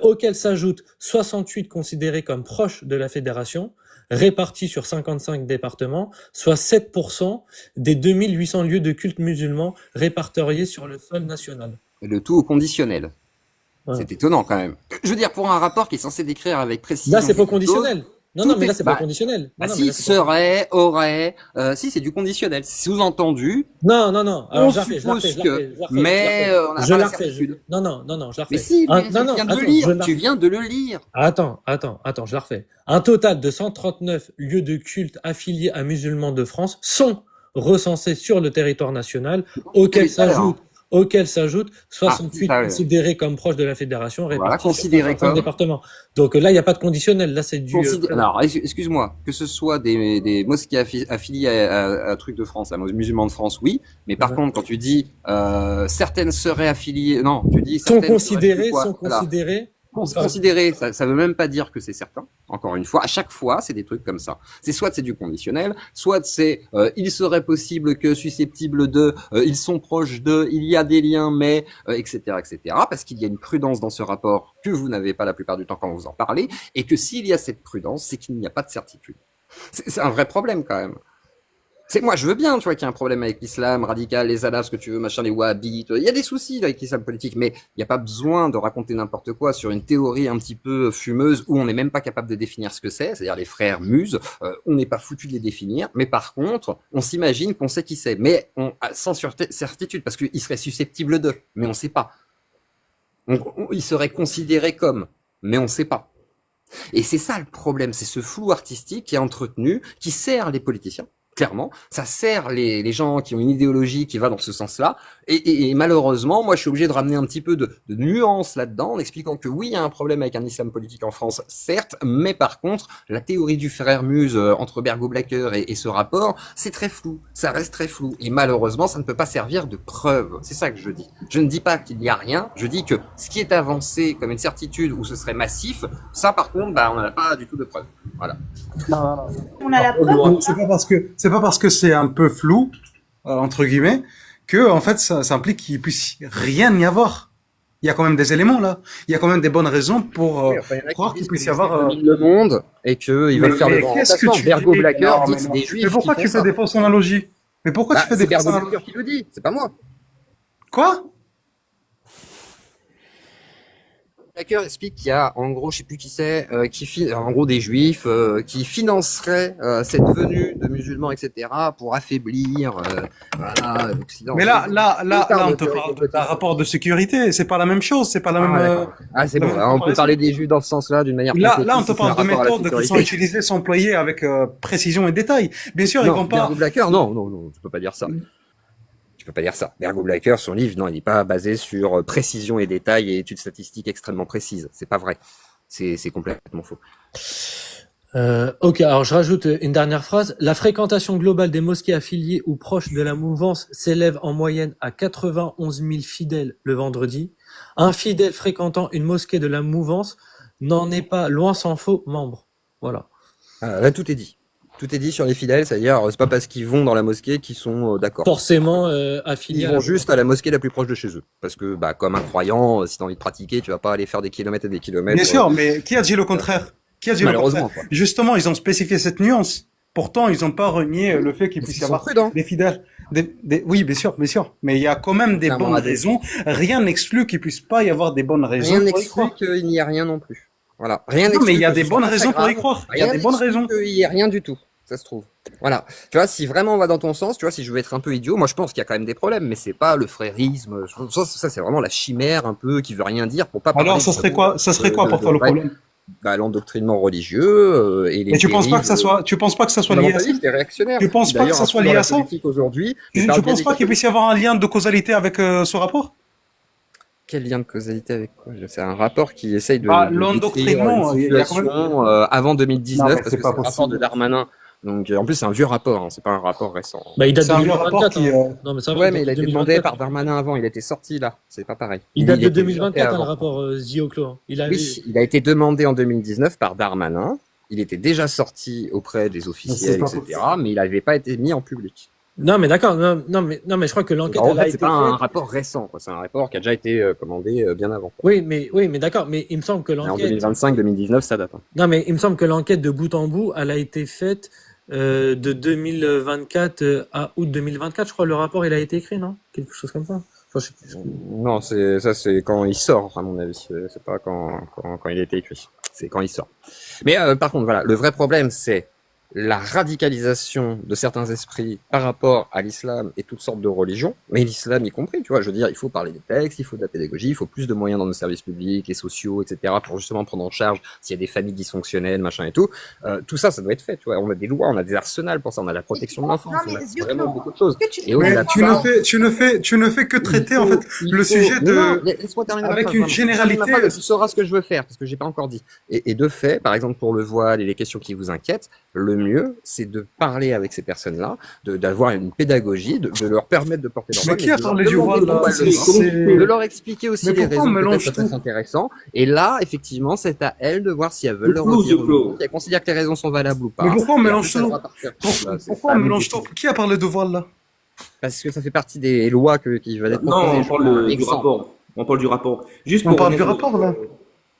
auxquelles s'ajoutent 68 considérées comme proches de la fédération, répartis sur 55 départements, soit 7% des 2800 lieux de culte musulmans répertoriés sur le sol national. Le tout au conditionnel. Ouais. C'est étonnant quand même. Je veux dire, pour un rapport qui est censé décrire avec précision... Là, c'est pas quelque conditionnel. Non, tout non, mais est- là, c'est bah, pas conditionnel. Bah Non, non, mais si, là, c'est pas- serait, aurait... si, c'est du conditionnel. Sous-entendu, Non, non, non. Alors, on je la refais, je la refais, suppose je la que... refais, je la refais, Mais je la refais. on n'a Je pas la la refais. certitude. Non, non, non, non, je la refais. Mais si, mais tu non, viens de attends, le lire. je la- Tu viens de le lire. Attends, je la refais. Un total de 139 lieux de culte affiliés à musulmans de France sont recensés sur le territoire national, auxquels s'ajoutent 68 ça, considérés comme proches de la fédération, Voilà, répartis sur considérés 55 comme... départements. Donc là, il n'y a pas de conditionnel. Là, c'est du... Alors, excuse-moi, que ce soit des mosquées affiliées à Truc de France, à Musulmans de France, oui, mais par Ouais. contre, quand tu dis certaines seraient affiliées, non, tu dis sont certaines considérés, seraient- sont voilà. considérés. Considéré, ça veut même pas dire que c'est certain. Encore une fois, à chaque fois, c'est des trucs comme ça. C'est soit c'est du conditionnel, soit c'est il serait possible que susceptible de, ils sont proches de, il y a des liens, mais etc. Parce qu'il y a une prudence dans ce rapport que vous n'avez pas la plupart du temps quand vous en parlez, et que s'il y a cette prudence, c'est qu'il n'y a pas de certitude. C'est un vrai problème quand même. C'est moi, je veux bien, tu vois, qu'il y a un problème avec l'islam radical, les salafs, ce que tu veux, machin, les wahhabites. Il y a des soucis là, avec l'islam politique, mais il n'y a pas besoin de raconter n'importe quoi sur une théorie un petit peu fumeuse où on n'est même pas capable de définir ce que c'est-à-dire les frères Muses. On n'est pas foutu de les définir, mais par contre, on s'imagine qu'on sait qui c'est, mais sans certitude, parce qu'il serait susceptible de, mais on ne sait pas. Il serait considéré comme, mais on ne sait pas. Et c'est ça le problème, c'est ce flou artistique qui est entretenu, qui sert les politiciens. Clairement, ça sert les gens qui ont une idéologie qui va dans ce sens-là. Et malheureusement, moi, je suis obligé de ramener un petit peu de nuance là-dedans, en expliquant que oui, il y a un problème avec un islam politique en France, certes, mais par contre, la théorie du frère Muse entre Bergo-Blacker et ce rapport, c'est très flou. Ça reste très flou. Et malheureusement, ça ne peut pas servir de preuve. C'est ça que je dis. Je ne dis pas qu'il n'y a rien. Je dis que ce qui est avancé comme une certitude où ce serait massif, ça, par contre, bah, on n'a pas du tout de preuve. Voilà. On a la preuve. C'est pas parce que c'est un peu flou, entre guillemets, que en fait ça implique qu'il puisse rien y avoir. Il y a quand même des éléments là. Il y a quand même des bonnes raisons pour croire qu'il puisse y avoir le monde et qu'ils veulent faire le grand remplacement. Bergo-Blacker dit que c'est des juifs. Mais pourquoi qui tu font fais ça. des fausses analogies? Mais pourquoi tu fais des C'est fausses analogies? Bergo-Blacker qui le dit, c'est pas moi. Quoi? Blacker explique qu'il y a, en gros, je sais plus qui c'est, en gros des juifs qui financeraient cette venue de musulmans, etc., pour affaiblir voilà, l'Occident. Mais là, on te parle d'un rapport de sécurité. C'est pas la même chose. C'est pas la même. C'est la bon. même Alors, on peut comparaison. parler des juifs dans ce sens-là d'une manière. Là, plus on te précise, parle c'est un de rapport à la méthodes qui sont sécurité. utilisées, sont employées avec précision et détail. Bien sûr, ils vont pas. Bergo-Blacker, non, tu peux pas dire ça. Tu peux pas dire ça. Bergo-Blacker, son livre, non, il n'est pas basé sur précision et détail et études statistiques extrêmement précises. C'est pas vrai. C'est complètement faux. Ok, alors je rajoute une dernière phrase. La fréquentation globale des mosquées affiliées ou proches de la mouvance s'élève en moyenne à 91 000 fidèles le vendredi. Un fidèle fréquentant une mosquée de la mouvance n'en est pas, loin s'en faut, membre. Voilà. Là, tout est dit. Tout est dit sur les fidèles, c'est-à-dire, c'est pas parce qu'ils vont dans la mosquée qu'ils sont d'accord. Forcément affiliés Ils à vont la juste à la mosquée la plus proche de chez eux. Parce que, bah, comme un croyant, si t'as envie de pratiquer, tu vas pas aller faire des kilomètres et des kilomètres. Bien sûr, mais qui a dit le contraire? Qui a dit le Malheureusement, contraire? quoi. Justement, ils ont spécifié cette nuance. Pourtant, ils n'ont pas renié le fait qu'il Parce puisse y qu'ils sont avoir prudents. des fidèles. Oui, bien sûr. Mais il y a quand même des C'est un bonnes moment donné. raisons. Rien n'exclut qu'il puisse pas y avoir des bonnes raisons Rien pour y n'exclut croire. qu'il n'y ait rien non plus. Voilà. Rien Non, mais il y a n'exclut des que bonnes ce soit raisons pas pour y grave. croire. Il y a Rien des bonnes n'exclut raisons. qu'il y ait rien du tout. Ça se trouve. Voilà. Tu vois, si vraiment on va dans ton sens, tu vois, si je veux être un peu idiot, moi je pense qu'il y a quand même des problèmes, mais c'est pas le frérisme. Ça c'est vraiment la chimère un peu qui veut rien dire pour pas. Alors, ça serait quoi pour toi le problème? Bah, l'endoctrinement religieux et les. Et tu penses pas que ça soit lié à ça? Les réactionnaires. Tu penses pas que ça soit lié à ça? Aujourd'hui. Tu penses pas qu'il puisse y avoir un lien de causalité avec ce rapport? Quel lien de causalité avec quoi? C'est un rapport qui essaye de. Bah, de l'endoctrinement, décrire une il y a quand même- situation, avant 2019, Non, mais parce c'est que pas c'est le rapport possible. de Darmanin Donc, en plus, c'est un vieux rapport, hein, c'est pas un rapport récent. Bah, il date C'est de un vieux rapport 2024. qui, Hein. Non, mais ça va, Ouais, il mais date il a de été demandé 2024. par Darmanin avant, il était sorti là, c'est pas pareil. Il date de était déjà fait 2024, hein, le avant. rapport Zioclo. Hein. Il avait... Oui, il a été demandé en 2019 par Darmanin, il était déjà sorti auprès des officiels, pas etc., possible. mais il n'avait pas été mis en public. Non, mais d'accord. Non, mais je crois que Donc, l'enquête, en elle a fait, c'est été pas un faite. rapport récent, quoi. C'est un rapport qui a déjà été commandé bien avant. Oui, mais d'accord. Mais il me semble que Mais en l'enquête. 2025-2019, ça date. Hein. Non, mais il me semble que l'enquête de bout en bout, elle a été faite de 2024 à août 2024, je crois. Le rapport, il a été écrit, non? Quelque chose comme ça. Enfin, je sais plus. Non, c'est quand il sort, à mon avis. C'est pas quand il a été écrit. C'est quand il sort. Mais par contre, voilà, le vrai problème, c'est la radicalisation de certains esprits par rapport à l'islam et toutes sortes de religions, mais l'islam y compris, tu vois, je veux dire, il faut parler des textes, il faut de la pédagogie, il faut plus de moyens dans nos services publics et sociaux, etc., pour justement prendre en charge s'il y a des familles dysfonctionnelles, machin et tout. Tout ça, ça doit être fait, tu vois, on a des lois, on a des arsenals pour ça, on a la protection de l'enfance, Non, on mais a Zioclo, vraiment beaucoup de choses. est-ce que tu Et peux Mais au-delà de tu ne fais que traiter en fait le sujet Non, de laisse-moi terminer ma avec phrase, une vraiment. généralité. Termine ma phrase, tu sauras ce que je veux faire, parce que j'ai pas encore dit. Et de fait, par exemple, pour le voile et les questions qui vous inquiètent, le mieux, c'est de parler avec ces personnes-là, d'avoir une pédagogie, de leur permettre de porter leur Mais voile, qui a de leur parlé du demander voile là? pourquoi ils le font, C'est- de leur expliquer aussi Mais les pourquoi on raisons, peut-être mélange ça peut être tout? intéressant. Et là, effectivement, c'est à elles de voir si elles veulent le Zioclo, redire ou non, Zioclo. si elles considèrent que les raisons sont valables ou pas. Mais pourquoi on Et mélange après, ça tout? devra partir. Voilà, c'est Pourquoi pas on à nous de mélange tout? décider. Qui a parlé de voile là? Parce que ça fait partie des lois qui veulent être Non, proposées. on Je parle prends un du exemple. rapport. On parle du rapport. Juste On pour parle revenir du sur rapport là.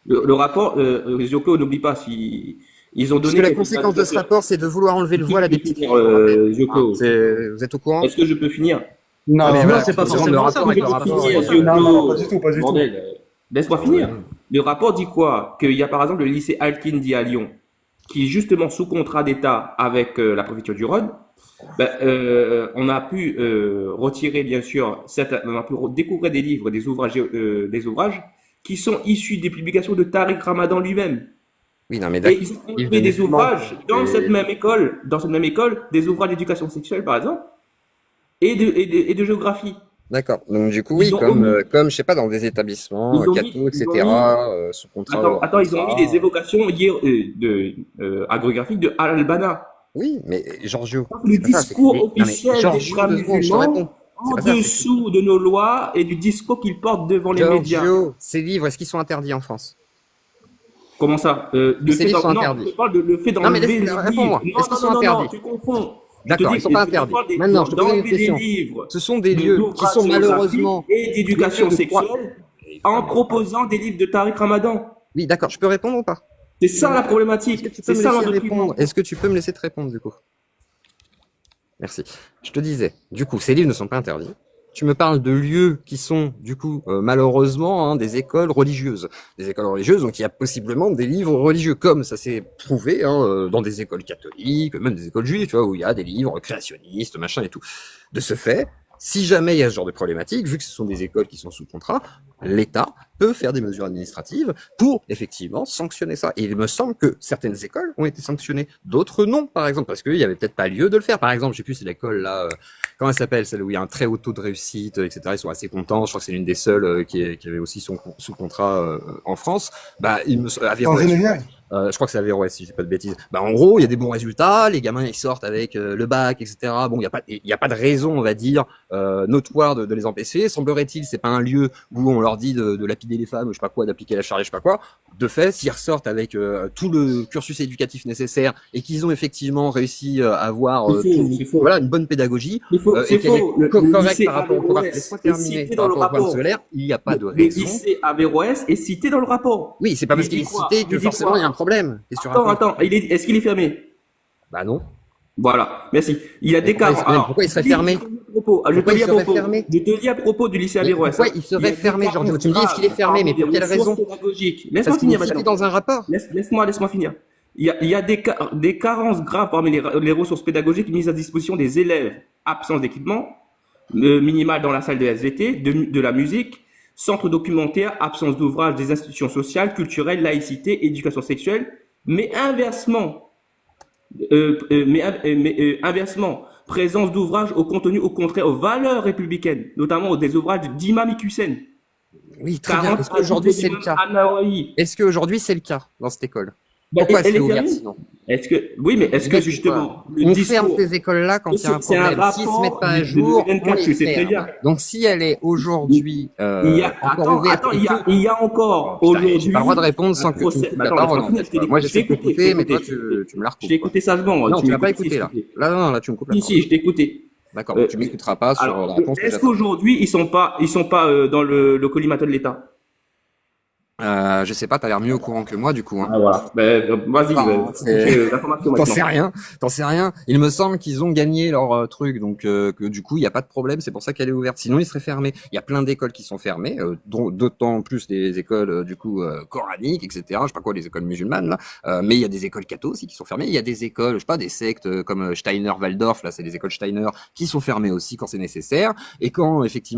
le rapport, Zioclo, n'oublie pas, si ils ont Parce donné que la quelques conséquence de ce indicateurs. rapport, c'est de vouloir enlever le Est-ce que voile à je des peux petites finir, filles. Je le rappelle. Hein, Zioclo? vous êtes au courant? Est-ce que je peux finir? Non, Ah, mais Non, voilà, c'est pas faut prendre forcément le ça, rapport avec mais le je rapport. finir, Ouais. non, Zioclo. pas du tout, pas du tout. Bordel, laisse-moi Ouais. finir. Le rapport dit quoi? Qu'il y a par exemple le lycée Al-Kindi à Lyon, qui est justement sous contrat d'État avec la préfecture du Rhône. Ben, on a pu retirer, bien sûr, on a pu découvrir des livres, des ouvrages qui sont issus des publications de Tariq Ramadan lui-même. Oui, non, mais Et d'accord. ils ont Livre trouvé de des musulmans. ouvrages dans Et- cette même école, des ouvrages d'éducation sexuelle, par exemple, et de géographie. D'accord. Donc, du coup, oui, Ils ont omis, comme, je sais pas, dans des établissements, ils ont mis, catho, ils ont etc., mis, sous contrat ou hors attends, ils ont mis contrat. des évocations agrographiques de Al-Albana. Oui, mais Giorgio, Le c'est pas ça, c'est que discours non, mais officiel des Giorgio, frères 2 secondes, je te musulmans réponds. C'est en pas ça, c'est que dessous de nos lois et du discours qu'ils portent devant les médias. Giorgio, ces livres, est-ce qu'ils sont interdits en France? Comment ça? Ces livres sont Non, interdits. je parle de le fait Non, mais d'enlever les réponds-moi. livres. Est-ce qu'ils sont Non, interdits? tu confonds. Je te D'accord, dis, ils sont pas je interdits. parle Maintenant, je te pose une d'enlever des question. livres Ce sont des de lieux qui l'ouvrage sont géographique malheureusement et d'éducation des lieux de sexuelle en proposant des livres de Tariq Ramadan. Oui, d'accord. Je peux répondre ou pas? C'est ça la Est-ce que problématique. tu peux C'est me ça laisser l'endoctrinement. répondre? Est-ce que tu peux me laisser te répondre, du coup? Merci. Je te disais, du coup, ces livres ne sont pas interdits. Tu me parles de lieux qui sont, du coup, malheureusement, hein, des écoles religieuses. Des écoles religieuses, donc il y a possiblement des livres religieux, comme ça s'est prouvé dans des écoles catholiques, même des écoles juives, tu vois, où il y a des livres créationnistes, machin et tout. De ce fait, si jamais il y a ce genre de problématique, vu que ce sont des écoles qui sont sous contrat, l'État peut faire des mesures administratives pour effectivement sanctionner ça. Et il me semble que certaines écoles ont été sanctionnées, d'autres non, par exemple, parce qu'il y avait peut-être pas lieu de le faire. Par exemple, je sais plus, c'est l'école là, comment elle s'appelle, celle où il y a un très haut taux de réussite, etc. Ils sont assez contents. Je crois que c'est l'une des seules qui avait aussi sous contrat en France. Bah, En Geneviève. je crois que c'est Averroès, si je dis pas de bêtises. Bah, en gros, il y a des bons résultats, les gamins ils sortent avec le bac, etc. Bon, il y a pas de raison, on va dire, notoire de les empêcher. Semblerait-il, c'est pas un lieu où on leur dit de lapider les femmes, je sais pas quoi, d'appliquer la charia, je sais pas quoi. De fait, s'ils ressortent avec tout le cursus éducatif nécessaire et qu'ils ont effectivement réussi à avoir C'est faux. voilà, une bonne pédagogie C'est et qu'elle est faux. Le correcte lycée par rapport au programme. Averroès Laisse-moi est terminer. cité Par dans le rapport au programme rapport. scolaire, il n'y a pas de Le raison. lycée Averroès est cité dans le rapport. Oui, c'est pas parce Il qu'il est dit quoi? cité Il que dit forcément quoi? il y a un problème. Qu'est-ce que tu racontes? Attends, est-ce qu'il est fermé? Bah non. Voilà, merci. Il y a Mais des cas. pourquoi il serait je te fermé? lis à propos. Je te Pourquoi lis il à serait propos. fermé? Je te lis à propos du lycée Mais Averroès. pourquoi il serait fermé, Giorgio? Tu me dis, est-ce qu'il est fermé? Mais pour quelle raison? Laisse-moi Parce qu'il finir est cité maintenant. dans un rapport. Laisse-moi finir. Il y a des carences graves parmi les ressources pédagogiques mises à disposition des élèves. Absence d'équipement minimal dans la salle de SVT, de la musique, centre documentaire, absence d'ouvrage des institutions sociales, culturelles, laïcité, éducation sexuelle. Mais inversement, inversement, présence d'ouvrages au contenu au contraire aux valeurs républicaines, notamment des ouvrages d'Imam Hussein. Oui, très bien. Est-ce qu'aujourd'hui c'est le cas? Anawawi. Est-ce qu'aujourd'hui c'est le cas dans cette école? Bah, Pourquoi elle c'est est ouvert fermée. sinon? Oui, mais est-ce que Exactement. justement, le On ferme discours, ces écoles-là quand il y a un c'est un problème. S'ils se mettent rapport pas à de jour, on 2024, les tu sais très ferme. bien. Donc si elle est aujourd'hui encore ouverte et que... il y a encore Oh, putain, j'ai pas le droit de aujourd'hui répondre un sans que tu me procès. coupes Bah, la attends, parole laisse-moi en finir, fait, quoi. Moi j'essaie de t'écouter, mais toi tu me la Je t'ai recoupes, quoi. écouté sagement. Non, Tu tu m'as pas m'écoutes si, écouté s'il te là. plaît. Là, non, là tu me coupes la Si, parole. si, je t'ai écouté. D'accord, donc tu m'écouteras pas sur Alors, la réponse que est-ce j'attends. qu'aujourd'hui, ils sont pas dans le collimateur de l'État? Je sais pas, t'as l'air mieux au courant que moi du coup. Hein. Ah, voilà. Ben, vas-y, Enfin, j'ai l'information t'en sais maintenant. rien, t'en sais rien. Il me semble qu'ils ont gagné leur truc, donc que du coup il y a pas de problème. C'est pour ça qu'elle est ouverte. Sinon, il serait fermé. Il y a plein d'écoles qui sont fermées, dont d'autant plus des écoles du coup coraniques, etc. Je sais pas quoi, les écoles musulmanes là. Mais il y a des écoles catho aussi qui sont fermées. Il y a des écoles, je sais pas, des sectes comme Steiner, Waldorf. Là, c'est les écoles Steiner qui sont fermées aussi quand c'est nécessaire. Et quand effectivement